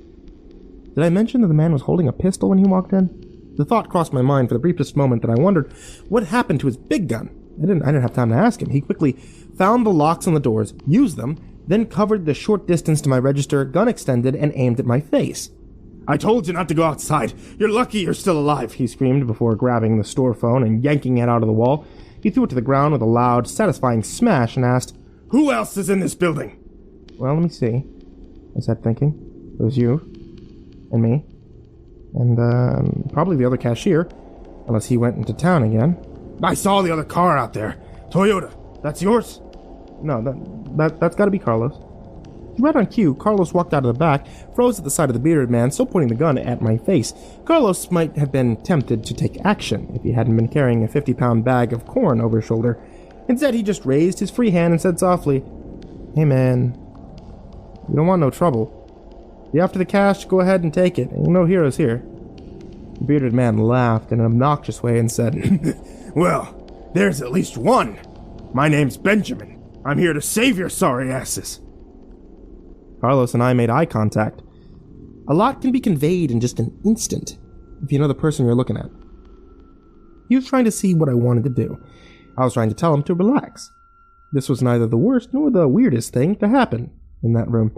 Did I mention that the man was holding a pistol when he walked in? The thought crossed my mind for the briefest moment that I wondered what happened to his big gun. I didn't have time to ask him. He quickly found the locks on the doors, used them, then covered the short distance to my register, gun extended, and aimed at my face. "I told you not to go outside. You're lucky you're still alive," he screamed before grabbing the store phone and yanking it out of the wall. He threw it to the ground with a loud, satisfying smash and asked, "Who else is in this building?" "Well, let me see," I said, thinking. "It was you, and me, and probably the other cashier, unless he went into town again." "I saw the other car out there. Toyota. That's yours?" "No, that's gotta be Carlos." Right on cue, Carlos walked out of the back, froze at the sight of the bearded man, still pointing the gun at my face. Carlos might have been tempted to take action if he hadn't been carrying a 50-pound bag of corn over his shoulder. Instead, he just raised his free hand and said softly, "Hey man, you don't want no trouble. If you're after the cash, go ahead and take it. Ain't no heroes here." The bearded man laughed in an obnoxious way and said, "Well, there's at least one. My name's Benjamin. I'm here to save your sorry asses." Carlos and I made eye contact. A lot can be conveyed in just an instant if you know the person you're looking at. He was trying to see what I wanted to do. I was trying to tell him to relax. This was neither the worst nor the weirdest thing to happen in that room.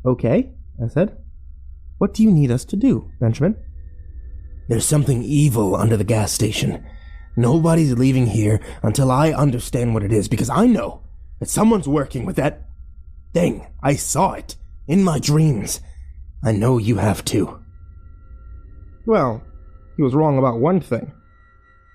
"Okay," I said. "What do you need us to do, Benjamin?" "There's something evil under the gas station. Nobody's leaving here until I understand what it is, because I know that someone's working with that thing. I saw it in my dreams. I know you have too." Well, he was wrong about one thing.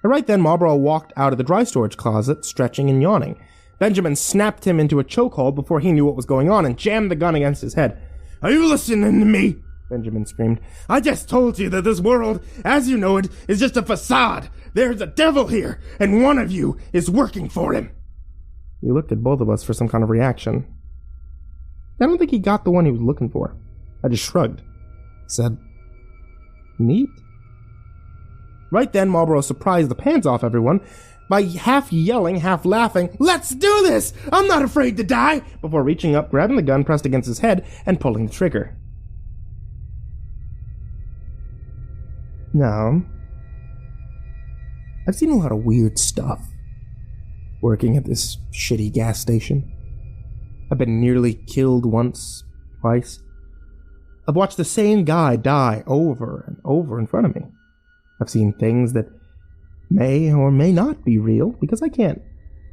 And right then, Marlborough walked out of the dry storage closet, stretching and yawning. Benjamin snapped him into a chokehold before he knew what was going on and jammed the gun against his head. "Are you listening to me?" Benjamin screamed. "I just told you that this world, as you know it, is just a facade. There's a devil here, and one of you is working for him." He looked at both of us for some kind of reaction. I don't think he got the one he was looking for. I just shrugged. Said, "Neat." Right then, Marlborough surprised the pants off everyone by half yelling, half laughing, "Let's do this! I'm not afraid to die!" before reaching up, grabbing the gun pressed against his head, and pulling the trigger. Now, I've seen a lot of weird stuff working at this shitty gas station. I've been nearly killed once, twice. I've watched the same guy die over and over in front of me. I've seen things that may or may not be real because I can't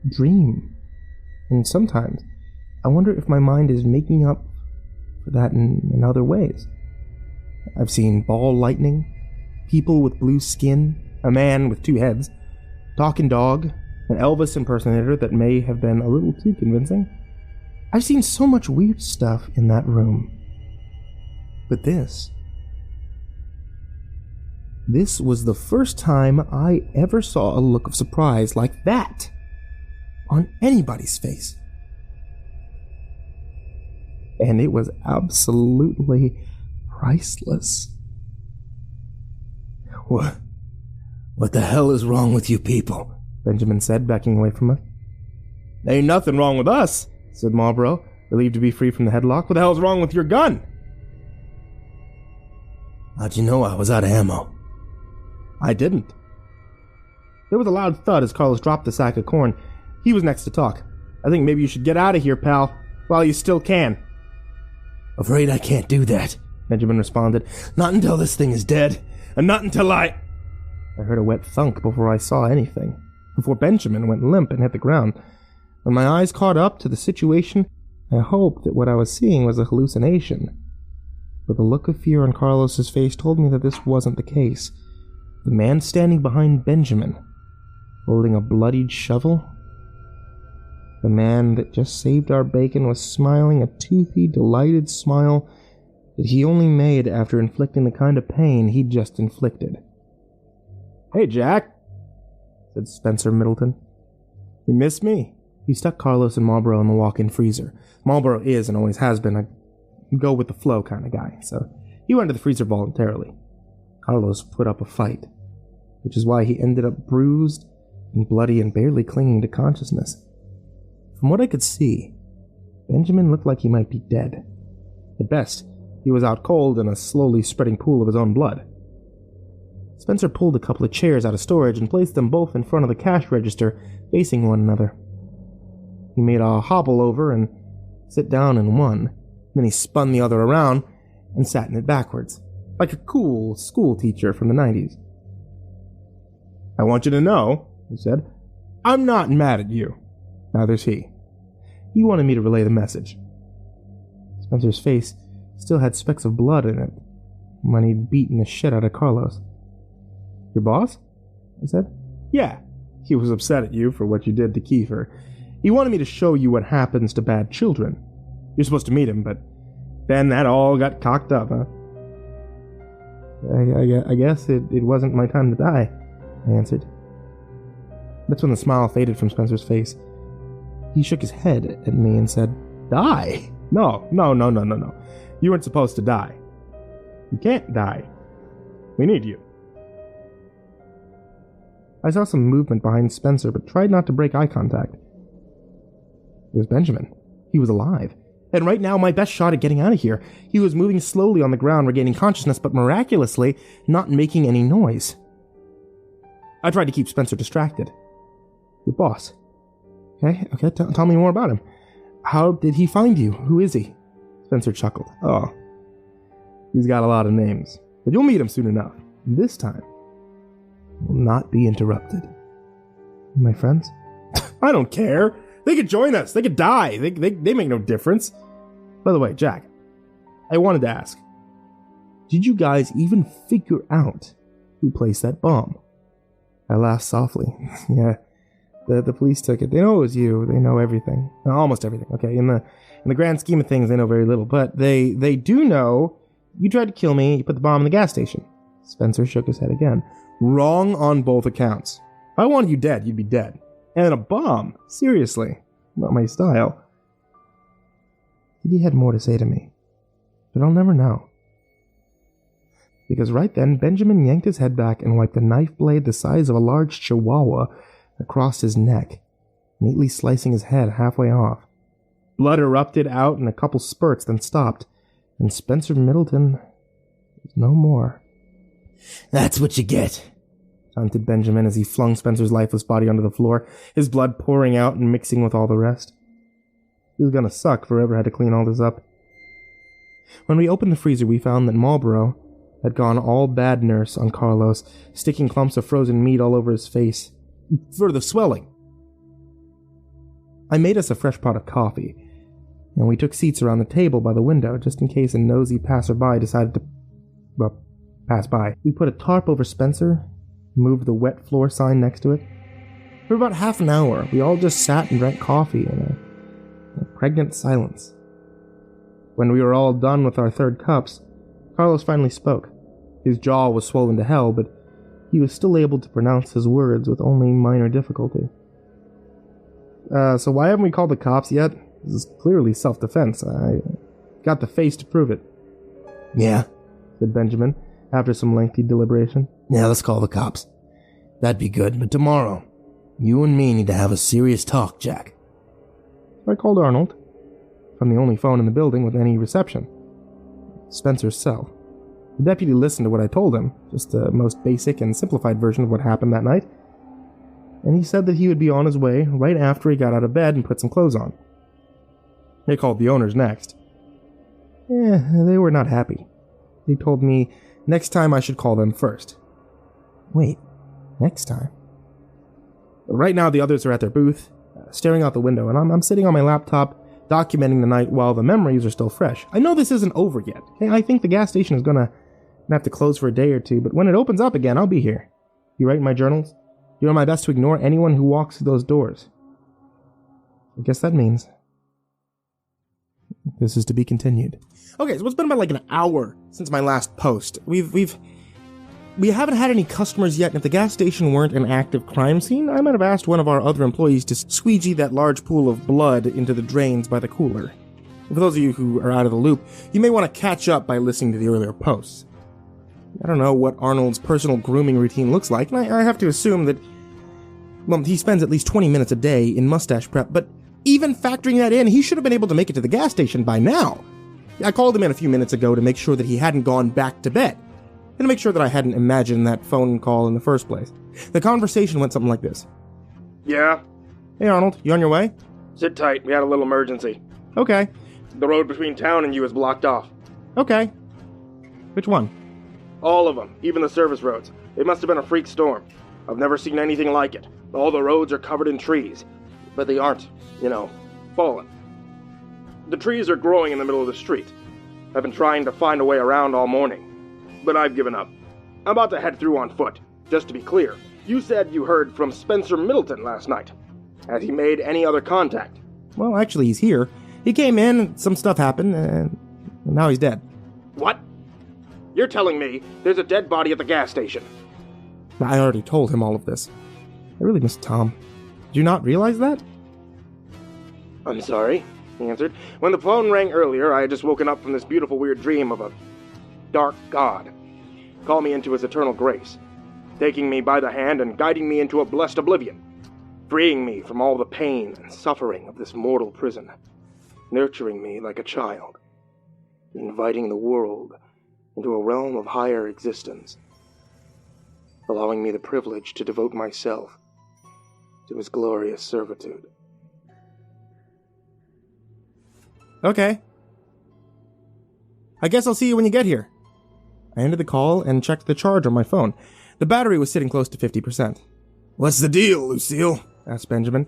dream. And sometimes I wonder if my mind is making up for that in other ways. I've seen ball lightning, people with blue skin, a man with two heads, talking dog, an Elvis impersonator that may have been a little too convincing. I've seen so much weird stuff in that room. But this was the first time I ever saw a look of surprise like that on anybody's face. And it was absolutely priceless. What the hell is wrong with you people?" Benjamin said, backing away from us. "Ain't nothing wrong with us," said Marlborough, relieved to be free from the headlock. "What the hell's wrong with your gun?" "How'd you know I was out of ammo?" "I didn't." There was a loud thud as Carlos dropped the sack of corn. He was next to talk. "I think maybe you should get out of here, pal, while you still can." "Afraid I can't do that," Benjamin responded. "Not until this thing is dead, and not until I heard a wet thunk before I saw anything, before Benjamin went limp and hit the ground. When my eyes caught up to the situation, I hoped that what I was seeing was a hallucination. But the look of fear on Carlos's face told me that this wasn't the case. The man standing behind Benjamin, holding a bloodied shovel, the man that just saved our bacon, was smiling a toothy, delighted smile that he only made after inflicting the kind of pain he'd just inflicted. "Hey, Jack," said Spencer Middleton. "You miss me?" He stuck Carlos and Marlborough in the walk-in freezer. Marlborough is and always has been a go-with-the-flow kind of guy, so he went to the freezer voluntarily. Carlos put up a fight, which is why he ended up bruised and bloody and barely clinging to consciousness. From what I could see, Benjamin looked like he might be dead. At best, he was out cold in a slowly spreading pool of his own blood. Spencer pulled a couple of chairs out of storage and placed them both in front of the cash register, facing one another. He made a hobble over and sit down in one. Then he spun the other around and sat in it backwards, like a cool school teacher from the 90s. "I want you to know," he said, "I'm not mad at you. Neither's he. He wanted me to relay the message." Spencer's face still had specks of blood in it when he'd beaten the shit out of Carlos. "Your boss?" I said. "Yeah, he was upset at you for what you did to Kiefer. He wanted me to show you what happens to bad children. You're supposed to meet him, but then that all got cocked up, huh?" I guess it wasn't my time to die," I answered. That's when the smile faded from Spencer's face. He shook his head at me and said, "Die? No. You weren't supposed to die. You can't die. We need you." I saw some movement behind Spencer, but tried not to break eye contact. It was Benjamin. He was alive. And right now, my best shot at getting out of here. He was moving slowly on the ground, regaining consciousness, but miraculously not making any noise. I tried to keep Spencer distracted. "Your boss. Okay, tell me more about him. How did he find you? Who is he?" Spencer chuckled. "Oh, he's got a lot of names, but you'll meet him soon enough. And this time, will not be interrupted." "My friends?" "I don't care. They could join us. They could die. They make no difference. By the way, Jack, I wanted to ask, did you guys even figure out who placed that bomb?" I laughed softly. "Yeah, the police took it. They know it was you. They know everything. Almost everything. Okay, in the grand scheme of things, they know very little. But they do know you tried to kill me. You put the bomb in the gas station." Spencer shook his head again. "Wrong on both accounts. If I wanted you dead, you'd be dead. And a bomb? Seriously. Not my style." He had more to say to me, but I'll never know. Because right then, Benjamin yanked his head back and wiped a knife blade the size of a large chihuahua across his neck, neatly slicing his head halfway off. Blood erupted out in a couple spurts, then stopped, and Spencer Middleton was no more. "That's what you get," taunted Benjamin as he flung Spencer's lifeless body onto the floor, his blood pouring out and mixing with all the rest. He was gonna suck if I ever had to clean all this up. When we opened the freezer, we found that Marlboro had gone all bad nurse on Carlos, sticking clumps of frozen meat all over his face for the swelling. I made us a fresh pot of coffee, and we took seats around the table by the window just in case a nosy passerby decided to, pass by. We put a tarp over Spencer, moved the wet floor sign next to it. For about half an hour, we all just sat and drank coffee in a pregnant silence. When we were all done with our third cups, Carlos finally spoke. His jaw was swollen to hell, but he was still able to pronounce his words with only minor difficulty. So why haven't we called the cops yet? This is clearly self-defense. I got the face to prove it." "Yeah," said Benjamin, after some lengthy deliberation. "Yeah, let's call the cops. That'd be good, but tomorrow, you and me need to have a serious talk, Jack." I called Arnold, from the only phone in the building with any reception. Spencer's cell. The deputy listened to what I told him, just the most basic and simplified version of what happened that night, and he said that he would be on his way right after he got out of bed and put some clothes on. They called the owners next. They were not happy. They told me next time I should call them first. Wait, next time? Right now the others are at their booth, staring out the window, and I'm sitting on my laptop documenting the night while the memories are still fresh. I know this isn't over yet. Okay? I think the gas station is gonna have to close for a day or two, but when it opens up again, I'll be here. You write in my journals, doing my best to ignore anyone who walks through those doors. I guess that means this is to be continued. Okay, so it's been about like an hour since my last post. We haven't had any customers yet, and if the gas station weren't an active crime scene, I might have asked one of our other employees to squeegee that large pool of blood into the drains by the cooler. For those of you who are out of the loop, you may want to catch up by listening to the earlier posts. I don't know what Arnold's personal grooming routine looks like, and I have to assume that, well, he spends at least 20 minutes a day in mustache prep, but even factoring that in, he should have been able to make it to the gas station by now. I called him in a few minutes ago to make sure that he hadn't gone back to bed. and to make sure that I hadn't imagined that phone call in the first place. The conversation went something like this. Yeah? Hey Arnold, you on your way? Sit tight, we had a little emergency. Okay. The road between town and you is blocked off. Okay. Which one? All of them, even the service roads. It must have been a freak storm. I've never seen anything like it. All the roads are covered in trees. But they aren't, fallen. The trees are growing in the middle of the street. I've been trying to find a way around all morning. But I've given up. I'm about to head through on foot. Just to be clear, you said you heard from Spencer Middleton last night. Has he made any other contact? Well, actually, he's here. He came in, some stuff happened, and now he's dead. What? You're telling me there's a dead body at the gas station? I already told him all of this. I really miss Tom. Did you not realize that? I'm sorry, he answered. When the phone rang earlier, I had just woken up from this beautiful weird dream of a dark god. Call me into his eternal grace, taking me by the hand and guiding me into a blessed oblivion, freeing me from all the pain and suffering of this mortal prison, nurturing me like a child, inviting the world into a realm of higher existence, allowing me the privilege to devote myself to his glorious servitude. Okay. I guess I'll see you when you get here. I ended the call and checked the charge on my phone. The battery was sitting close to 50%. What's the deal, Lucille? Asked Benjamin.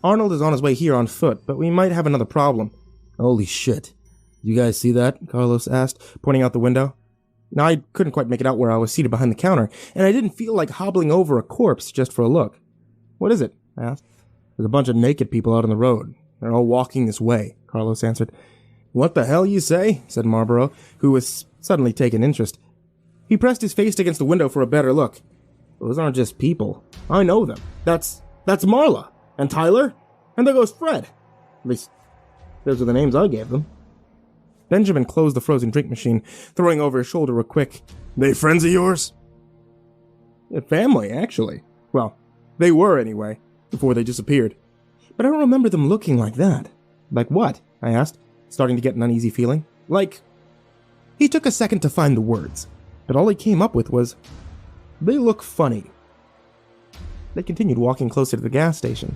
Arnold is on his way here on foot, but we might have another problem. Holy shit. You guys see that? Carlos asked, pointing out the window. Now, I couldn't quite make it out where I was seated behind the counter, and I didn't feel like hobbling over a corpse just for a look. What is it? I asked. There's a bunch of naked people out on the road. They're all walking this way, Carlos answered. What the hell you say? Said Marlborough, who was suddenly taking interest. He pressed his face against the window for a better look. Those aren't just people. I know them. That's Marla, and Tyler, and there goes Fred. At least, those are the names I gave them. Benjamin closed the frozen drink machine, throwing over his shoulder a quick, They friends of yours? Family, actually. Well, they were anyway, before they disappeared. But I don't remember them looking like that. Like what? I asked, starting to get an uneasy feeling. Like... He took a second to find the words, but all he came up with was, They look funny. They continued walking closer to the gas station.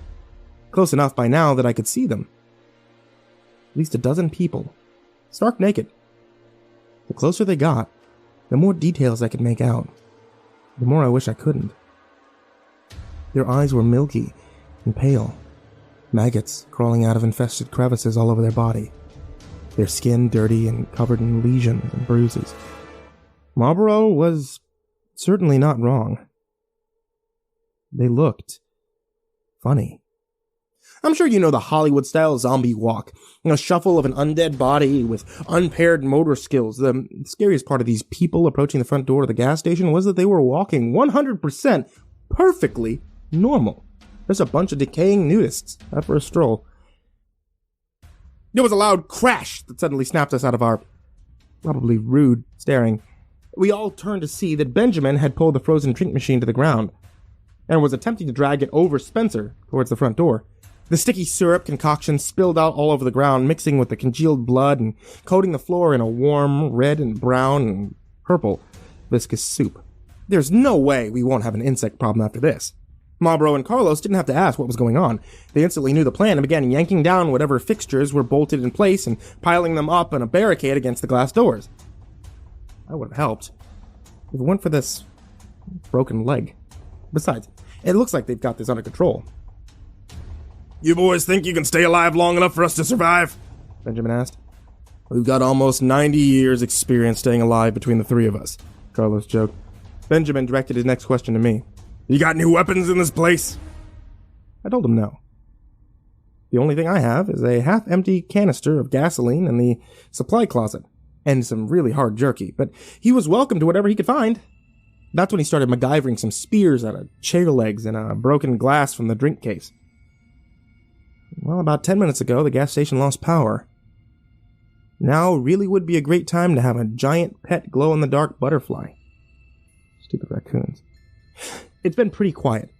Close enough by now that I could see them. At least a dozen people. Stark naked. The closer they got, the more details I could make out. The more I wish I couldn't. Their eyes were milky and pale. Maggots crawling out of infested crevices all over their body. Their skin dirty and covered in lesions and bruises. Marlborough was certainly not wrong. They looked funny. I'm sure you know the Hollywood-style zombie walk. A shuffle of an undead body with unpaired motor skills. The scariest part of these people approaching the front door of the gas station was that they were walking 100% perfectly normal. There's a bunch of decaying nudists out for a stroll. There was a loud crash that suddenly snapped us out of our probably rude staring. We all turned to see that Benjamin had pulled the frozen drink machine to the ground and was attempting to drag it over Spencer towards the front door. The sticky syrup concoction spilled out all over the ground, mixing with the congealed blood and coating the floor in a warm red and brown and purple viscous soup. There's no way we won't have an insect problem after this. Marlborough and Carlos didn't have to ask what was going on. They instantly knew the plan and began yanking down whatever fixtures were bolted in place and piling them up in a barricade against the glass doors. That would have helped if it weren't for this broken leg. Besides, it looks like they've got this under control. You boys think you can stay alive long enough for us to survive? Benjamin asked. We've got almost 90 years experience staying alive between the three of us, Carlos joked. Benjamin directed his next question to me. You got any weapons in this place? I told him no. The only thing I have is a half-empty canister of gasoline in the supply closet, and some really hard jerky, but he was welcome to whatever he could find. That's when he started MacGyvering some spears out of chair legs and a broken glass from the drink case. Well, about 10 minutes ago, the gas station lost power. Now really would be a great time to have a giant pet glow-in-the-dark butterfly. Stupid raccoons. It's been pretty quiet,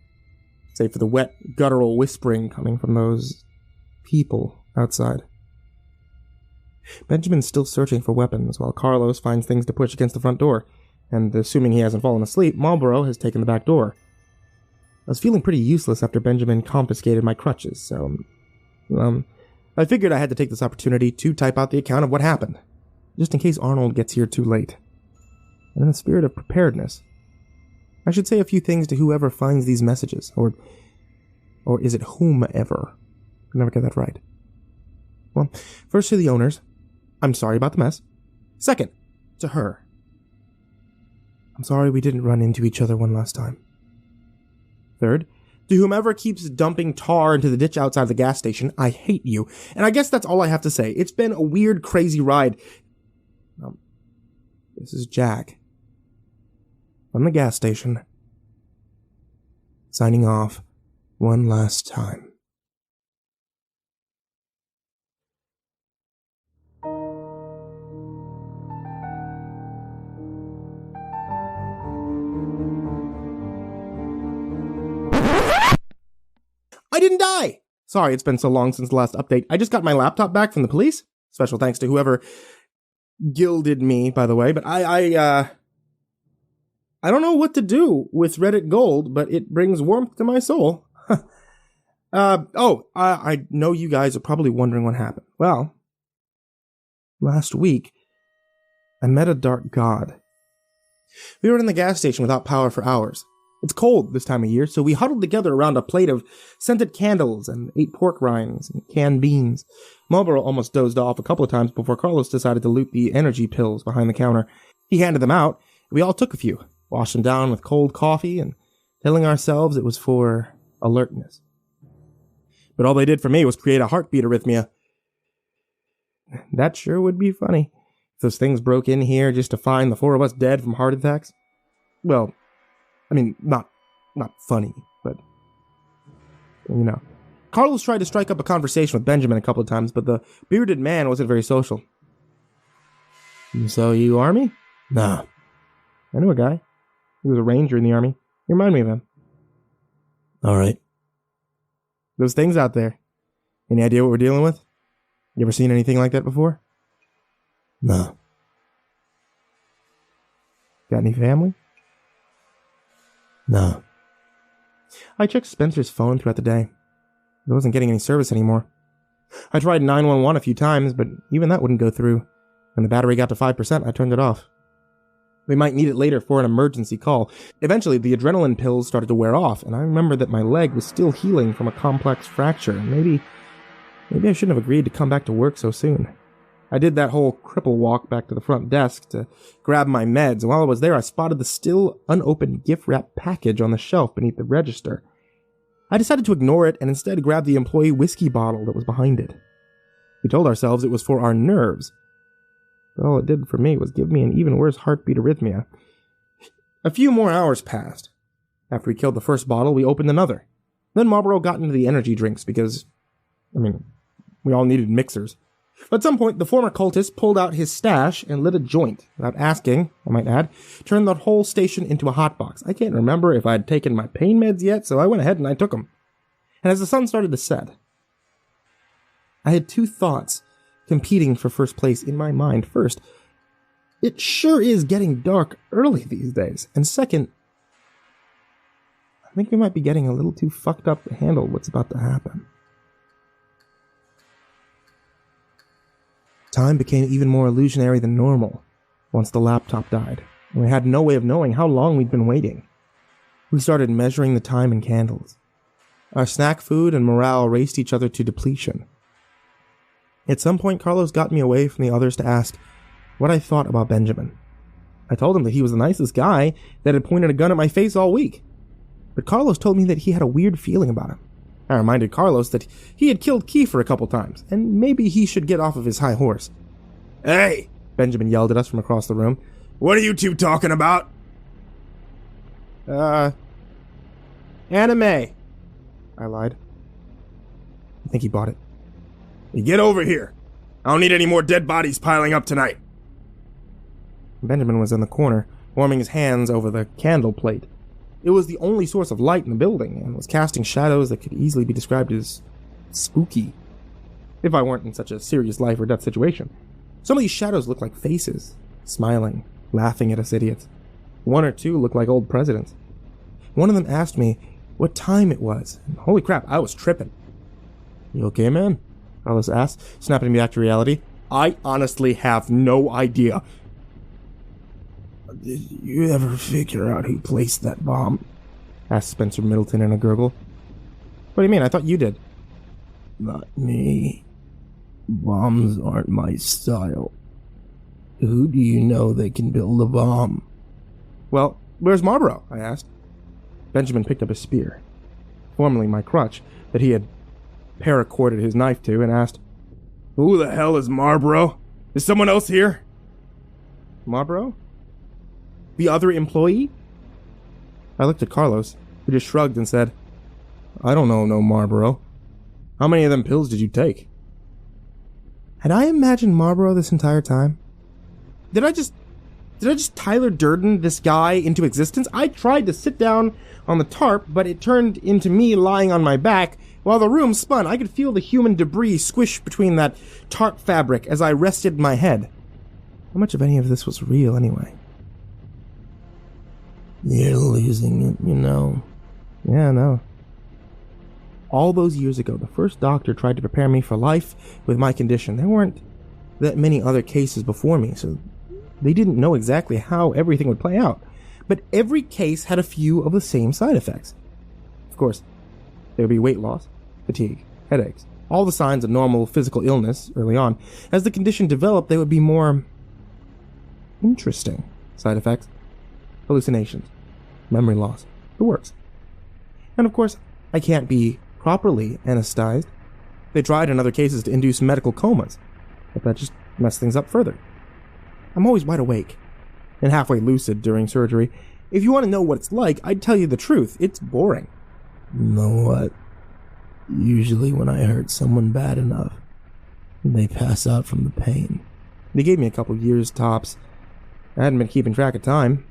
save for the wet, guttural whispering coming from those people outside. Benjamin's still searching for weapons while Carlos finds things to push against the front door, and assuming he hasn't fallen asleep, Marlboro has taken the back door. I was feeling pretty useless after Benjamin confiscated my crutches, so, I figured I had to take this opportunity to type out the account of what happened, just in case Arnold gets here too late. And in the spirit of preparedness, I should say a few things to whoever finds these messages, or is it whomever? I never get that right. Well, first to the owners, I'm sorry about the mess. Second, to her. I'm sorry we didn't run into each other one last time. Third, to whomever keeps dumping tar into the ditch outside the gas station, I hate you. And I guess that's all I have to say. It's been a weird, crazy ride. This is Jack. From the gas station. Signing off one last time. I didn't die! Sorry, it's been so long since the last update. I just got my laptop back from the police. Special thanks to whoever gilded me, by the way. But I don't know what to do with Reddit Gold, but it brings warmth to my soul. I know you guys are probably wondering what happened. Well, last week, I met a dark god. We were in the gas station without power for hours. It's cold this time of year, so we huddled together around a plate of scented candles and ate pork rinds and canned beans. Marlboro almost dozed off a couple of times before Carlos decided to loot the energy pills behind the counter. He handed them out, and we all took a few, washed them down with cold coffee, and telling ourselves it was for alertness. But all they did for me was create a heartbeat arrhythmia. That sure would be funny, if those things broke in here just to find the four of us dead from heart attacks. Well, I mean, not funny, but, you know. Carlos tried to strike up a conversation with Benjamin a couple of times, but the bearded man wasn't very social. So you Army? Nah. I knew a guy. He was a ranger in the Army. You remind me of him. Alright. Those things out there. Any idea what we're dealing with? You ever seen anything like that before? No. Got any family? No. I checked Spencer's phone throughout the day. It wasn't getting any service anymore. I tried 911 a few times, but even that wouldn't go through. When the battery got to 5%, I turned it off. We might need it later for an emergency call. Eventually, the adrenaline pills started to wear off, and I remembered that my leg was still healing from a complex fracture, and maybe I shouldn't have agreed to come back to work so soon. I did that whole cripple walk back to the front desk to grab my meds, and while I was there, I spotted the still unopened gift wrap package on the shelf beneath the register. I decided to ignore it and instead grab the employee whiskey bottle that was behind it. We told ourselves it was for our nerves, but all it did for me was give me an even worse heartbeat arrhythmia. A few more hours passed. After we killed the first bottle, we opened another. Then Marlboro got into the energy drinks because, we all needed mixers. At some point, the former cultist pulled out his stash and lit a joint. Without asking, I might add, turned the whole station into a hotbox. I can't remember if I'd taken my pain meds yet, so I went ahead and I took them. And as the sun started to set, I had two thoughts competing for first place in my mind. First, it sure is getting dark early these days. And second, I think we might be getting a little too fucked up to handle what's about to happen. Time became even more illusionary than normal once the laptop died, and we had no way of knowing how long we'd been waiting. We started measuring the time in candles. Our snack food and morale raced each other to depletion. At some point, Carlos got me away from the others to ask what I thought about Benjamin. I told him that he was the nicest guy that had pointed a gun at my face all week. But Carlos told me that he had a weird feeling about him. I reminded Carlos that he had killed Kiefer a couple times, and maybe he should get off of his high horse. "Hey!" Benjamin yelled at us from across the room. "What are you two talking about?" Anime, I lied. I think he bought it. "You get over here. I don't need any more dead bodies piling up tonight." Benjamin was in the corner, warming his hands over the candle plate. It was the only source of light in the building, and was casting shadows that could easily be described as spooky, if I weren't in such a serious life or death situation. Some of these shadows looked like faces, smiling, laughing at us idiots. One or two looked like old presidents. One of them asked me what time it was. Holy crap, I was tripping. "You okay, man?" Carlos asked, snapping me back to reality. "I honestly have no idea." "Did you ever figure out who placed that bomb?" asked Spencer Middleton in a gurgle. "What do you mean? I thought you did." "Not me. Bombs aren't my style. Who do you know that can build a bomb?" "Well, where's Marlboro?" I asked. Benjamin picked up his spear, formerly my crutch, that he had paracorded his knife to, and asked, "Who the hell is Marlboro? Is someone else here?" "Marlboro? The other employee?" I looked at Carlos, who just shrugged and said, "I don't know no Marlboro. How many of them pills did you take?" Had I imagined Marlboro this entire time? Did I just Tyler Durden this guy into existence? I tried to sit down on the tarp, but it turned into me lying on my back. While the room spun, I could feel the human debris squish between that tarp fabric as I rested my head. How much of any of this was real, anyway? "You're losing it, you know." "Yeah, I know. All those years ago, the first doctor tried to prepare me for life with my condition. There weren't that many other cases before me, so they didn't know exactly how everything would play out. But every case had a few of the same side effects. Of course, there would be weight loss, fatigue, headaches, all the signs of normal physical illness early on. As the condition developed, there would be more interesting side effects. Hallucinations, memory loss, the works. And of course, I can't be properly anesthetized. They tried in other cases to induce medical comas, but that just messed things up further. I'm always wide awake and halfway lucid during surgery. If you want to know what it's like, I'd tell you the truth. It's boring." "Know what? Usually when I hurt someone bad enough, they pass out from the pain." They gave me a couple years tops. I hadn't been keeping track of time.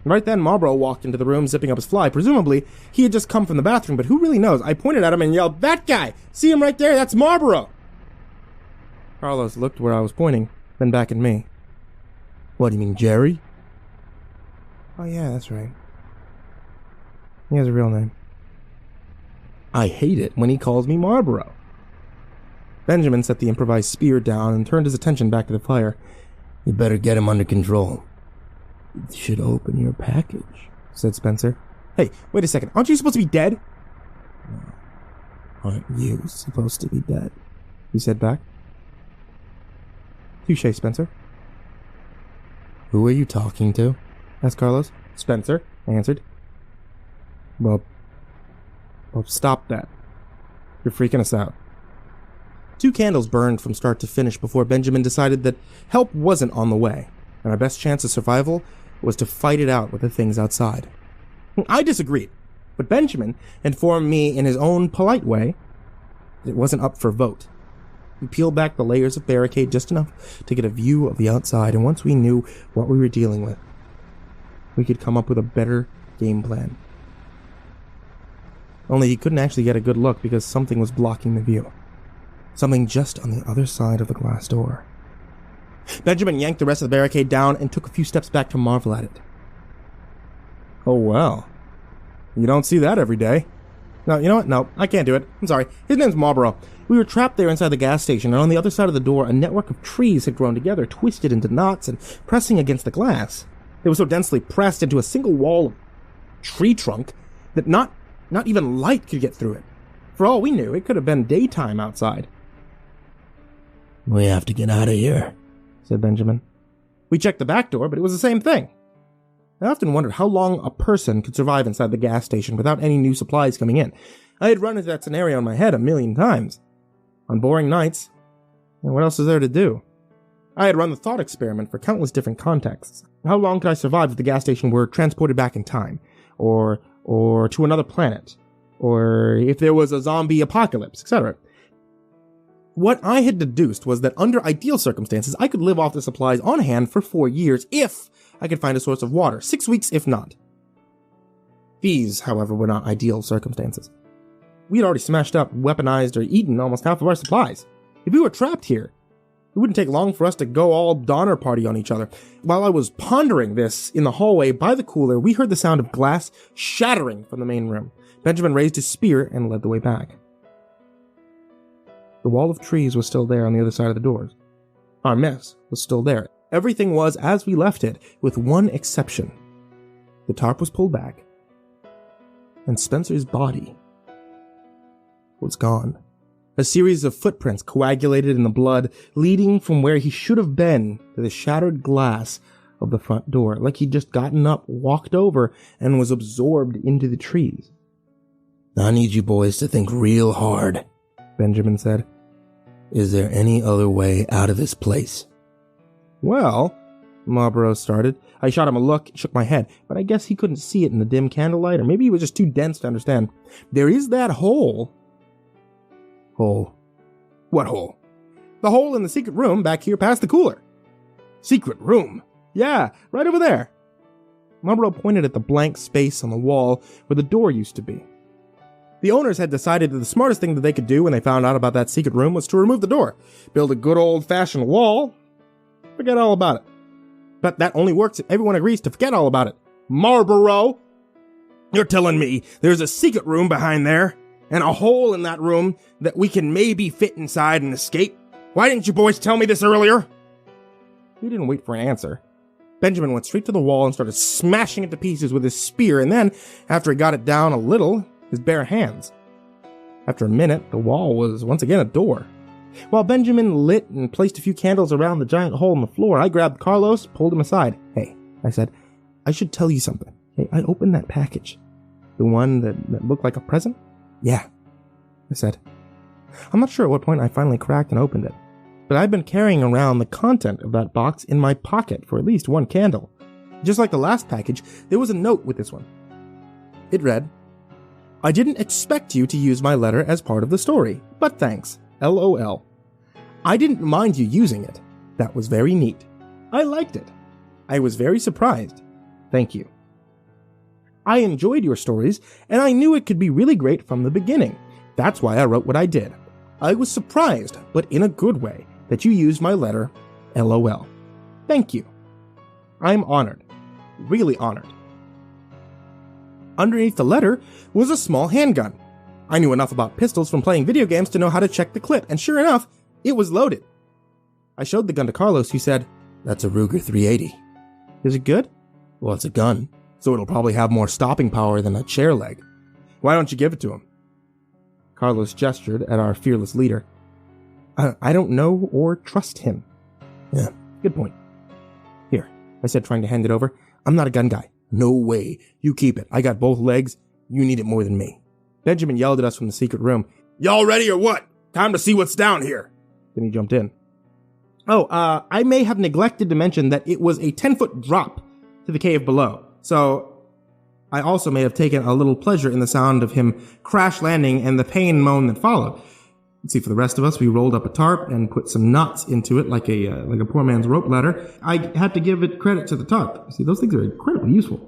Right then, Marlboro walked into the room, zipping up his fly. Presumably, he had just come from the bathroom, but who really knows? I pointed at him and yelled, "That guy! See him right there? That's Marlboro!" Carlos looked where I was pointing, then back at me. "What, do you mean Jerry?" "Oh yeah, that's right. He has a real name. I hate it when he calls me Marlboro." Benjamin set the improvised spear down and turned his attention back to the fire. "You better get him under control." "It should open your package," said Spencer. "Hey, wait a second. Aren't you supposed to be dead?" "No. Aren't you supposed to be dead?" he said back. "Touché, Spencer." "Who are you talking to?" asked Carlos. "Spencer," I answered. Well, stop that. You're freaking us out." 2 candles burned from start to finish before Benjamin decided that help wasn't on the way, and our best chance of survival was to fight it out with the things outside. I disagreed, but Benjamin informed me in his own polite way that it wasn't up for vote. We peeled back the layers of barricade just enough to get a view of the outside, and once we knew what we were dealing with, we could come up with a better game plan. Only he couldn't actually get a good look because something was blocking the view. Something just on the other side of the glass door. Benjamin yanked the rest of the barricade down and took a few steps back to marvel at it. "Oh, well. You don't see that every day." "No, you know what? No, I can't do it. I'm sorry. His name's Marlboro. We were trapped there inside the gas station, and on the other side of the door, a network of trees had grown together, twisted into knots and pressing against the glass. They were so densely pressed into a single wall of tree trunk that not even light could get through it. For all we knew, it could have been daytime outside." "We have to get out of here," said Benjamin. We checked the back door, but it was the same thing. I often wondered how long a person could survive inside the gas station without any new supplies coming in. I had run into that scenario in my head a million times. On boring nights, and what else is there to do? I had run the thought experiment for countless different contexts. How long could I survive if the gas station were transported back in time? Or to another planet? Or if there was a zombie apocalypse, etc. What I had deduced was that under ideal circumstances, I could live off the supplies on hand for 4 years if I could find a source of water, 6 weeks if not. These, however, were not ideal circumstances. We had already smashed up, weaponized, or eaten almost half of our supplies. If we were trapped here, It wouldn't take long for us to go all Donner Party on each other. While I was pondering this in the hallway by the cooler, we heard the sound of glass shattering from the main room. Benjamin raised his spear and led the way back. The wall of trees was still there on the other side of the doors. Our mess was still there. Everything was as we left it, with one exception. The tarp was pulled back, and Spencer's body was gone. A series of footprints coagulated in the blood, leading from where he should have been to the shattered glass of the front door, like he'd just gotten up, walked over, and was absorbed into the trees. "I need you boys to think real hard," Benjamin said. "Is there any other way out of this place?" "Well," Marlborough started. I shot him a look, shook my head, but I guess he couldn't see it in the dim candlelight, or maybe he was just too dense to understand. "There is that hole." "Hole? What hole?" "The hole in the secret room back here past the cooler." "Secret room?" "Yeah, right over there." Marlborough pointed at the blank space on the wall where the door used to be. The owners had decided that the smartest thing that they could do when they found out about that secret room was to remove the door, build a good old-fashioned wall, forget all about it. But that only works if everyone agrees to forget all about it. "Marlborough, you're telling me there's a secret room behind there, and a hole in that room that we can maybe fit inside and escape? Why didn't you boys tell me this earlier?" We didn't wait for an answer. Benjamin went straight to the wall and started smashing it to pieces with his spear, and then, after he got it down a little, his bare hands. After a minute, the wall was once again a door. While Benjamin lit and placed a few candles around the giant hole in the floor, I grabbed Carlos, pulled him aside. "Hey," I said, "I should tell you something. Hey, I opened that package. The one that looked like a present?" "Yeah," I said. I'm not sure at what point I finally cracked and opened it, but I've been carrying around the content of that box in my pocket for at least one candle. Just like the last package, there was a note with this one. It read, "I didn't expect you to use my letter as part of the story, but thanks. LOL. I didn't mind you using it. That was very neat. I liked it. I was very surprised. Thank you. I enjoyed your stories, and I knew it could be really great from the beginning. That's why I wrote what I did. I was surprised, but in a good way, that you used my letter. LOL. Thank you. I'm honored. Really honored." Underneath the letter was a small handgun. I knew enough about pistols from playing video games to know how to check the clip, and sure enough, it was loaded. I showed the gun to Carlos, who said, "That's a Ruger 380. Is it good?" "Well, it's a gun, so it'll probably have more stopping power than a chair leg. Why don't you give it to him?" Carlos gestured at our fearless leader. I don't know or trust him." "Yeah, good point. Here," I said, trying to hand it over. "I'm not a gun guy." "No way. You keep it. I got both legs. You need it more than me." Benjamin yelled at us from the secret room. "Y'all ready or what? Time to see what's down here." Then he jumped in. I may have neglected to mention that it was a 10-foot drop to the cave below. So I also may have taken a little pleasure in the sound of him crash landing and the pain moan that followed. Let's see, for the rest of us, we rolled up a tarp and put some knots into it like a poor man's rope ladder. I had to give it credit to the tarp. See, those things are incredibly useful.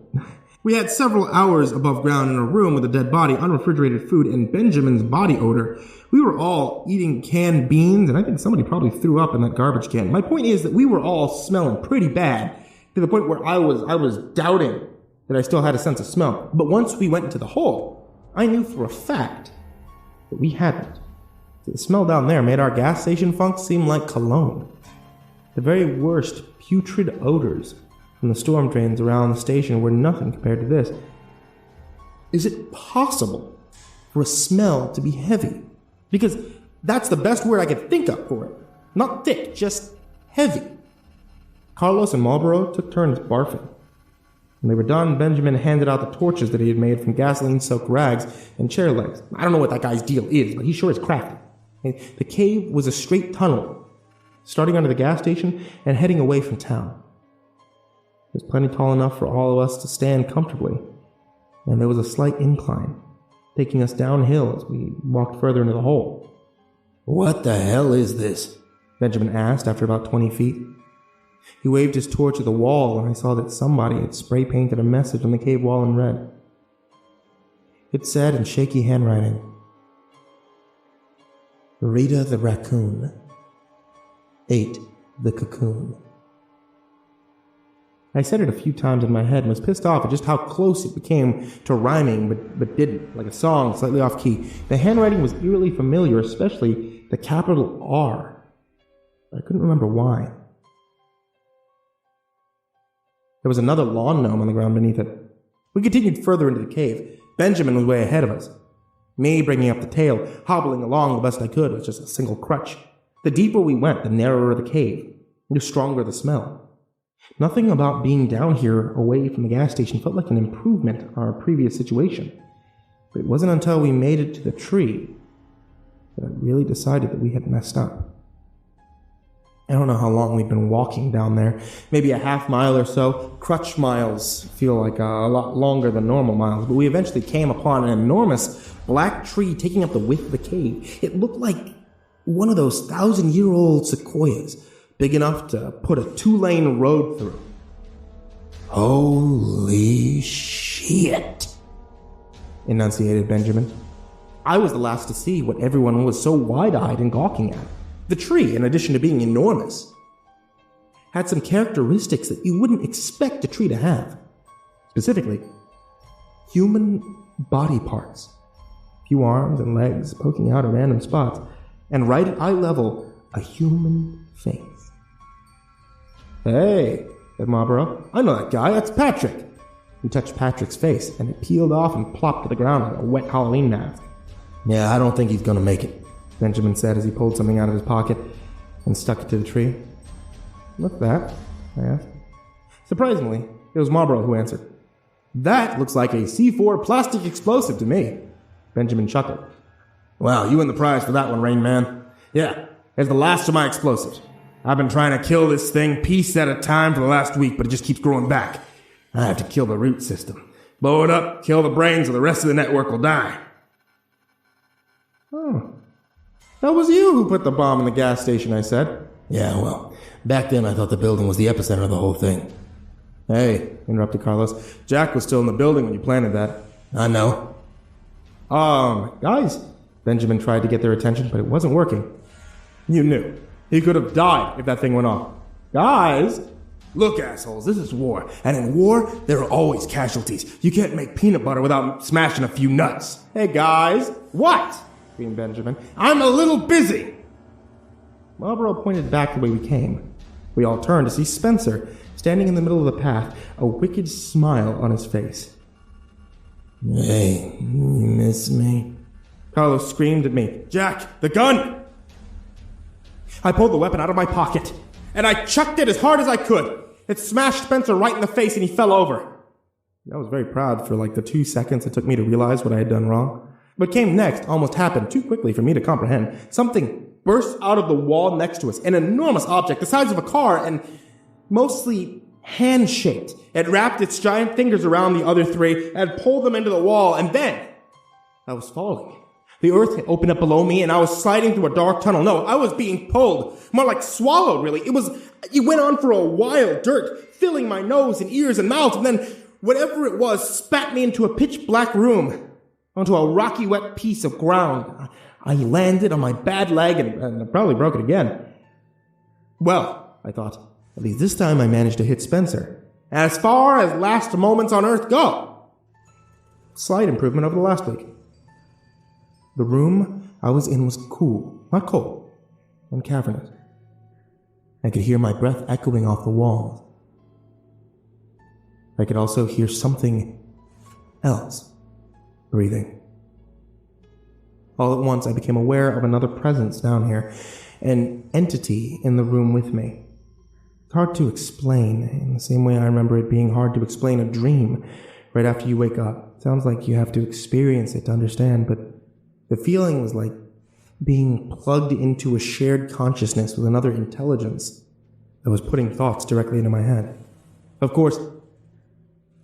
We had several hours above ground in a room with a dead body, unrefrigerated food, and Benjamin's body odor. We were all eating canned beans, and I think somebody probably threw up in that garbage can. My point is that we were all smelling pretty bad, to the point where I was doubting that I still had a sense of smell. But once we went into the hole, I knew for a fact that we hadn't. The smell down there made our gas station funk seem like cologne. The very worst putrid odors from the storm drains around the station were nothing compared to this. Is it possible for a smell to be heavy? Because that's the best word I could think of for it. Not thick, just heavy. Carlos and Marlborough took turns barfing. When they were done, Benjamin handed out the torches that he had made from gasoline-soaked rags and chair legs. I don't know what that guy's deal is, but he sure is crafty. The cave was a straight tunnel, starting under the gas station and heading away from town. It was plenty tall enough for all of us to stand comfortably, and there was a slight incline, taking us downhill as we walked further into the hole. "What the hell is this?" Benjamin asked after about 20 feet. He waved his torch at the wall, and I saw that somebody had spray-painted a message on the cave wall in red. It said in shaky handwriting, "Rita the Raccoon, ate the cocoon. I said it a few times in my head and was pissed off at just how close it became to rhyming, but didn't, like a song slightly off key. The handwriting was eerily familiar, especially the capital R. I couldn't remember why. There was another lawn gnome on the ground beneath it. We continued further into the cave. Benjamin was way ahead of us. Me bringing up the tail, hobbling along the best I could with just a single crutch. The deeper we went, the narrower the cave, the stronger the smell. Nothing about being down here away from the gas station felt like an improvement on our previous situation. But it wasn't until we made it to the tree that I really decided that we had messed up. I don't know how long we'd been walking down there, maybe a half mile or so. Crutch miles feel like a lot longer than normal miles, but we eventually came upon an enormous black tree taking up the width of the cave. It looked like one of those 1,000-year-old sequoias, big enough to put a 2-lane road through. "Holy shit," enunciated Benjamin. I was the last to see what everyone was so wide-eyed and gawking at. The tree, in addition to being enormous, had some characteristics that you wouldn't expect a tree to have. Specifically, human body parts. A few arms and legs poking out at random spots, and right at eye level, a human face. "Hey," said Marlborough, "I know that guy, that's Patrick." He touched Patrick's face, and it peeled off and plopped to the ground like a wet Halloween mask. "Yeah, I don't think he's gonna make it," Benjamin said as he pulled something out of his pocket and stuck it to the tree. "What's that?" I asked. Surprisingly, it was Marlborough who answered. "That looks like a C4 plastic explosive to me." Benjamin chuckled. "Wow, you win the prize for that one, Rain Man. Yeah, it's the last of my explosives. I've been trying to kill this thing piece at a time for the last week, but it just keeps growing back. I have to kill the root system. Blow it up, kill the brains, or the rest of the network will die." "Oh, that was you who put the bomb in the gas station," I said. "Yeah, well, back then I thought the building was the epicenter of the whole thing." "Hey," interrupted Carlos, "Jack was still in the building when you planted that." "I know." Guys," Benjamin tried to get their attention, but it wasn't working. "You knew. He could have died if that thing went off." "Guys! Look, assholes, this is war. And in war, there are always casualties. You can't make peanut butter without smashing a few nuts." "Hey, guys!" "What?" screamed Benjamin. "I'm a little busy." Marlborough pointed back the way we came. We all turned to see Spencer, standing in the middle of the path, a wicked smile on his face. "Hey, you miss me?" Carlos screamed at me. "Jack, the gun!" I pulled the weapon out of my pocket, and I chucked it as hard as I could. It smashed Spencer right in the face, and he fell over. I was very proud for like the 2 seconds it took me to realize what I had done wrong. What came next almost happened too quickly for me to comprehend. Something burst out of the wall next to us, an enormous object the size of a car and mostly hand-shaped. It wrapped its giant fingers around the other three and pulled them into the wall, and then I was falling. The earth had opened up below me, and I was sliding through a dark tunnel. No, I was being pulled. More like swallowed, really. It went on for a while, dirt filling my nose and ears and mouth, and then whatever it was spat me into a pitch-black room, onto a rocky, wet piece of ground. I landed on my bad leg and I probably broke it again. Well, I thought, at least this time I managed to hit Spencer. As far as last moments on Earth go. Slight improvement over the last week. The room I was in was cool, not cold, and cavernous. I could hear my breath echoing off the walls. I could also hear something else breathing. All at once, I became aware of another presence down here, an entity in the room with me. It's hard to explain, in the same way I remember it being hard to explain a dream right after you wake up. It sounds like you have to experience it to understand, but the feeling was like being plugged into a shared consciousness with another intelligence that was putting thoughts directly into my head. Of course,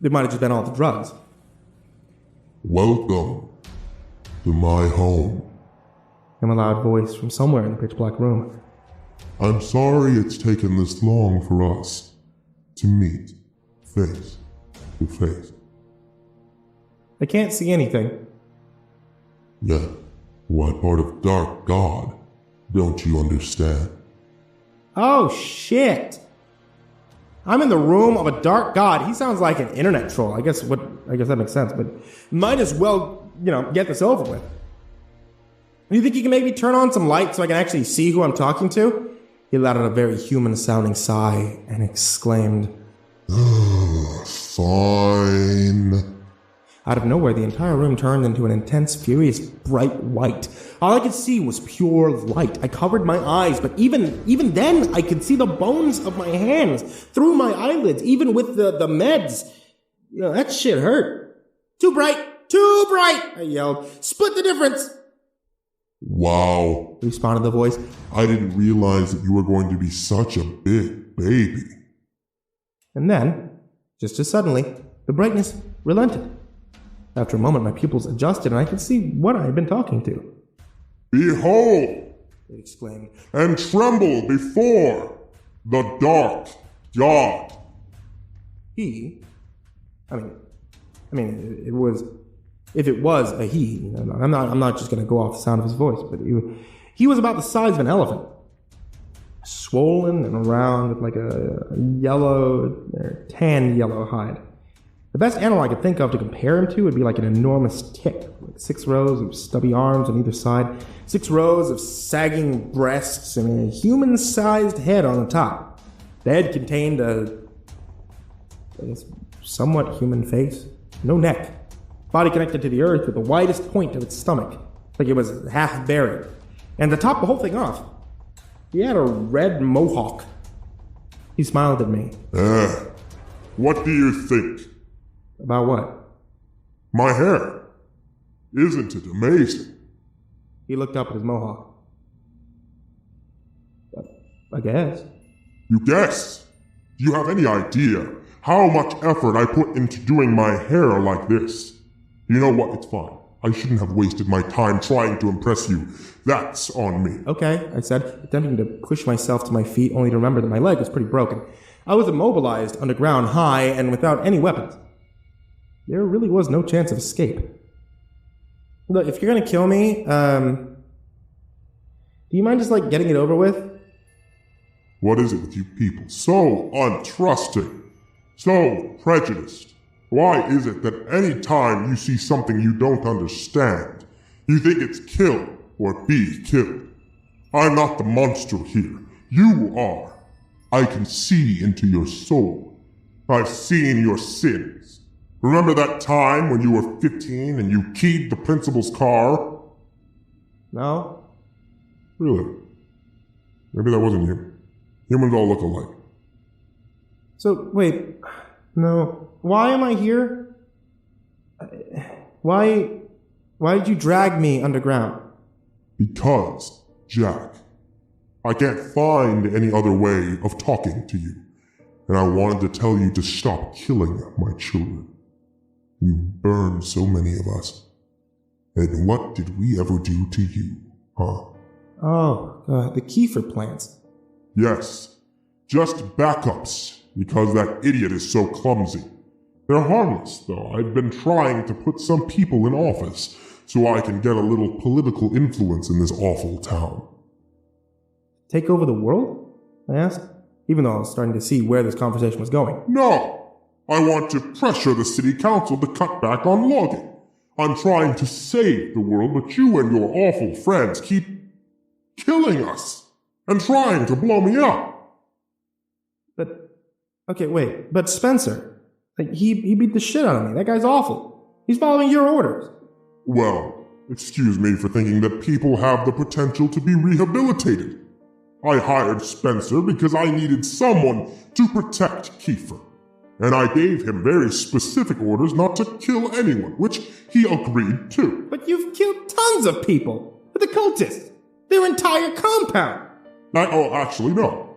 it might have just been all the drugs. "Welcome to my home," came a loud voice from somewhere in the pitch-black room. "I'm sorry it's taken this long for us to meet face to face." I can't see anything. "Yeah, what part of Dark God don't you understand?" Oh, shit. I'm in the room of a dark god. He sounds like an internet troll. I guess that makes sense, but might as well, get this over with. You think you can maybe turn on some light so I can actually see who I'm talking to? He let out a very human-sounding sigh and exclaimed, Fine. Out of nowhere, the entire room turned into an intense, furious, bright white. All I could see was pure light. I covered my eyes, but even then, I could see the bones of my hands through my eyelids, even with the meds. That shit hurt. Too bright! Too bright! I yelled. Split the difference! Wow, responded the voice. I didn't realize that you were going to be such a big baby. And then, just as suddenly, the brightness relented. After a moment, my pupils adjusted and I could see what I had been talking to. Behold, They exclaimed, and tremble before the dark god. He? It was, if it was a he, I'm not just going to go off the sound of his voice, but he was about the size of an elephant. Swollen and round with like a yellow, or tan yellow hide. The best animal I could think of to compare him to would be like an enormous tick, with 6 rows of stubby arms on either side, 6 rows of sagging breasts, and a human-sized head on the top. The head contained a somewhat human face, no neck, body connected to the earth with the widest point of its stomach, like it was half buried. And to top the whole thing off, he had a red mohawk. He smiled at me. What do you think? About what? My hair. Isn't it amazing? He looked up at his mohawk. I guess. You guess? Do you have any idea how much effort I put into doing my hair like this? You know what? It's fine. I shouldn't have wasted my time trying to impress you. That's on me. Okay, I said, attempting to push myself to my feet only to remember that my leg was pretty broken. I was immobilized underground, high, and without any weapons. There really was no chance of escape. Look, if you're gonna kill me, do you mind just, getting it over with? What is it with you people? So untrusting. So prejudiced. Why is it that any time you see something you don't understand, you think it's kill or be killed? I'm not the monster here. You are. I can see into your soul. I've seen your sins. Remember that time when you were 15 and you keyed the principal's car? No? Really? Maybe that wasn't you. Humans all look alike. So, wait. No. Why am I here? Why did you drag me underground? Because, Jack, I can't find any other way of talking to you. And I wanted to tell you to stop killing my children. You burned so many of us. And what did we ever do to you, huh? Oh, the Kiefer plants. Yes, just backups, because that idiot is so clumsy. They're harmless, though. I've been trying to put some people in office so I can get a little political influence in this awful town. Take over the world? I asked, even though I was starting to see where this conversation was going. No! I want to pressure the city council to cut back on logging. I'm trying to save the world, but you and your awful friends keep killing us and trying to blow me up. But Spencer, he beat the shit out of me. That guy's awful. He's following your orders. Well, excuse me for thinking that people have the potential to be rehabilitated. I hired Spencer because I needed someone to protect Kiefer. And I gave him very specific orders not to kill anyone, which he agreed to. But you've killed tons of people. The cultists. Their entire compound. Actually, no.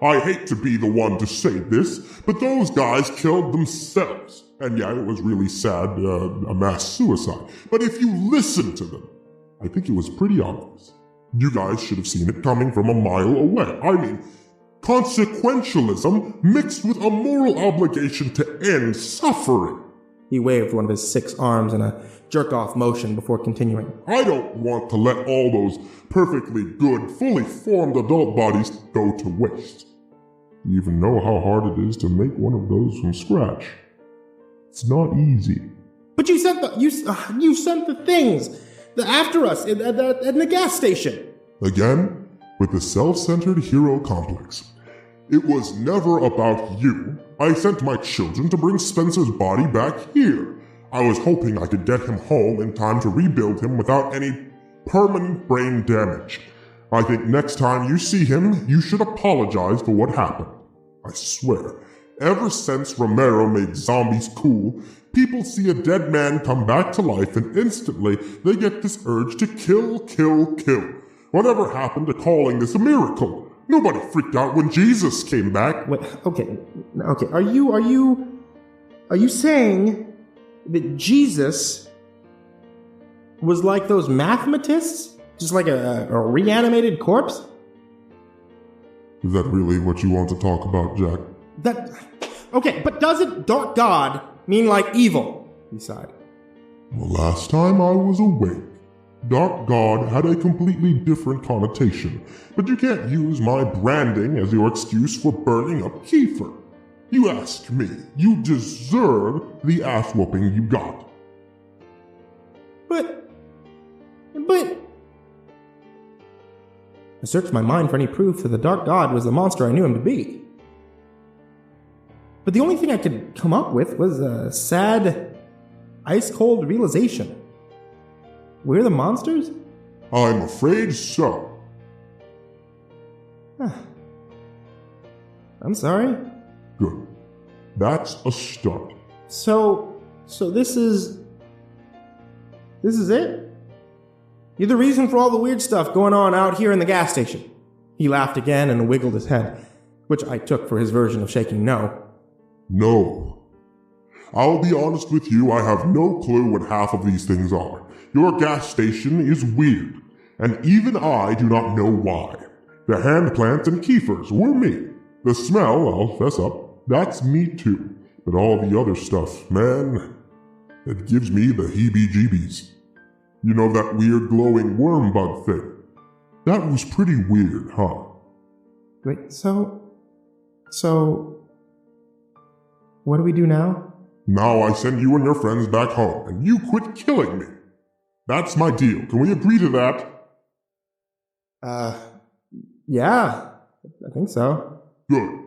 I hate to be the one to say this, but those guys killed themselves. And yeah, it was really sad, a mass suicide. But if you listen to them, I think it was pretty obvious. You guys should have seen it coming from a mile away. I mean, consequentialism mixed with a moral obligation to end suffering. He waved one of his 6 arms in a jerk-off motion before continuing. I don't want to let all those perfectly good, fully formed adult bodies go to waste. You even know how hard it is to make one of those from scratch. It's not easy. But you sent the things after us at the gas station. Again, with the self-centered hero complex. It was never about you. I sent my children to bring Spencer's body back here. I was hoping I could get him home in time to rebuild him without any permanent brain damage. I think next time you see him, you should apologize for what happened. I swear, ever since Romero made zombies cool, people see a dead man come back to life and instantly they get this urge to kill, kill, kill. Whatever happened to calling this a miracle? Nobody freaked out when Jesus came back. Wait, okay. Are you saying that Jesus was like those mathematists? Just like a reanimated corpse? Is that really what you want to talk about, Jack? Okay, but doesn't Dark God mean like evil? He sighed. Well, last time I was awake, Dark God had a completely different connotation, but you can't use my branding as your excuse for burning up Kiefer. You ask me, you deserve the ass-whooping you got. But... I searched my mind for any proof that the Dark God was the monster I knew him to be. But the only thing I could come up with was a sad, ice-cold realization. We're the monsters? I'm afraid so. I'm sorry. Good. That's a start. So this is it? You're the reason for all the weird stuff going on out here in the gas station. He laughed again and wiggled his head, which I took for his version of shaking no. No. I'll be honest with you, I have no clue what half of these things are. Your gas station is weird, and even I do not know why. The hand plants and Kiefers were me. The smell, I'll fess up, that's me too. But all the other stuff, man, it gives me the heebie-jeebies. You know that weird glowing worm bug thing? That was pretty weird, huh? Wait, so... what do we do now? Now I send you and your friends back home, and you quit killing me. That's my deal. Can we agree to that? Yeah, I think so. Good.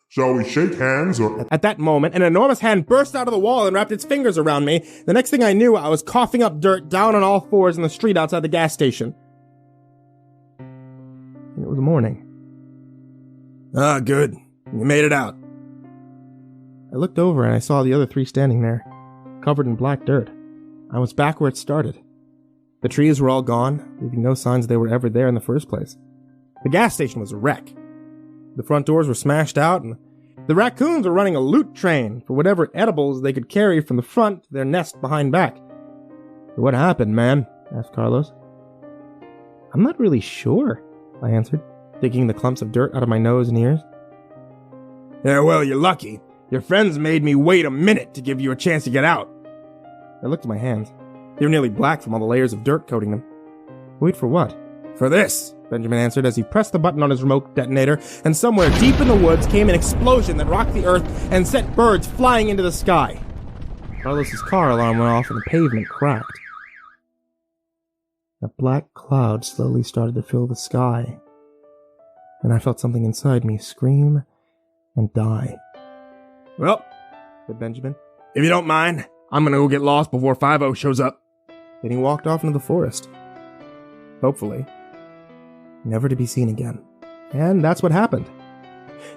Shall we shake hands or... At that moment, an enormous hand burst out of the wall and wrapped its fingers around me. The next thing I knew, I was coughing up dirt down on all fours in the street outside the gas station. And it was morning. Ah, good. You made it out. I looked over and I saw the other 3 standing there, covered in black dirt. I was back where it started. The trees were all gone, leaving no signs they were ever there in the first place. The gas station was a wreck. The front doors were smashed out, and the raccoons were running a loot train for whatever edibles they could carry from the front to their nest behind back. "What happened, man?" asked Carlos. "I'm not really sure," I answered, digging the clumps of dirt out of my nose and ears. "Yeah, well, you're lucky. Your friends made me wait a minute to give you a chance to get out." I looked at my hands. They were nearly black from all the layers of dirt coating them. "Wait for what?" "For this," Benjamin answered as he pressed the button on his remote detonator, and somewhere deep in the woods came an explosion that rocked the earth and sent birds flying into the sky. Carlos's car alarm went off and the pavement cracked. A black cloud slowly started to fill the sky, and I felt something inside me scream and die. "Well," said Benjamin, "if you don't mind, I'm gonna go get lost before 5-0 shows up." Then he walked off into the forest. Hopefully. Never to be seen again. And that's what happened.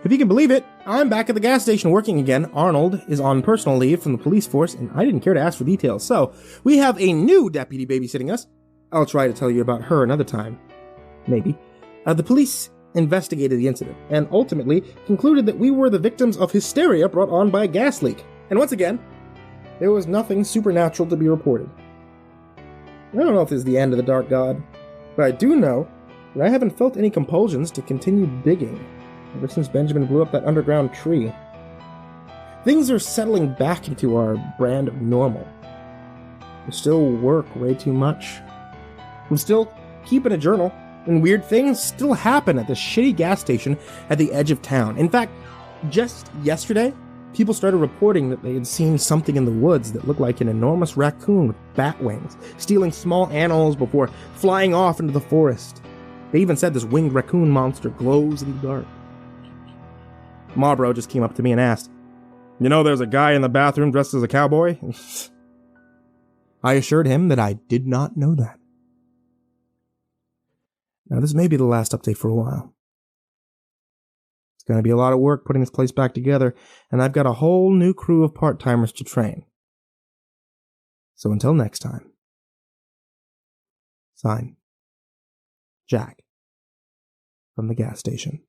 If you can believe it, I'm back at the gas station working again. Arnold is on personal leave from the police force, and I didn't care to ask for details, so we have a new deputy babysitting us. I'll try to tell you about her another time. Maybe. The police investigated the incident, and ultimately concluded that we were the victims of hysteria brought on by a gas leak. And once again, there was nothing supernatural to be reported. I don't know if this is the end of the Dark God, but I do know that I haven't felt any compulsions to continue digging ever since Benjamin blew up that underground tree. Things are settling back into our brand of normal. We still work way too much. I'm still keeping a journal, and weird things still happen at this shitty gas station at the edge of town. In fact, just yesterday, people started reporting that they had seen something in the woods that looked like an enormous raccoon with bat wings, stealing small animals before flying off into the forest. They even said this winged raccoon monster glows in the dark. Marbro just came up to me and asked, "You know there's a guy in the bathroom dressed as a cowboy?" I assured him that I did not know that. Now this may be the last update for a while. It's going to be a lot of work putting this place back together, and I've got a whole new crew of part-timers to train. So until next time. Sign. Jack. From the gas station.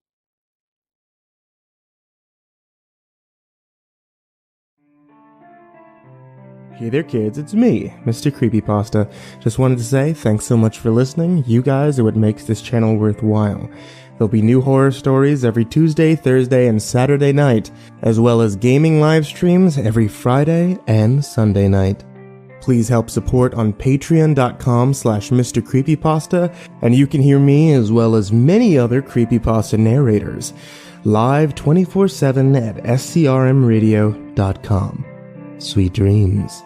Hey there kids, it's me, Mr. Creepypasta. Just wanted to say thanks so much for listening. You guys are what makes this channel worthwhile. There'll be new horror stories every Tuesday, Thursday, and Saturday night, as well as gaming live streams every Friday and Sunday night. Please help support on patreon.com/Mr. Creepypasta, and you can hear me as well as many other Creepypasta narrators, live 24/7 at scrmradio.com. Sweet dreams.